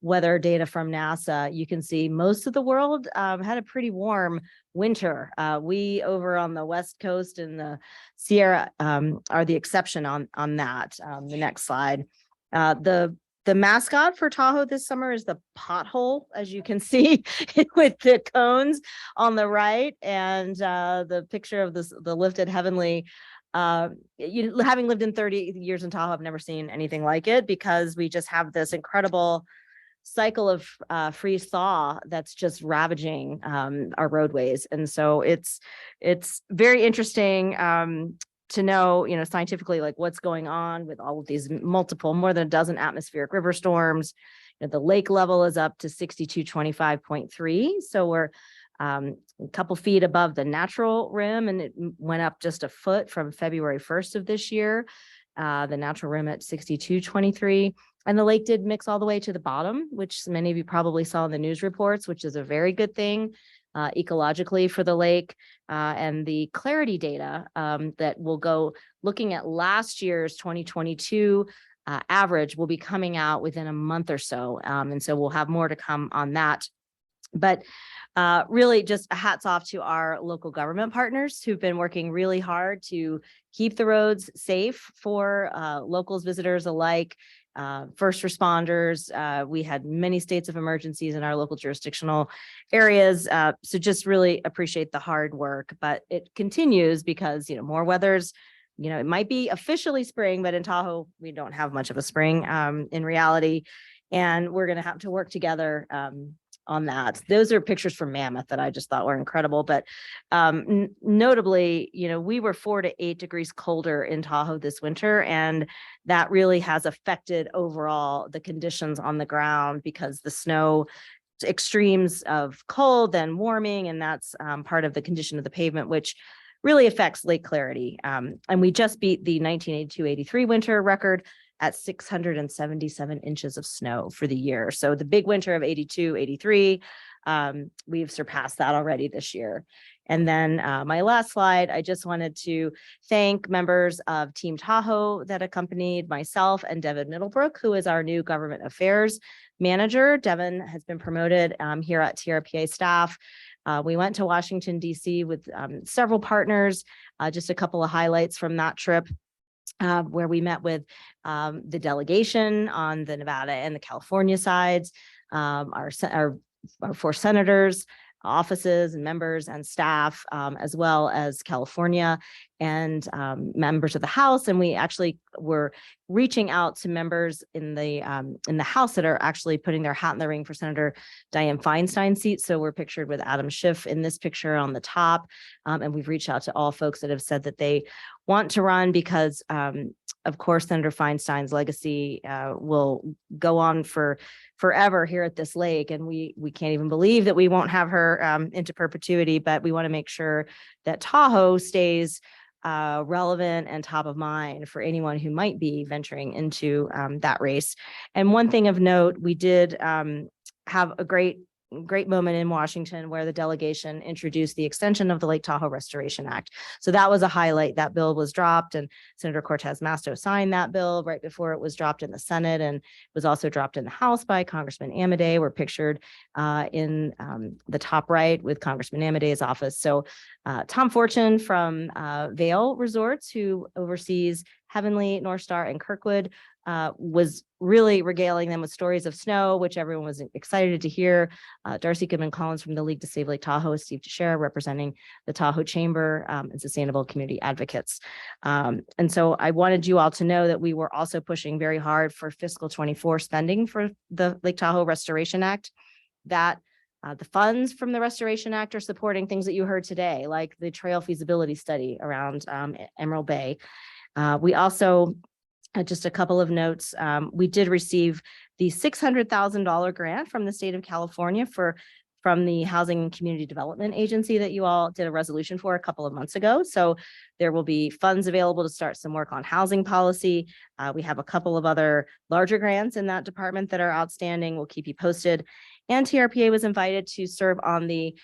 E: weather data from NASA, you can see most of the world had a pretty warm winter. We over on the West Coast and the Sierra are the exception on that. The next slide. The mascot for Tahoe this summer is the pothole, as you can see with the cones on the right, and the picture of the lifted heavenly. Having lived in 30 years in Tahoe, I've never seen anything like it, because we just have this incredible cycle of freeze thaw that's just ravaging our roadways. And so it's very interesting to know, scientifically, like what's going on with all of these more than a dozen atmospheric river storms. The lake level is up to 6225.3. So we're a couple feet above the natural rim, and it went up just a foot from February 1st of this year. The natural rim at 6223. And the lake did mix all the way to the bottom, which many of you probably saw in the news reports, which is a very good thing ecologically for the lake. And the clarity data that will go looking at last year's 2022 average will be coming out within a month or so. And so we'll have more to come on that. But really just hats off to our local government partners who've been working really hard to keep the roads safe for locals, visitors alike, first responders. We had many states of emergencies in our local jurisdictional areas. So just really appreciate the hard work, but it continues because, more weathers, it might be officially spring, but in Tahoe, we don't have much of a spring in reality. And we're going to have to work together on that. Those are pictures from Mammoth that I just thought were incredible. But notably, we were 4 to 8 degrees colder in Tahoe this winter, and that really has affected overall the conditions on the ground because the snow extremes of cold and warming, and that's part of the condition of the pavement, which really affects lake clarity. And we just beat the 1982-83 winter record at 677 inches of snow for the year. So the big winter of 82-83, we've surpassed that already this year. And then my last slide, I just wanted to thank members of Team Tahoe that accompanied myself and Devin Middlebrook, who is our new government affairs manager. Devin has been promoted here at TRPA staff. We went to Washington, D.C. with several partners, just a couple of highlights from that trip. Where we met with the delegation on the Nevada and the California sides, our for senators, offices and members and staff, as well as California and members of the House. And we actually were reaching out to members in the House that are actually putting their hat in the ring for Senator Dianne Feinstein's seat. So we're pictured with Adam Schiff in this picture on the top. And we've reached out to all folks that have said that they want to run because, of course, Senator Feinstein's legacy will go on for forever here at this lake. And we can't even believe that we won't have her into perpetuity, but we want to make sure that Tahoe stays relevant and top of mind for anyone who might be venturing into that race. And one thing of note, we did have a great moment in Washington where the delegation introduced the extension of the Lake Tahoe Restoration Act. So that was a highlight. That bill was dropped and Senator Cortez Masto signed that bill right before it was dropped in the Senate and was also dropped in the House by Congressman Amodei. We're pictured in the top right with Congressman Amodei's office. So Tom Fortune from Vail Resorts, who oversees Heavenly, North Star, and Kirkwood, was really regaling them with stories of snow, which everyone was excited to hear. Darcy Goodman Collins from the League to Save Lake Tahoe, Steve Teixeira representing the Tahoe Chamber and Sustainable Community Advocates. And so I wanted you all to know that we were also pushing very hard for fiscal 24 spending for the Lake Tahoe Restoration Act. That the funds from the Restoration Act are supporting things that you heard today, like the trail feasibility study around Emerald Bay. We also, just a couple of notes, we did receive the $600,000 grant from the state of California from the Housing and Community Development Agency that you all did a resolution for a couple of months ago. So there will be funds available to start some work on housing policy. We have a couple of other larger grants in that department that are outstanding. We'll keep you posted. And TRPA was invited to serve on the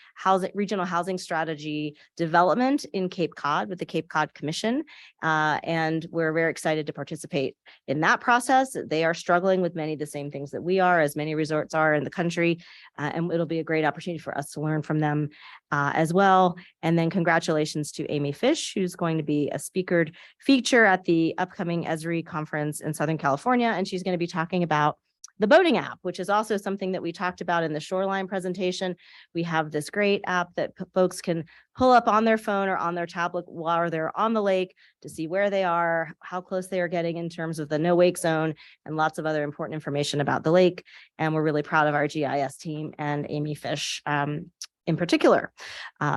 E: regional housing strategy development in Cape Cod with the Cape Cod Commission. And we're very excited to participate in that process. They are struggling with many of the same things that we are, as many resorts are in the country. And it'll be a great opportunity for us to learn from them as well. And then congratulations to Amy Fish, who's going to be a speakered feature at the upcoming ESRI conference in Southern California. And she's going to be talking about the boating app, which is also something that we talked about in the shoreline presentation. We have this great app that folks can pull up on their phone or on their tablet while they're on the lake to see where they are, how close they are getting in terms of the no wake zone, and lots of other important information about the lake. And we're really proud of our GIS team and Amy Fish in particular.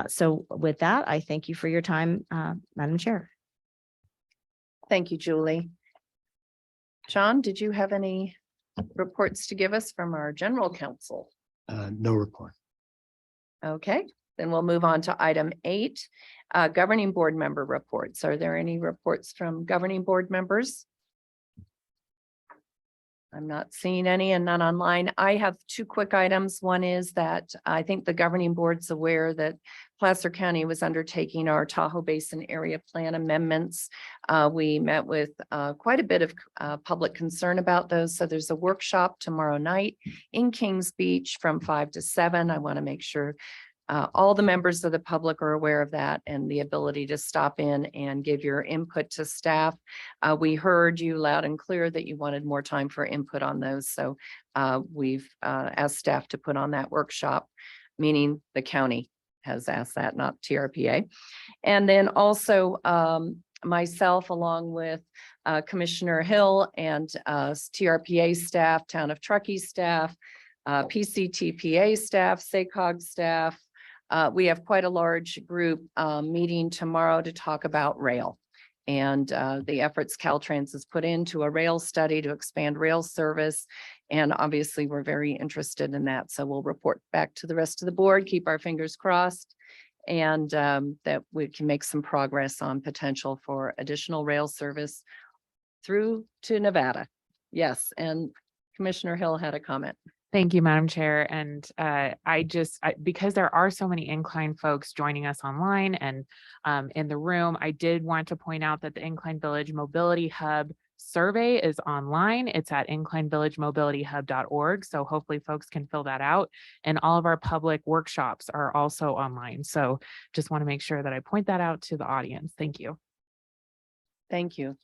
E: So with that, I thank you for your time, Madam Chair.
H: Thank you, Julie. John, did you have any reports to give us from our general counsel?
U: No report.
H: Okay, then we'll move on to item 8, governing board member reports. Are there any reports from governing board members? I'm not seeing any and none online. I have 2 quick items. One is that I think the governing board's aware that Placer County was undertaking our Tahoe Basin Area Plan amendments. We met with quite a bit of public concern about those. So there's a workshop tomorrow night in Kings Beach from 5 to 7. I want to make sure all the members of the public are aware of that and the ability to stop in and give your input to staff. We heard you loud and clear that you wanted more time for input on those. So we've asked staff to put on that workshop, meaning the county has asked that, not TRPA. And then also myself, along with Commissioner Hill and TRPA staff, Town of Truckee staff, PCTPA staff, SACOG staff. We have quite a large group meeting tomorrow to talk about rail and the efforts Caltrans has put into a rail study to expand rail service. And obviously, we're very interested in that. So we'll report back to the rest of the board, keep our fingers crossed, and that we can make some progress on potential for additional rail service through to Nevada. Yes, and Commissioner Hill had a comment.
C: Thank you, Madam Chair. And because there are so many Incline folks joining us online and in the room, I did want to point out that the Incline Village Mobility Hub survey is online. It's at inclinevillagemobilityhub.org. So hopefully folks can fill that out. And all of our public workshops are also online. So just want to make sure that I point that out to the audience. Thank you.
H: Thank you.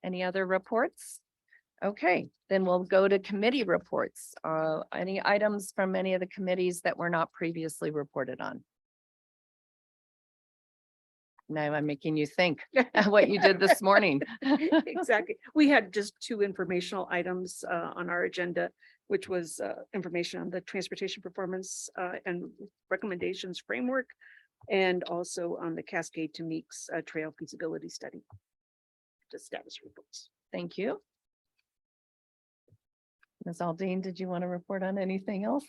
H: Any other reports? Okay, then we'll go to committee reports. Any items from any of the committees that were not previously reported on? Now I'm making you think what you did this morning.
L: Exactly. We had just two informational items on our agenda, which was information on the transportation performance and recommendations framework, and also on the Cascade to Meeks trail feasibility study. Just status reports.
H: Thank you. Ms. Aldean, did you want to report on anything else?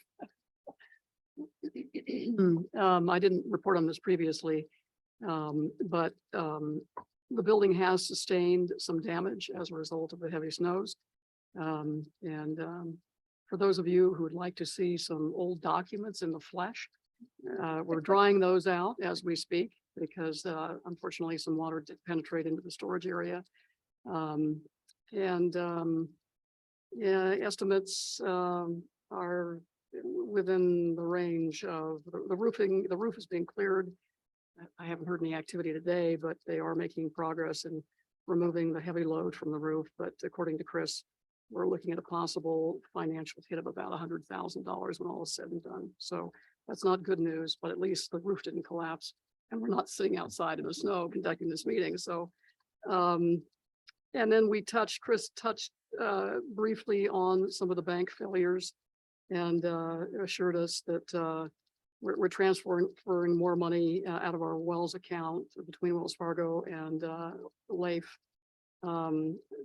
F: I didn't report on this previously, but the building has sustained some damage as a result of the heavy snows. For those of you who would like to see some old documents in the flesh, we're drying those out as we speak because unfortunately some water did penetrate into the storage area. Yeah, estimates are within the range of the roofing. The roof is being cleared. I haven't heard any activity today, but they are making progress in removing the heavy load from the roof. But according to Chris, we're looking at a possible financial hit of about $100,000 when all is said and done. So that's not good news, but at least the roof didn't collapse and we're not sitting outside in the snow conducting this meeting. So, and then Chris touched briefly on some of the bank failures and assured us that we're transferring more money out of our Wells account between Wells Fargo and Leif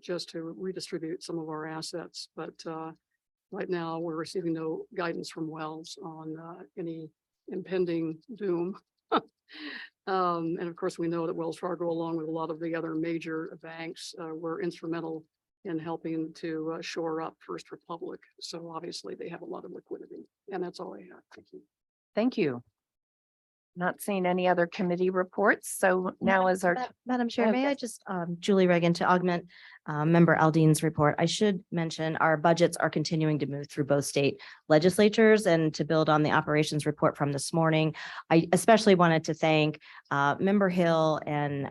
F: just to redistribute some of our assets. But right now we're receiving no guidance from Wells on any impending doom. And of course, we know that Wells Fargo, along with a lot of the other major banks, were instrumental in helping to shore up First Republic. So obviously they have a lot of liquidity, and that's all I have. Thank you.
H: Thank you. Not seeing any other committee reports. So now is our.
E: Madam Chair,
H: Oh,
E: may I
H: yes.
E: just, Julie Reagan, to augment Member Aldean's report, I should mention our budgets are continuing to move through both state legislatures, and to build on the operations report from this morning. I especially wanted to thank Member Hill and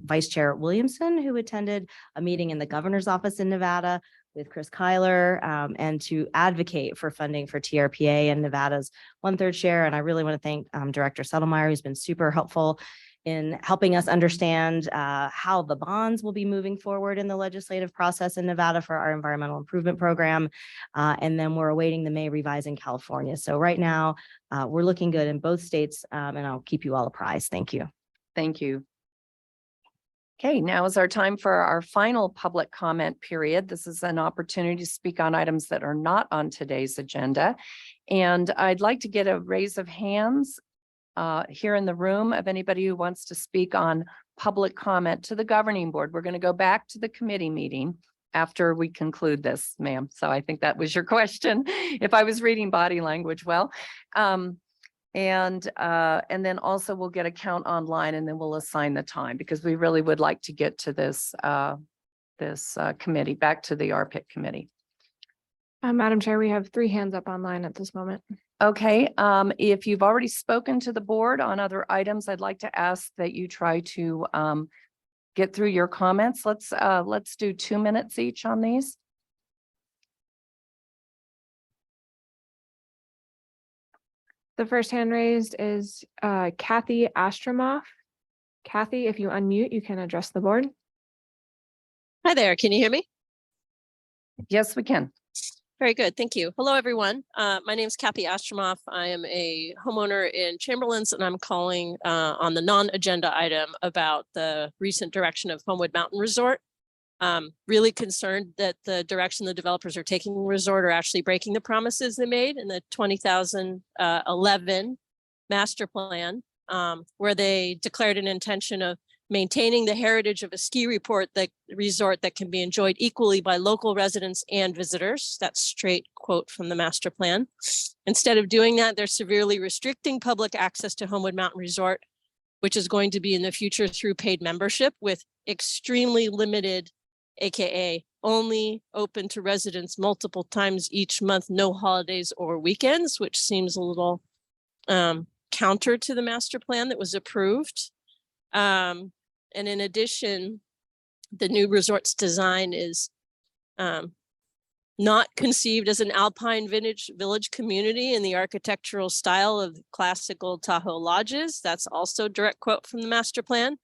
E: Vice Chair Williamson, who attended a meeting in the governor's office in Nevada with Chris Kyler, and to advocate for funding for TRPA and Nevada's 1/3 share. And I really want to thank Director Settlemyer, who's been super helpful in helping us understand how the bonds will be moving forward in the legislative process in Nevada for our environmental improvement program. And then we're awaiting the May revise in California. So right now we're looking good in both states, and I'll keep you all apprised. Thank you.
H: Thank you. Okay, now is our time for our final public comment period. This is an opportunity to speak on items that are not on today's agenda. And I'd like to get a raise of hands here in the room of anybody who wants to speak on public comment to the governing board. We're going to go back to the committee meeting after we conclude this, ma'am. So I think that was your question, if I was reading body language well. And then also we'll get a count online, and then we'll assign the time, because we really would like to get to this committee, back to the RPIC committee.
M: Madam Chair, we have 3 hands up online at this moment.
H: Okay, if you've already spoken to the board on other items, I'd like to ask that you try to get through your comments. Let's do 2 minutes each on these.
M: The first hand raised is Kathy Astromoff. Kathy, if you unmute, you can address the board.
D: Hi there, can you hear me?
H: Yes, we can.
D: Very good, thank you. Hello, everyone. My name is Kathy Astromoff. I am a homeowner in Chamberlain's, and I'm calling on the non-agenda item about the recent direction of Homewood Mountain Resort. Really concerned that the direction the developers are taking the resort are actually breaking the promises they made in the 2011 master plan, where they declared an intention of maintaining the heritage of a ski resort that can be enjoyed equally by local residents and visitors. That's straight quote from the master plan. Instead of doing that, they're severely restricting public access to Homewood Mountain Resort, which is going to be in the future through paid membership with extremely limited, AKA only open to residents multiple times each month, no holidays or weekends, which seems a little counter to the master plan that was approved. And in addition, the new resort's design is not conceived as an alpine village community in the architectural style of classical Tahoe lodges. That's also a direct quote from the master plan.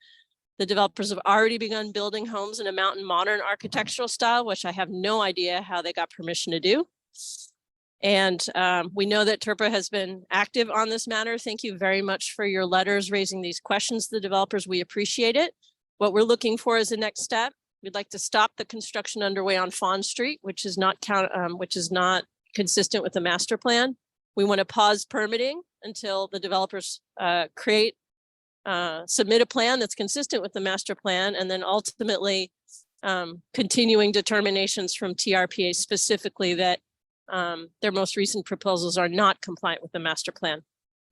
D: The developers have already begun building homes in a mountain modern architectural style, which I have no idea how they got permission to do. And we know that TRPA has been active on this matter. Thank you very much for your letters raising these questions to the developers. We appreciate it. What we're looking for is the next step. We'd like to stop the construction underway on Fawn Street, which is not consistent with the master plan. We want to pause permitting until the developers submit a plan that's consistent with the master plan, and then ultimately continuing determinations from TRPA specifically that their most recent proposals are not compliant with the master plan.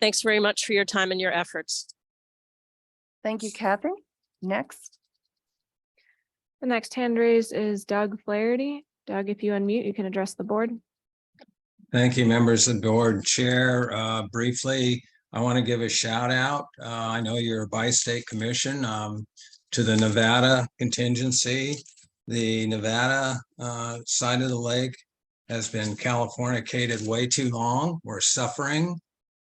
D: Thanks very much for your time and your efforts.
H: Thank you, Kathy. Next.
M: The next hand raise is Doug Flaherty. Doug, if you unmute, you can address the board.
S: Thank you, members of the board. Chair, briefly, I want to give a shout out. I know you're a bi-state commission to the Nevada contingency. The Nevada side of the lake has been Californicated way too long. We're suffering.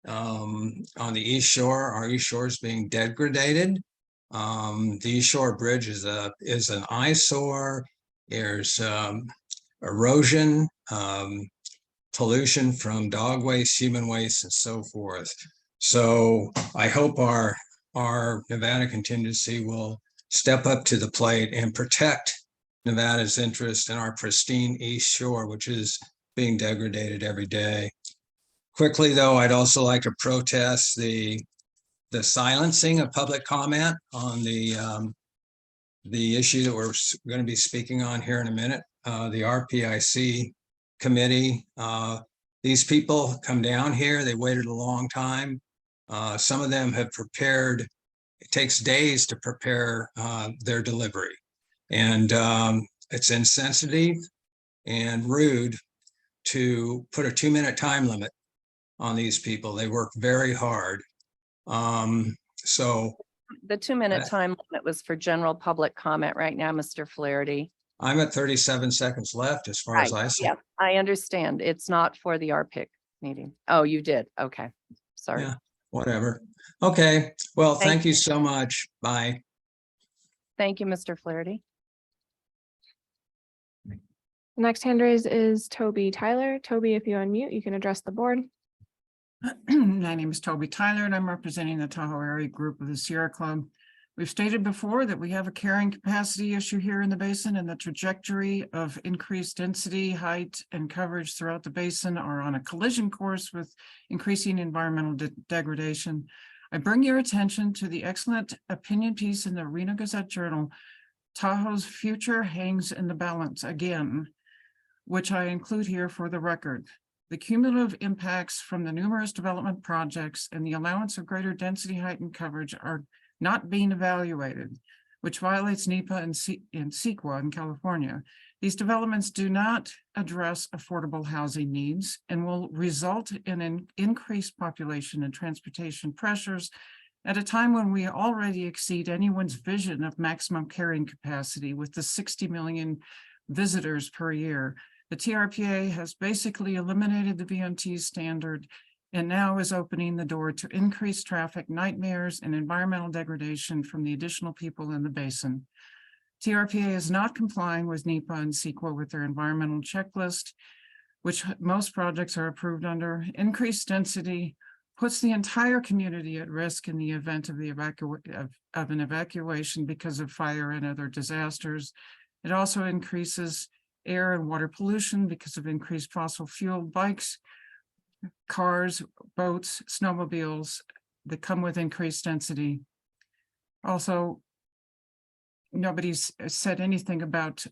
S: On the East Shore, our East Shore is being degraded. The East Shore Bridge is an eyesore. There's erosion, pollution from dog waste, human waste, and so forth. So I hope our Nevada contingency will step up to the plate and protect Nevada's interest in our pristine East Shore, which is being degraded every day. Quickly, though, I'd also like to protest the silencing of public comment on the issue that we're going to be speaking on here in a minute, the RPIC committee. These people come down here, they waited a long time. Some of them have prepared, it takes days to prepare their delivery. And it's insensitive and rude to put a 2-minute time limit on these people. They work very hard. So
H: the 2-minute time limit was for general public comment right now, Mr. Flaherty.
S: I'm at 37 seconds left as far as I see.
H: Yeah, I understand. It's not for the RPIC meeting. Oh, you did. Okay. Sorry.
S: Yeah, whatever. Okay. Well, thank you so much. Bye.
H: Thank you, Mr. Flaherty.
M: The next hand raise is Toby Tyler. Toby, if you unmute, you can address the board.
T: My name is Toby Tyler, and I'm representing the Tahoe area group of the Sierra Club. We've stated before that we have a carrying capacity issue here in the basin, and the trajectory of increased density, height, and coverage throughout the basin are on a collision course with increasing environmental degradation. I bring your attention to the excellent opinion piece in the Reno Gazette Journal, Tahoe's Future Hangs in the Balance Again, which I include here for the record. The cumulative impacts from the numerous development projects and the allowance of greater density, height, and coverage are not being evaluated, which violates NEPA and CEQA in California. These developments do not address affordable housing needs and will result in an increased population and transportation pressures at a time when we already exceed anyone's vision of maximum carrying capacity with the 60 million visitors per year. The TRPA has basically eliminated the VMT standard and now is opening the door to increased traffic nightmares and environmental degradation from the additional people in the basin. TRPA is not complying with NEPA and CEQA with their environmental checklist, which most projects are approved under. Increased density puts the entire community at risk in the event of an evacuation because of fire and other disasters. It also increases air and water pollution because of increased fossil fuel bikes, cars, boats, snowmobiles that come with increased density. Also, nobody's said anything about,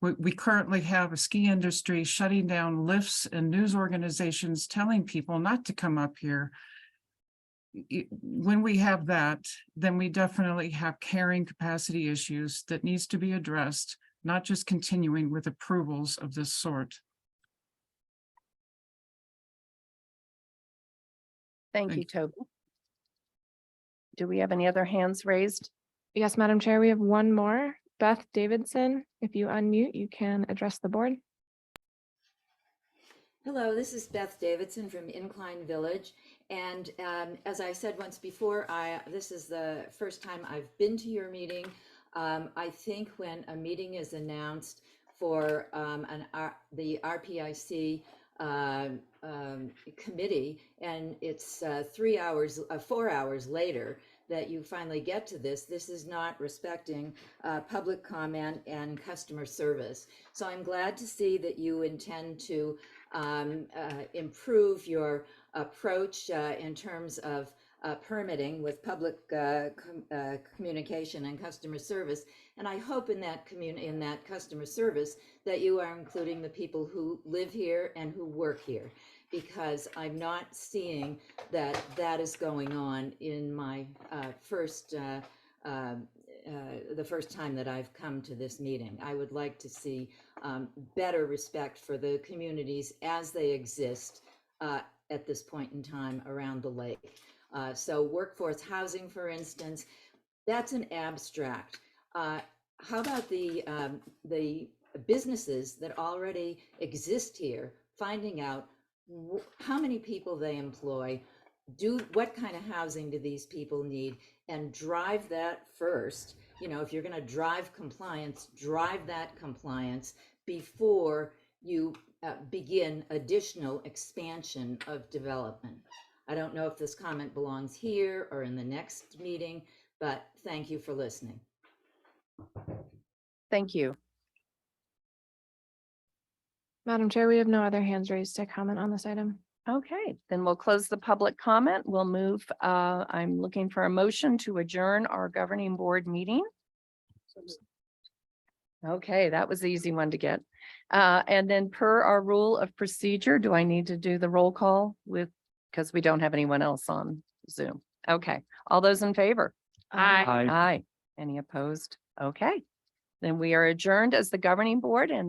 T: we currently have a ski industry shutting down lifts and news organizations telling people not to come up here. When we have that, then we definitely have carrying capacity issues that needs to be addressed, not just continuing with approvals of this sort.
H: Thank you, Toby. Do we have any other hands raised?
M: Yes, Madam Chair, we have one more. Beth Davidson, if you unmute, you can address the board.
I: Hello, this is Beth Davidson from Incline Village. And as I said once before, this is the first time I've been to your meeting. I think when a meeting is announced for the RPIC committee, and it's 4 hours later that you finally get to this is not respecting public comment and customer service. So I'm glad to see that you intend to improve your approach in terms of permitting with public communication and customer service. And I hope in that customer service that you are including the people who live here and who work here, because I'm not seeing that is going on in my the first time that I've come to this meeting. I would like to see better respect for the communities as they exist at this point in time around the lake. So workforce housing, for instance, that's an abstract. How about the businesses that already exist here, finding out how many people they employ, what kind of housing do these people need, and drive that first. You know, if you're going to drive that compliance before you begin additional expansion of development. I don't know if this comment belongs here or in the next meeting, but thank you for listening.
H: Thank you.
M: Madam Chair, we have no other hands raised to comment on this item.
H: Okay, then we'll close the public comment. We'll move, I'm looking for a motion to adjourn our governing board meeting. Okay, that was the easy one to get. And then per our rule of procedure, do I need to do the roll call because we don't have anyone else on Zoom? Okay, all those in favor?
C: Aye.
H: Aye. Any opposed? Okay, then we are adjourned as the governing board and